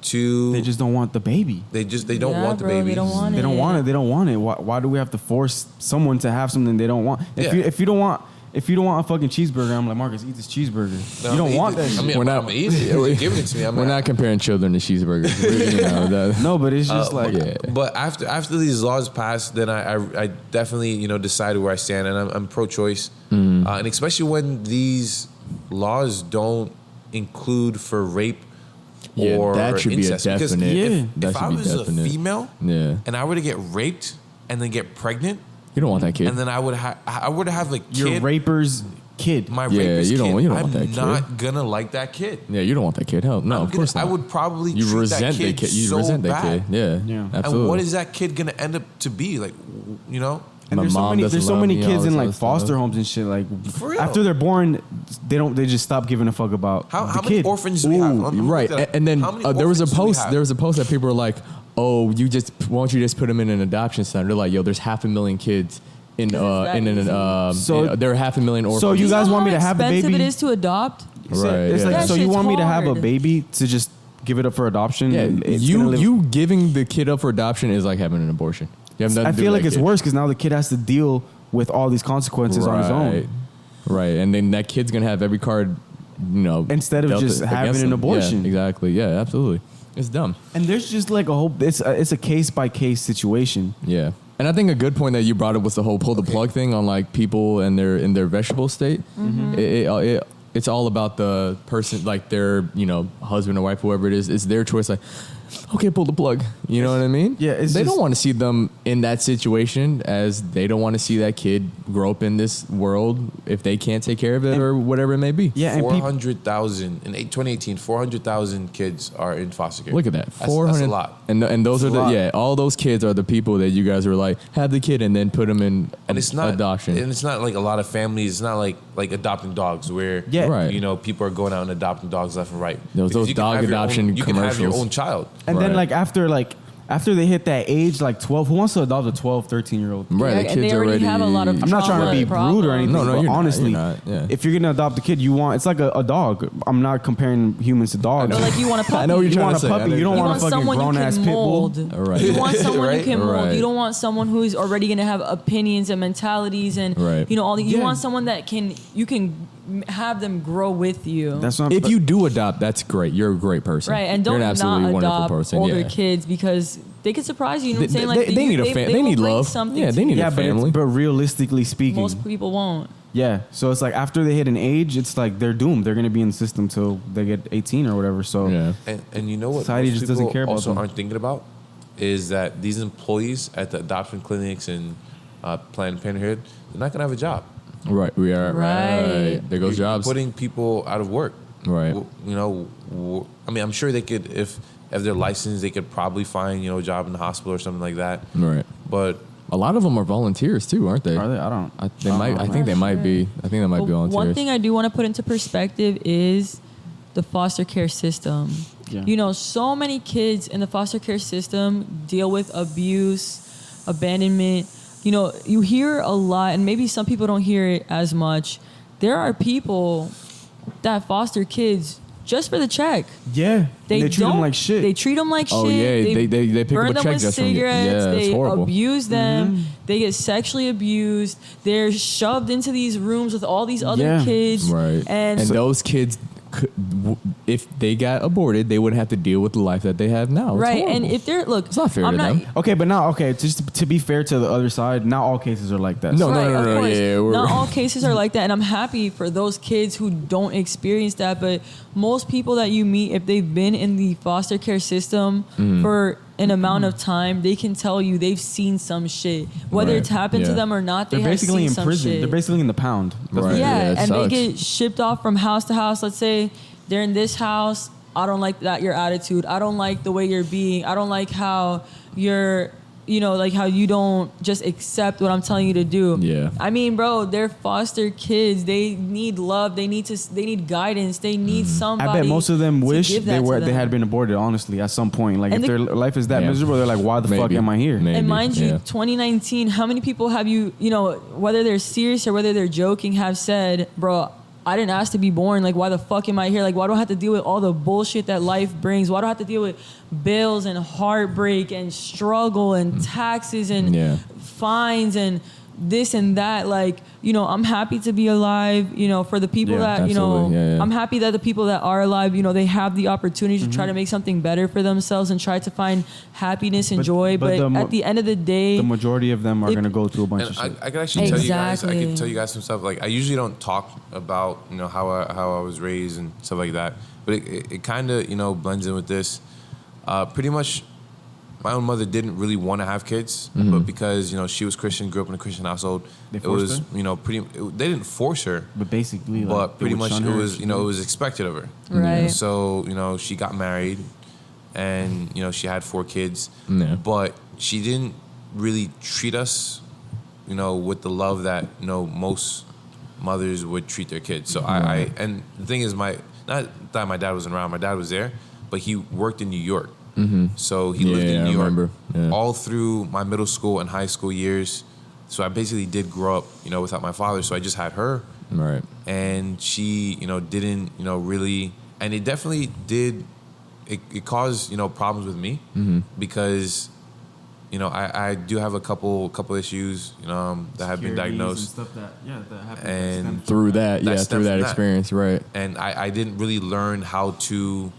A: to.
D: They just don't want the baby.
A: they don't
B: Yeah,
A: want the
B: bro,
A: baby.
B: they don't want
D: They don't
B: it.
D: want it. They don't want it. Why do we have to force someone to have something they don't want?
A: Yeah.
D: If you don't want a fucking cheeseburger, I'm like, Marcus, eat this cheeseburger.
A: No,
D: you don't
A: I'm
D: want
A: eating
D: that
A: it.
D: shit.
A: I mean,
C: We're
A: I'm
C: not-
A: gonna eat it. You're giving it to me.
C: We're not comparing children to cheeseburgers.
D: No, but it's just like
C: yeah.
A: But after these laws passed, then I definitely decided where I stand, and I'm pro-choice, and especially when these laws don't include for rape
C: Yeah,
A: or
C: that should be a
A: incest. Because
C: definite.
D: Yeah.
C: That
A: if
C: should
A: I
C: be
A: was
C: definite.
A: a female
C: Yeah.
A: and I were to get raped and then get pregnant,
C: You don't want that kid.
A: and then I would have a
D: your
A: kid,
D: raper's kid.
A: my
C: Yeah,
A: rapist
C: you don't-
A: kid.
C: you don't
A: I'm
C: want that kid.
A: not gonna like that kid.
C: Yeah, you don't want that kid. Hell, no, of course not.
A: I would probably
C: You
A: treat
C: resent
A: that
C: the
A: kid
C: kid. You
A: so
C: resent that
A: bad.
C: kid. Yeah,
D: Yeah.
C: absolutely.
A: And what is that kid gonna end up to be like?
D: And
C: My
D: there's so
C: mom
D: many,
C: doesn't
D: there's so
C: love
D: many
C: me, all
D: kids
C: this
D: in
C: other
D: like
C: stuff.
D: foster homes and shit. Like
A: For real.
D: after they're born, they just stop giving a fuck about
A: How
D: the
A: many
D: kid.
A: orphans do we have?
C: Ooh,
A: I'm
C: right.
A: looking at-
C: And then
A: how many
C: there was a
A: orphans do we
C: post.
A: have?
C: There was a post that people were like, "Oh, why don't you just put them in an adoption center?" They're like, "Yo, there's 500,000 kids in
B: that
C: in an
B: easy?
D: So-
C: there are 500,000 orphans."
D: So you guys want me to have a
B: expensive
D: baby?
B: it is to adopt?
D: It's
C: Right,
D: it's
C: yeah.
D: like,
B: That
D: so you
B: shit's
D: want me to have a
B: hard.
D: baby to just give it up for adoption?
C: yeah,
D: And it's gonna live-
C: you giving the kid up for adoption is like having an abortion. You have nothing
D: I
C: to do
D: feel
C: with
D: like
C: that
D: it's
C: kid.
D: worse because now the kid has to deal with all these consequences on his own.
C: Right, and then that kid's gonna have every card,
D: Instead of
C: dealt
D: just
C: against
D: having an
C: them.
D: abortion.
C: Yeah, exactly. Yeah, absolutely. It's dumb.
D: And there's just like a whole. It's a case by case situation.
C: Yeah, and I think a good point that you brought up was the whole pull the plug thing on like people and in their vegetable state. It's all about the person, like their husband or wife, whoever it is. It's their choice. Like, okay, pull the plug. You know what I mean?
D: Yeah, it's
C: they
D: just-
C: don't want to see them in that situation, as they don't want to see that kid grow up in this world if they can't take care of it or whatever it may be.
D: Yeah, and people.
A: 400,000 in 2018. 400,000 kids are in foster care.
C: Look at that,
A: That's a lot.
C: and those
D: That's
C: are
D: a lot.
C: all those kids are the people that you guys were like, have the kid and then put them in
A: And it's not
C: adoption.
A: And it's not like a lot of families. It's not like adopting dogs where
D: Yeah.
C: Right.
A: people are going out and adopting dogs left and right.
C: Those
A: Because you can
C: dog
A: have your
C: adoption
A: own, you can have your
C: commercials.
A: own child.
D: And then
C: Right.
D: after they hit that age, like 12, who wants to adopt a 12, 13-year-old?
C: Right,
B: Yeah,
C: the
B: and
C: kids
B: they already have a lot of
D: I'm not trying to be
B: Trauma
D: rude or anything,
C: No,
D: but
C: you're not,
D: honestly,
C: you're not, yeah.
D: if you're gonna adopt a kid, it's like a dog. I'm not comparing humans to dogs.
B: But like you want a puppy.
C: I know what you're
D: You
C: trying
D: want
C: to
D: a
C: say. I
D: puppy,
C: know
D: you don't
C: you're
D: want a
B: want
D: fucking
B: someone you
D: grown-ass
B: can
D: pit bull.
B: mold.
C: Right.
B: You want someone
A: Right?
B: you can mold.
C: Right.
B: You don't want someone who's already gonna have opinions and mentalities and
C: Right.
B: all. You
D: Yeah.
B: want someone that you can have them grow with you.
D: That's not.
C: If you do adopt, that's great. You're a great person.
B: Right, and
C: You're
B: don't
C: an absolutely
B: not
C: wonderful
B: adopt
C: person.
B: older
C: Yeah.
B: kids because they could surprise you. You know what I'm saying? Like
C: they need a
B: they
C: They
B: will
C: need
B: bring
C: love.
B: something
C: Yeah,
B: to
C: they need
B: you.
D: yeah,
C: a family.
D: but realistically speaking,
B: Most people won't.
D: yeah. So it's like after they hit an age, it's like they're doomed. They're gonna be in the system till they get 18 or whatever. So
C: Yeah.
A: And you know what?
D: Society
A: most
D: just doesn't
A: people
D: care about
A: also
D: them.
A: aren't thinking about is that these employees at the adoption clinics and Planned Parenthood, they're not gonna have a job.
C: Right. We are.
B: Right.
C: There goes
A: You're
C: jobs.
A: putting people out of work.
C: Right.
A: I mean, I'm sure they could, if they're licensed, they could probably find a job in the hospital or something like that.
C: Right.
A: But
C: A lot of them are volunteers too, aren't they?
D: are they? I don't.
C: They might. I think they might be. I think they might be
B: But
C: volunteers.
B: one thing I do want to put into perspective is the foster care system.
D: Yeah.
B: So many kids in the foster care system deal with abuse, abandonment. You hear a lot, and maybe some people don't hear it as much. There are people that foster kids just for the check.
D: Yeah.
B: They
D: treat them
B: don't-
D: like shit.
B: They treat them like
C: Oh,
B: shit.
C: yeah, they pick
B: burn
C: up a
B: them
C: check
B: with
C: just from you.
B: cigarettes.
C: Yeah, it's
B: they
C: horrible.
B: abuse them.
D: Mm-hmm.
B: They get sexually abused. They're shoved into these rooms with all these other
D: Yeah.
B: kids.
C: Right.
B: And
C: those kids if they got aborted, they wouldn't have to deal with the life that they have now. It's
B: right.
C: horrible.
B: And if they're look,
C: It's not fair
B: I'm
C: to
B: not.
C: them.
D: Okay, but now, just to be fair to the other side, not all cases are like that.
C: No,
B: Right, of course.
C: yeah, we're-
B: Not all cases are like that, and I'm happy for those kids who don't experience that. But most people that you meet, if they've been in the foster care system for an amount of time, they can tell you they've seen some shit. Whether
C: Right,
B: it's happened to
C: yeah.
B: them or not, they
D: They're
B: have
D: basically
B: seen
D: in
B: some
D: prison.
B: shit.
D: They're basically in the pound. That's
C: Right.
D: what-
B: Yeah,
C: that
B: and
C: sucks.
B: they get shipped off from house to house. Let's say they're in this house. I don't like that your attitude. I don't like the way you're being. I don't like how you're, like how you don't just accept what I'm telling you to do.
C: Yeah.
B: I mean, bro, they're foster kids. They need love. They need guidance. They need somebody.
D: I bet most of them
B: to
D: wish
B: give that to
D: they
B: them.
D: had been aborted. Honestly, at some point, like
B: And
D: if their life is that
C: Yeah.
D: miserable, they're like, "Why the fuck
C: Maybe.
D: am I here?"
C: Maybe.
B: And mind you,
C: yeah.
B: 2019, how many people have you, whether they're serious or whether they're joking, have said, bro, I didn't ask to be born. Like, why the fuck am I here? Like, why do I have to deal with all the bullshit that life brings? Why do I have to deal with bills and heartbreak and struggle and taxes and
C: Yeah.
B: fines and this and that? Like, I'm happy to be alive, for the people
D: Yeah,
B: that,
C: absolutely. Yeah, yeah.
B: I'm happy that the people that are alive, they have the opportunity to try to make something better for themselves and try to find happiness and
D: But-
B: joy.
D: but
B: But
D: the
B: at the end of the day,
D: The majority of them are
B: It-
D: gonna go through a bunch
A: And
D: of shit.
A: I can actually tell you guys. I
B: Exactly.
A: can tell you guys some stuff. Like I usually don't talk about how I was raised and stuff like that. But it kind of blends in with this. Pretty much, my own mother didn't really want to have kids, but because she was Christian, grew up in a Christian household.
D: They
A: It
D: forced
A: was they didn't force her,
D: But basically, like,
A: but
D: they
A: pretty
D: would
A: much
D: shun
A: it
D: her.
A: was it was expected of her.
B: Right.
A: So she got married, and she had 4 kids.
C: Yeah.
A: But she didn't really treat us, with the love that most mothers would treat their kids. So I and the thing is, not that my dad wasn't around. My dad was there, but he worked in New York. So he lived in
C: Yeah, I
A: New York
C: remember. Yeah.
A: all through my middle school and high school years. So I basically did grow up, without my father. So I just had her,
C: Right.
A: and she, didn't, really, and it definitely did. It caused, problems with me because, I do have a couple issues, that have been diagnosed.
D: And stuff that happened.
A: And
C: Through that,
A: That
C: yeah,
A: stems
C: through that
A: from that.
C: experience, right.
A: And I didn't really learn how to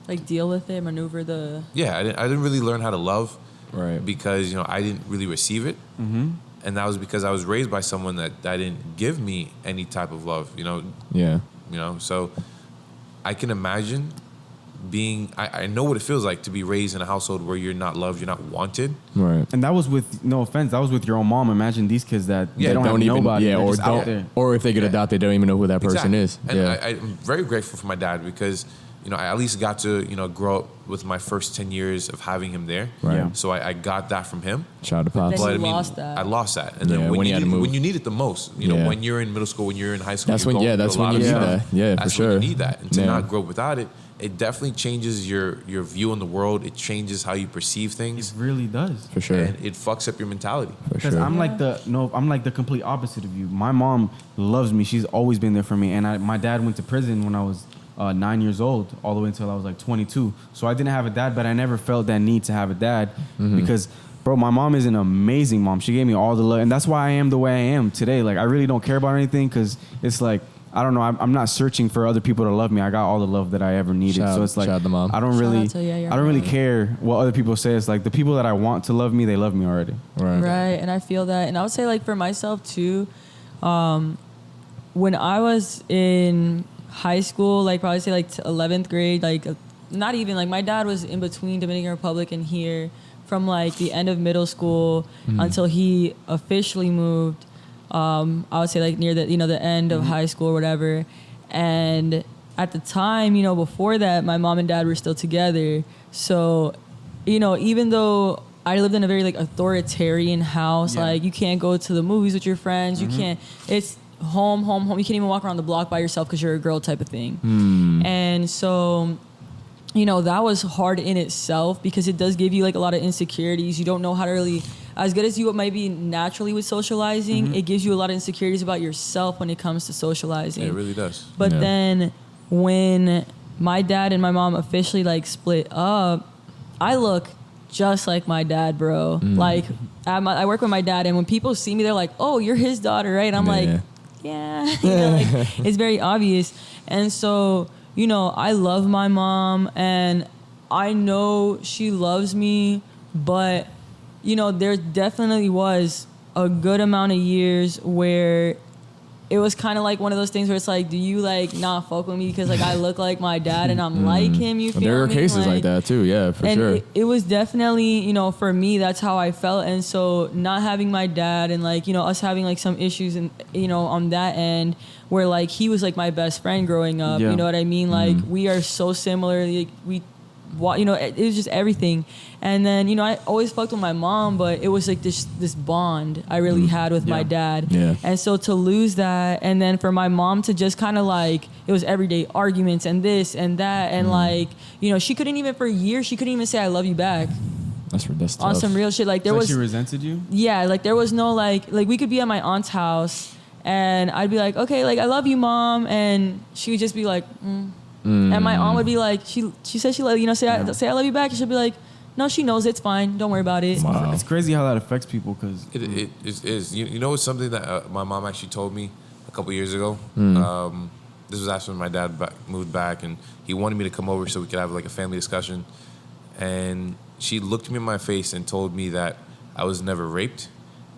B: like deal with it, maneuver the.
A: I didn't really learn how to love,
C: Right.
A: because I didn't really receive it, and that was because I was raised by someone that didn't give me any type of love,
C: Yeah.
A: So I can imagine being. I know what it feels like to be raised in a household where you're not loved, you're not wanted.
C: Right.
D: And that was with, no offense, that was with your own mom. Imagine these kids that
A: Yeah,
D: they don't have
C: even,
D: nobody.
C: yeah,
D: They're
C: or
D: just out
C: don't,
D: there.
C: or if they get
A: Yeah.
C: adopted, they don't even know who that person
A: Exactly.
C: is.
A: And
C: Yeah.
A: I'm very grateful for my dad because I at least got to grow up with my first 10 years of having him there.
C: Right.
D: Yeah.
A: So I got that from him.
C: Shout out to Pops.
B: then
A: But
B: you
A: I mean,
B: lost that.
A: I lost that, and
C: Yeah,
A: then
C: when
A: when
C: you
A: you
C: had to
A: need,
C: move.
A: when you need it the most,
C: Yeah.
A: when you're in middle school, when you're in high school,
C: That's
A: you're
C: when-
A: going
C: yeah,
A: through
C: that's
A: a
C: when
A: lot
C: you
A: of
C: need
A: stuff.
C: that. Yeah, for
A: That's when
C: sure.
A: you need that, and to
C: Yeah.
A: not grow up without it, it definitely changes your view on the world. It changes how you perceive
D: It
A: things,
D: really does.
C: For sure.
A: and it fucks up your mentality.
C: For
D: Because
C: sure.
D: I'm like the complete opposite of you. My mom loves me. She's always been there for me. And my dad went to prison when I was 9 years old, all the way until I was like 22. So I didn't have a dad, but I never felt that need to have a dad because, bro, my mom is an amazing mom. She gave me all the love, and that's why I am the way I am today. Like, I really don't care about anything because it's like, I don't know. I'm not searching for other people to love me. I got all the love that I ever needed.
C: Shout-
D: So it's like,
C: shout out to mom.
D: I don't
B: Shout
D: really,
B: out to, yeah, your
D: I don't really
B: mom.
D: care what other people say. It's like the people that I want to love me, they love me already.
C: Right.
B: Right, and I feel that, and I would say like for myself too, when I was in high school, like probably say like 11th grade, like not even like my dad was in between Dominican Republic and here from like the end of middle school until he officially moved. I would say like near the the end of high school or whatever, and at the time before that my mom and dad were still together, so even though I lived in a very like authoritarian house,
D: Yeah.
B: like you can't go to the movies with your friends, you can't, it's home, you can't even walk around the block by yourself because you're a girl type of thing. And so that was hard in itself because it does give you like a lot of insecurities. You don't know how to really, as good as you might be naturally with socializing, it gives you a lot of insecurities about yourself when it comes to socializing.
A: It really does.
B: But
C: Yeah.
B: then when my dad and my mom officially like split up, I look just like my dad, bro. Like I work with my dad, and when people see me, they're like, "Oh, you're his daughter, right?" And I'm
C: Yeah.
B: like, yeah, like, it's very obvious. And so, I love my mom and I know she loves me, but, there definitely was a good amount of years where it was kind of like one of those things where it's like, do you like not fuck with me because like I look like my dad and I'm like him? You feel me?
C: There are cases like that too. Yeah, for
B: and
C: sure.
B: It was definitely, for me, that's how I felt. And so not having my dad and like, us having like some issues and, on that end where like he was like my best friend growing up.
D: Yeah.
B: You know what I mean? Like we are so similar. Like it was just everything. And then, I always fucked with my mom, but it was like this bond I really had with my dad.
C: Yeah.
B: And so to lose that, and then for my mom to just kind of like, it was everyday arguments and this and that. And like, she couldn't even, for years, she couldn't even say I love you back.
C: That's tough.
B: On some real shit. Like there
D: It's
B: was,
D: she resented you?
B: yeah, like there was no like we could be at my aunt's house and I'd be like, okay, like I love you, mom. And she would just be like, And my aunt would be like, she said she love say I love you back. And she'll be like, no, she knows it's fine. Don't worry about it.
C: Wow.
D: It's crazy how that affects people because
A: It is. It's something that my mom actually told me a couple years ago. This was after my dad moved back, and he wanted me to come over so we could have like a family discussion. And she looked me in my face and told me that I was never raped,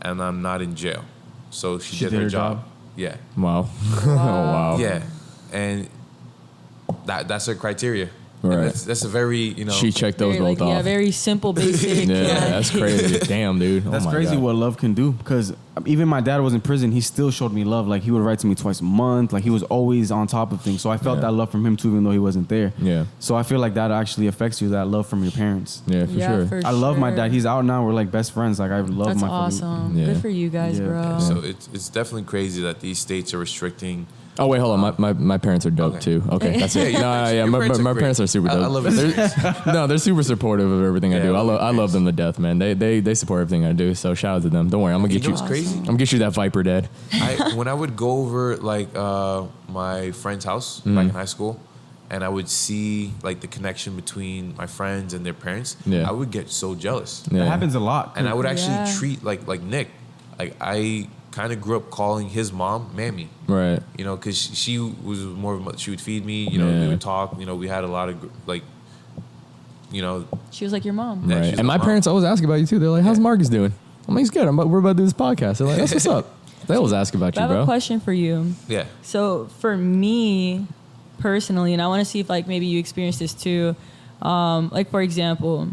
A: and I'm not in jail. So she did her job. Yeah.
C: Wow. Oh, wow.
A: Yeah, and that's her criteria.
C: Right.
A: And that's a very
C: She checked those
B: Very,
C: both
B: like,
C: off.
B: yeah, very simple, basic.
C: Yeah,
B: yeah.
C: that's crazy. Damn, dude.
D: that's
C: oh my
D: crazy
C: God.
D: what love can do. Because even my dad was in prison, he still showed me love. Like he would write to me twice a month. Like he was always on top of things. So I felt that love from him too, even though he wasn't there.
C: Yeah.
D: So I feel like that actually affects you, that love from your parents.
C: Yeah, for sure.
B: For
D: I love my
B: sure.
D: dad. He's out now. We're like best friends. Like I love
B: That's
D: my
B: awesome.
C: Yeah.
B: Good for you guys,
D: Yeah.
B: bro.
A: So it's definitely crazy that these states are restricting.
C: Oh wait, hold on. My parents are dope
A: Okay.
C: too. Okay, that's it.
A: Yeah,
C: No,
A: your
C: my
A: parents are great.
C: parents are super dope.
A: I love it.
C: No, they're super supportive of everything I
A: Yeah,
C: do.
A: I love
C: I love them to death, man. They support everything I do. So shout out to them. Don't worry, I'm gonna get
A: You
C: you.
A: know what's crazy?
C: I'm gonna get you that Viper Dad.
A: When I would go over like my friend's house back in high school, and I would see like the connection between my friends and their parents,
C: Yeah.
A: I would get so jealous.
C: Yeah.
D: That happens a lot.
A: And I would actually
B: Yeah.
A: treat like Nick, like I kind of grew up calling his mom Mammy,
C: Right.
A: because she was more of she would feed me, we
C: Yeah.
A: would talk, we had a lot of like,
B: She was like your mom.
A: Yeah,
C: Right.
A: she's
C: And my
A: a mom.
C: parents always ask about you too. They're like, "How's
A: Yeah.
C: Marcus doing?" I'm like, "He's good. We're about to do this podcast." They're like, "That's what's up." They always ask about
B: But I
C: you,
B: have a
C: bro.
B: question for you.
A: yeah.
B: So for me personally, and I want to see if like maybe you experienced this too. Like for example,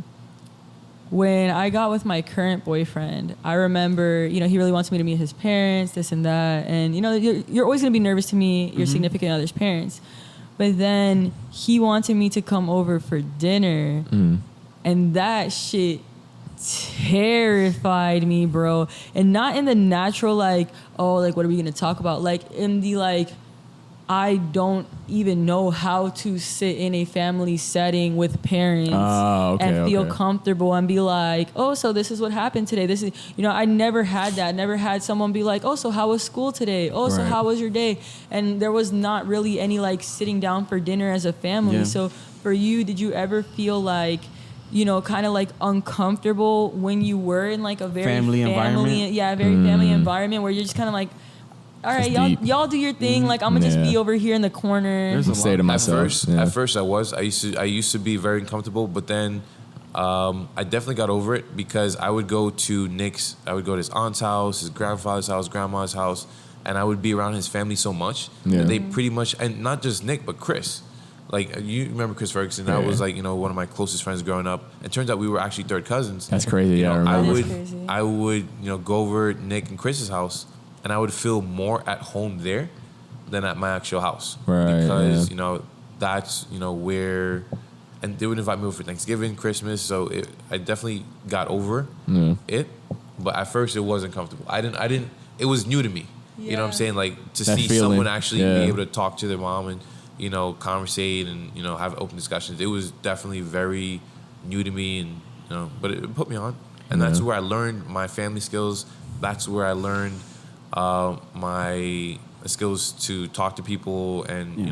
B: when I got with my current boyfriend, I remember, he really wants me to meet his parents, this and that. And, you're always going to be nervous to meet your significant other's parents. But then he wanted me to come over for dinner. And that shit terrified me, bro. And not in the natural, like, oh, like, what are we going to talk about? Like, in the, like, I don't even know how to sit in a family setting with parents and feel comfortable and be like, oh, so this is what happened today. This is, I never had that. Never had someone be like, oh, so how was school today? Oh, so
C: Right.
B: how was your day? And there was not really any like sitting down for dinner as a family.
D: Yeah.
B: So for you, did you ever feel like, kind of like uncomfortable when you were in like a very
D: Family environment?
B: Yeah, a very family environment where you're just kind of like, all right,
C: It's deep.
B: y'all do your thing. Like I'm gonna just
C: Yeah.
B: be over here in the corner.
D: There's a
C: Say to
D: lot.
C: myself.
A: At first I used to be very uncomfortable, but then I definitely got over it because I would go to his aunt's house, his grandfather's house, grandma's house, and I would be around his family so much
C: Yeah.
A: that they pretty much, and not just Nick, but Chris. Like you remember Chris Ferguson? That
C: Yeah.
A: was like one of my closest friends growing up. It turns out we were actually third cousins.
C: That's crazy. Yeah, I remember.
B: That is crazy.
A: I would go over Nick and Chris's house, and I would feel more at home there than at my actual house.
C: Right,
A: Because that's where, and they would invite me over for Thanksgiving, Christmas. So I definitely got over it, but at first it wasn't comfortable. I didn't. It was new to me. You know what I'm
B: Yeah.
A: saying? Like to
C: That
A: see
C: feeling.
A: someone actually
C: Yeah.
A: be able to talk to their mom and conversate and have open discussions. It was definitely very new to me, and but it put me on, and that's where I learned my family skills. That's where I learned my skills to talk to people, and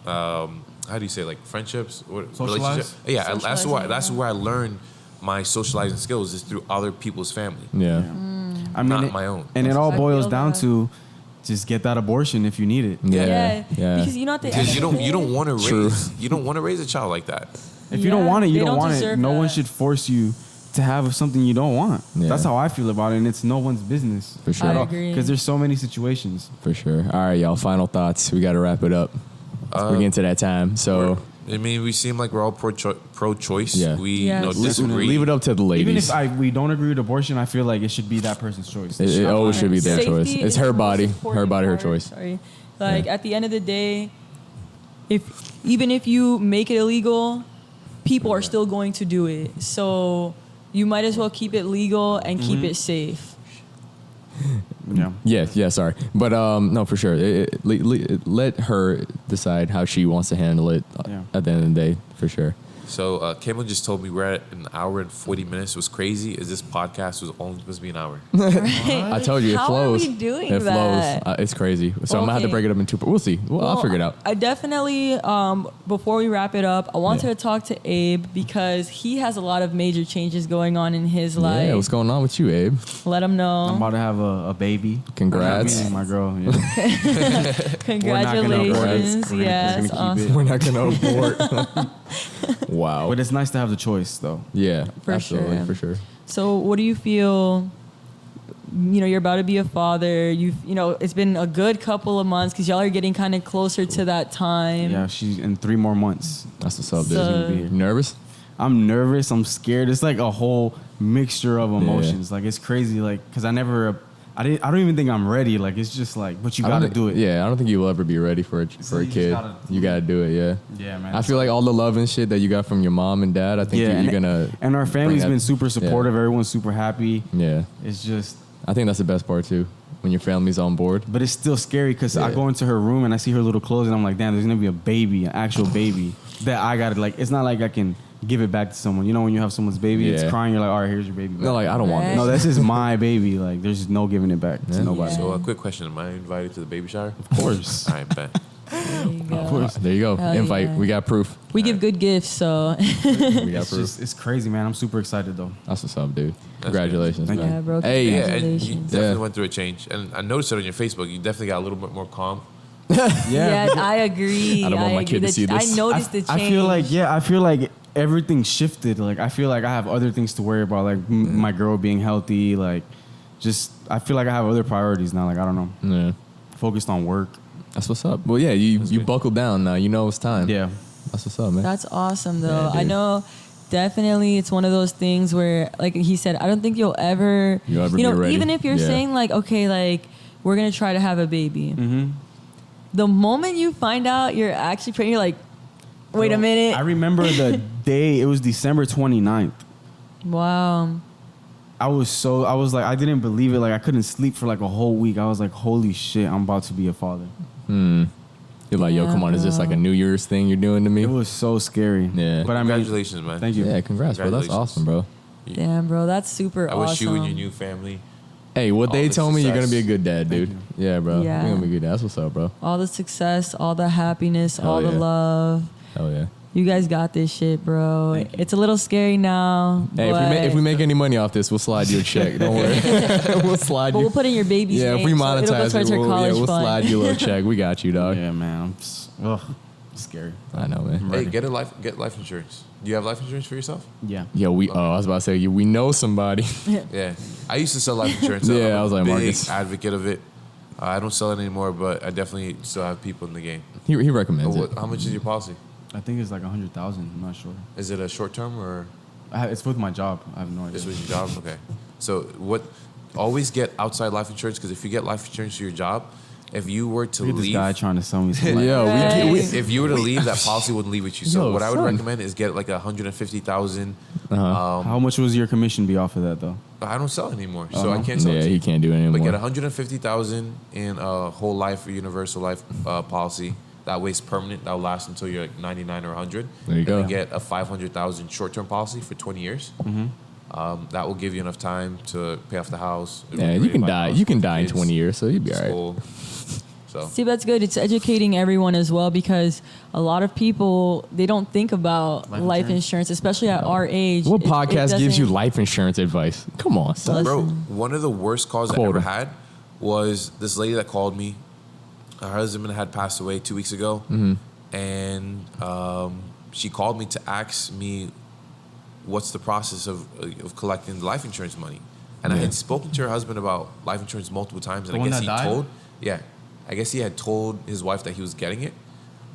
A: how do you say, like, friendships,
D: Socialize?
A: relationships? Yeah, that's
B: Socializing,
A: where I learned my socializing skills is through other people's family.
C: Yeah.
D: I mean,
A: Not my own.
D: And it all
B: I
D: boils
B: feel
D: down
B: that.
D: to just get that abortion if you need it.
C: Yeah.
B: Because you know what they
A: Because you don't want to
C: True.
A: raise a child like that.
D: If you don't want it, you
B: they
D: don't want it.
B: deserve
D: No one
B: that.
D: should force you to have something you don't want.
C: Yeah.
D: That's how I feel about it, and it's no one's business.
C: For sure.
B: I agree.
D: Because there's so many situations.
C: For sure. All right, y'all. Final thoughts. We got to wrap it up. We're getting to that time. So
A: I mean, we seem like we're all pro-choice.
C: Yeah.
A: We
B: Yes.
A: disagree.
C: leave it up to the
D: Even
C: ladies.
D: if we don't agree with abortion, I feel like it should be that person's choice.
C: It always should be their
B: Safety
C: choice. It's
B: is
C: her
B: the most
C: body.
B: important
C: Her body, her
B: part.
C: choice.
B: Sorry. Like
C: Yeah.
B: at the end of the day, even if you make it illegal, people are still going to do it. So you might as well keep it legal and keep it safe.
D: Yeah.
C: Yeah, sorry. But no, for sure. Let her decide how she wants to handle it
D: Yeah.
C: at the end of the day, for sure.
A: So Cameron just told me we're at an hour and 40 minutes. What's crazy is this podcast was only supposed to be an hour.
C: I told you, it
B: How
C: flows.
B: are we doing
C: it
B: that?
C: flows. It's crazy. So I'm going to have to
B: Okay.
C: break it up in two. We'll see. I'll figure it out.
B: I definitely, before we wrap it up, I wanted
C: Yeah.
B: to talk to Abe because he has a lot of major changes going on in his life.
C: Yeah, what's going on with you, Abe?
B: Let him know.
D: I'm about to have a baby.
C: Congrats.
D: Me and my girl. Yeah.
B: Congratulations.
D: We're
B: Yes.
D: gonna keep
B: awesome.
D: it.
C: We're not going to abort. Wow.
D: But it's nice to have the choice, though.
C: Yeah,
B: For
C: absolutely,
B: sure.
C: for sure.
B: So, what do you feel? You know, you're about to be a father. You know, it's been a good couple of months because y'all are getting kind of closer to that time.
D: Yeah, she's in 3 more months.
C: That's what's up, dude.
B: So-
C: You nervous?
D: I'm nervous. I'm scared. It's like a whole mixture of emotions. Like it's crazy. Like because I don't even think I'm ready. Like it's just like, but you
C: I don't
D: gotta
C: think-
D: do it.
C: Yeah, I don't think you'll ever be ready for a
D: you just
C: kid.
D: gotta-
C: You gotta do it. Yeah.
D: Yeah, man.
C: I feel like all the love and shit that you got from your mom and dad. I think
D: Yeah,
C: you're gonna.
D: and our family's
C: bring that-
D: been super supportive. Everyone's super happy.
C: Yeah,
D: It's just,
C: I think that's the best part too. When your family's on board.
D: but it's still scary because I
C: Yeah.
D: go into her room and I see her little clothes and I'm like, damn, there's gonna be a baby, an actual baby that I gotta like. It's not like I can give it back to someone. You know, when you have someone's baby, it's
C: Yeah.
D: crying. You're like, all right, here's your baby.
C: No, like I don't want
B: Right.
C: this.
D: No, this is my baby. Like, there's no giving it back
C: Yeah.
D: to nobody.
B: Yeah.
A: So a quick question: am I invited to the baby shower?
D: Of course.
A: I bet.
B: There you go.
D: Of course.
C: There you go.
B: Hell
C: Invite.
B: yeah.
C: We got proof.
B: We give good gifts, so
C: We got
D: It's
C: proof.
D: just, it's crazy, man. I'm super excited though.
C: That's what's up, dude.
A: That's
C: Congratulations,
D: Thank
C: man.
B: yeah, bro.
C: Hey,
A: Yeah, and you
B: Congratulations.
A: definitely
C: Yeah.
A: went through a change, and I noticed it on your Facebook. You definitely got a little bit more calm.
B: Yeah, I agree.
C: I don't want my kid to
B: agree.
C: see this.
B: I noticed the change.
D: I feel like everything shifted. Like I feel like I have other things to worry about, like my girl being healthy. Like, just I feel like I have other priorities now. Like I don't know,
C: Yeah,
D: focused on work.
C: that's what's up. Well, yeah, you
A: good.
C: buckled down now. You know it's time.
D: Yeah,
C: That's what's up, man.
B: That's awesome, though.
C: Yeah,
B: I
C: dude.
B: know. Definitely, it's one of those things where, like he said, I don't think you'll ever
C: be ready.
B: even if you're
C: Yeah.
B: saying like, okay, like we're gonna try to have a baby. The moment you find out you're actually pregnant, you're like, wait a minute.
D: I remember the day. It was December 29th.
B: Wow.
D: I was like, I didn't believe it. Like I couldn't sleep for like a whole week. I was like, holy shit, I'm about to be a father.
C: You're like, yo,
B: Yeah,
C: come on, is this like a New Year's thing you're doing to me?
D: It was so scary.
C: Yeah.
D: but I mean,
A: Congratulations, man.
D: thank you.
C: Yeah, congrats, bro. That's
A: Congratulations.
C: awesome, bro.
B: Damn, bro, that's super
A: I
B: awesome.
A: wish you and your new family.
C: Hey, what
A: All
C: they
A: the
C: told me, you're gonna
A: success.
C: be a good dad, dude. Yeah, bro.
B: Yeah.
C: You're gonna be a good dad. That's what's up, bro.
B: all the success, all the happiness,
C: Hell
B: all the
C: yeah.
B: love.
C: Hell yeah.
B: You guys got this shit, bro.
D: Thank you.
B: It's a little scary now.
C: Hey, if we make any money off this, we'll slide you a check. Don't worry. We'll slide
B: but
C: you.
B: we'll put in your baby's
C: Yeah,
B: name.
C: if we
B: so it'll go
C: monetize
B: towards
C: it,
B: her college
C: we'll
B: fund.
C: slide you a little check. We got you, dog.
D: Yeah, man. Ugh, scary.
C: I know, man.
A: Hey,
D: Ready.
A: get life insurance. Do you have life insurance for yourself?
D: Yeah.
C: Yo, I was about to say, we know somebody.
A: Yeah, I used to sell life insurance. So
C: Yeah,
A: I'm
C: I was
A: a
C: like,
A: big
C: Marcus.
A: advocate of it. I don't sell it anymore, but I definitely still have people in the game.
C: He recommends it.
A: How much is your policy?
D: I think it's like 100,000. I'm not sure.
A: Is it a short term or
D: It's with my job. I have no idea.
A: this was your job? Okay, so what? Always get outside life insurance because if you get life insurance for your job, if you were to
D: Look at this
A: leave,
D: guy trying to sell me something.
C: Yo,
B: Right.
A: if you were to leave, that policy wouldn't leave with you. So
C: Yo,
A: what I would
C: son.
A: recommend is get like 150,000.
D: How much was your commission be off of that though?
A: I don't sell anymore, so I can't sell
C: yeah,
A: it to
C: he
A: you.
C: can't do it anymore.
A: But get 150,000 in a whole life or universal life policy. That way it's permanent. That'll last until you're like 99 or 100.
C: There you
A: and
C: go.
A: Then get a 500,000 short-term policy for 20 years. That will give you enough time to pay off the house.
C: Yeah, you can die. You can die in 20 years, so you'll be all right.
A: School. So
B: See, that's good. It's educating everyone as well because a lot of people, they don't think about life insurance, especially at our age.
C: What
B: It
C: podcast gives you
B: doesn't-
C: life insurance advice? Come on, son.
A: bro, one of the worst calls I
C: Quote
A: ever
C: him.
A: had was this lady that called me. Her husband had passed away 2 weeks ago, and she called me to ask me what's the process of collecting the life insurance money. And I had spoken to her husband about life insurance multiple times, and
D: The
A: I
D: one
A: guess
D: that died?
A: I guess he had told his wife that he was getting it,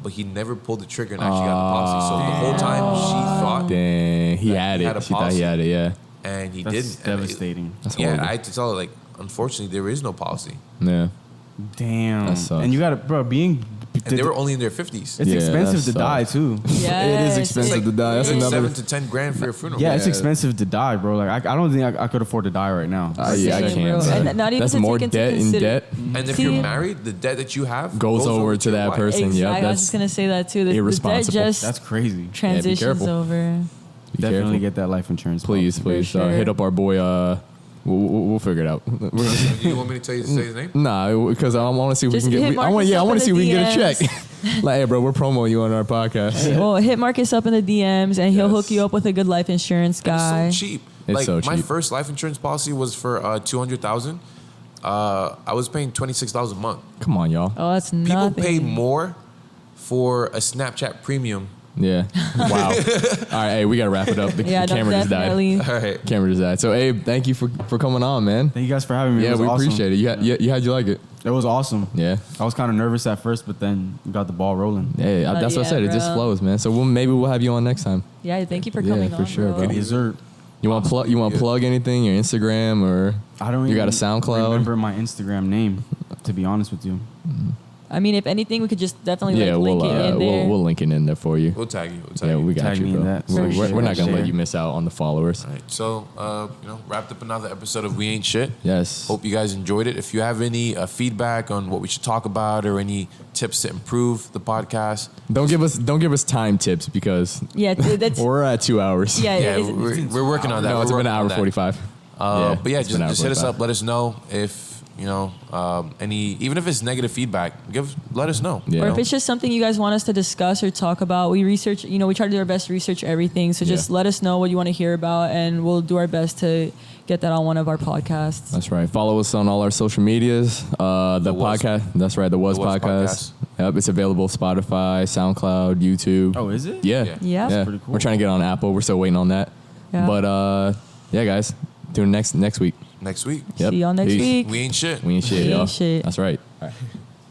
A: but he never pulled the trigger and actually got the policy. So the whole time she thought
C: Dang, he
A: that
C: had
A: he
C: it.
A: had a
C: She thought he
A: policy.
C: had it. Yeah.
A: and he
D: That's
A: didn't. And
D: devastating.
C: That's
A: yeah,
C: horrible.
A: I had to tell her, like, unfortunately, there is no policy.
C: Yeah.
D: Damn.
C: That sucks.
D: And you got to, bro,
A: And they were only in their 50s.
D: it's
C: Yeah,
D: expensive
C: that
D: to die,
C: sucks.
D: too.
C: It is expensive to die. That's
A: It's like
C: another.
A: 7 to 10 grand for your funeral.
D: Yeah, it's
C: Yeah.
D: expensive to die, bro. Like, I don't think I could afford to die right now.
C: Yeah, I
B: Same,
C: can't.
B: bro.
C: bro.
B: And not even
C: That's
B: to
C: more
B: take into
C: debt in
B: consider-
C: debt
A: And if
B: See?
A: you're married, the debt that you have
C: Goes over to
A: your
C: that
A: wife.
C: person.
B: Exactly.
C: Yep,
B: I was
C: that's
B: just gonna say that too. The debt
C: irresponsible.
B: just
D: That's crazy.
B: transitions
C: careful.
B: over.
C: Be
D: Definitely
C: careful.
D: get that life insurance.
C: Please,
B: For
C: please
B: sure.
C: hit up our boy. We'll figure it out.
A: You want me to tell you to say his name?
C: Nah, because I want to see if
B: Just
C: we can
B: hit
C: get. I want.
B: Marcus
C: Yeah, I
B: up
C: want
B: in
C: to see if
B: the
C: we can get a
B: DMs.
C: check. Like, hey, bro, we're promoting you on our podcast.
B: Well, hit Marcus up in the DMs, and he'll
A: Yes.
B: hook you up with a good life insurance guy.
A: It's so cheap.
C: It's
A: Like
C: so
A: my
C: cheap.
A: first life insurance policy was for $200,000. I was paying $26 a month.
C: Come on, y'all.
B: Oh, that's
A: People
B: nothing.
A: pay more for a Snapchat premium.
C: Yeah. Wow. All right, hey, we gotta wrap it up. The
B: Yeah, no,
C: camera just died.
B: definitely.
A: All right.
C: Camera just died. So, Abe, thank you for coming on, man.
D: Thank you guys for having me. It
C: Yeah,
D: was
C: we
D: awesome.
C: appreciate it. How'd you like it?
D: It was awesome.
C: Yeah.
D: I was kind of nervous at first, but then we got the ball rolling.
C: Hey, that's what I
B: yeah,
C: said. It just
B: bro.
C: flows, man. So maybe we'll have you on next time.
B: Yeah, thank you for
C: Yeah,
B: coming
C: for
B: on.
C: sure,
B: bro.
C: bro.
D: Dessert.
C: You want to plug anything? Your Instagram or
D: I don't.
C: you got a
D: even
C: SoundCloud?
D: Remember my Instagram name? To be honest with you.
B: I mean, if anything, we could just definitely
C: Yeah,
B: link it in there.
C: we'll link it in there for you.
A: We'll tag you. We'll tag
C: Yeah,
A: you.
C: we got
D: Tag
C: you,
D: me in
C: bro.
D: that.
C: We're
D: For
C: not
D: sure.
C: gonna let you miss out on the followers.
A: All right. So, wrapped up another episode of We Ain't Shit.
C: Yes.
A: Hope you guys enjoyed it. If you have any feedback on what we should talk about or any tips to improve the podcast,
C: Don't give us time tips because
B: Yeah, that's
C: we're at 2 hours.
B: yeah.
A: yeah,
B: it's-
A: we're working on that.
C: No,
A: We're
C: it's been an
A: working
C: hour
A: on that.
C: 45.
A: But yeah,
C: it's been an hour
A: just hit us
C: 45.
A: up. Let us know if any, even if it's negative feedback, let us know.
C: Yeah.
B: Or if it's just something you guys want us to discuss or talk about, we research. We try to do our best to research everything. So just
C: Yeah.
B: let us know what you want to hear about, and we'll do our best to get that on one of our podcasts.
C: That's right. Follow us on all our social medias. The
A: Was.
C: podcast. That's right. The Was
A: Was
C: podcast. Yep, it's available Spotify, SoundCloud, YouTube.
D: Oh, is it?
C: Yeah.
A: Yeah.
B: Yeah.
C: Yeah.
D: pretty cool.
C: We're trying to get on Apple. We're still waiting on that.
B: Yeah.
C: But yeah, guys, tune in next week.
A: Next week,
C: Yep.
B: See y'all next
C: Peace.
B: week.
A: we ain't shit.
C: We ain't shit,
B: We ain't
C: y'all.
B: shit.
C: That's right. All right.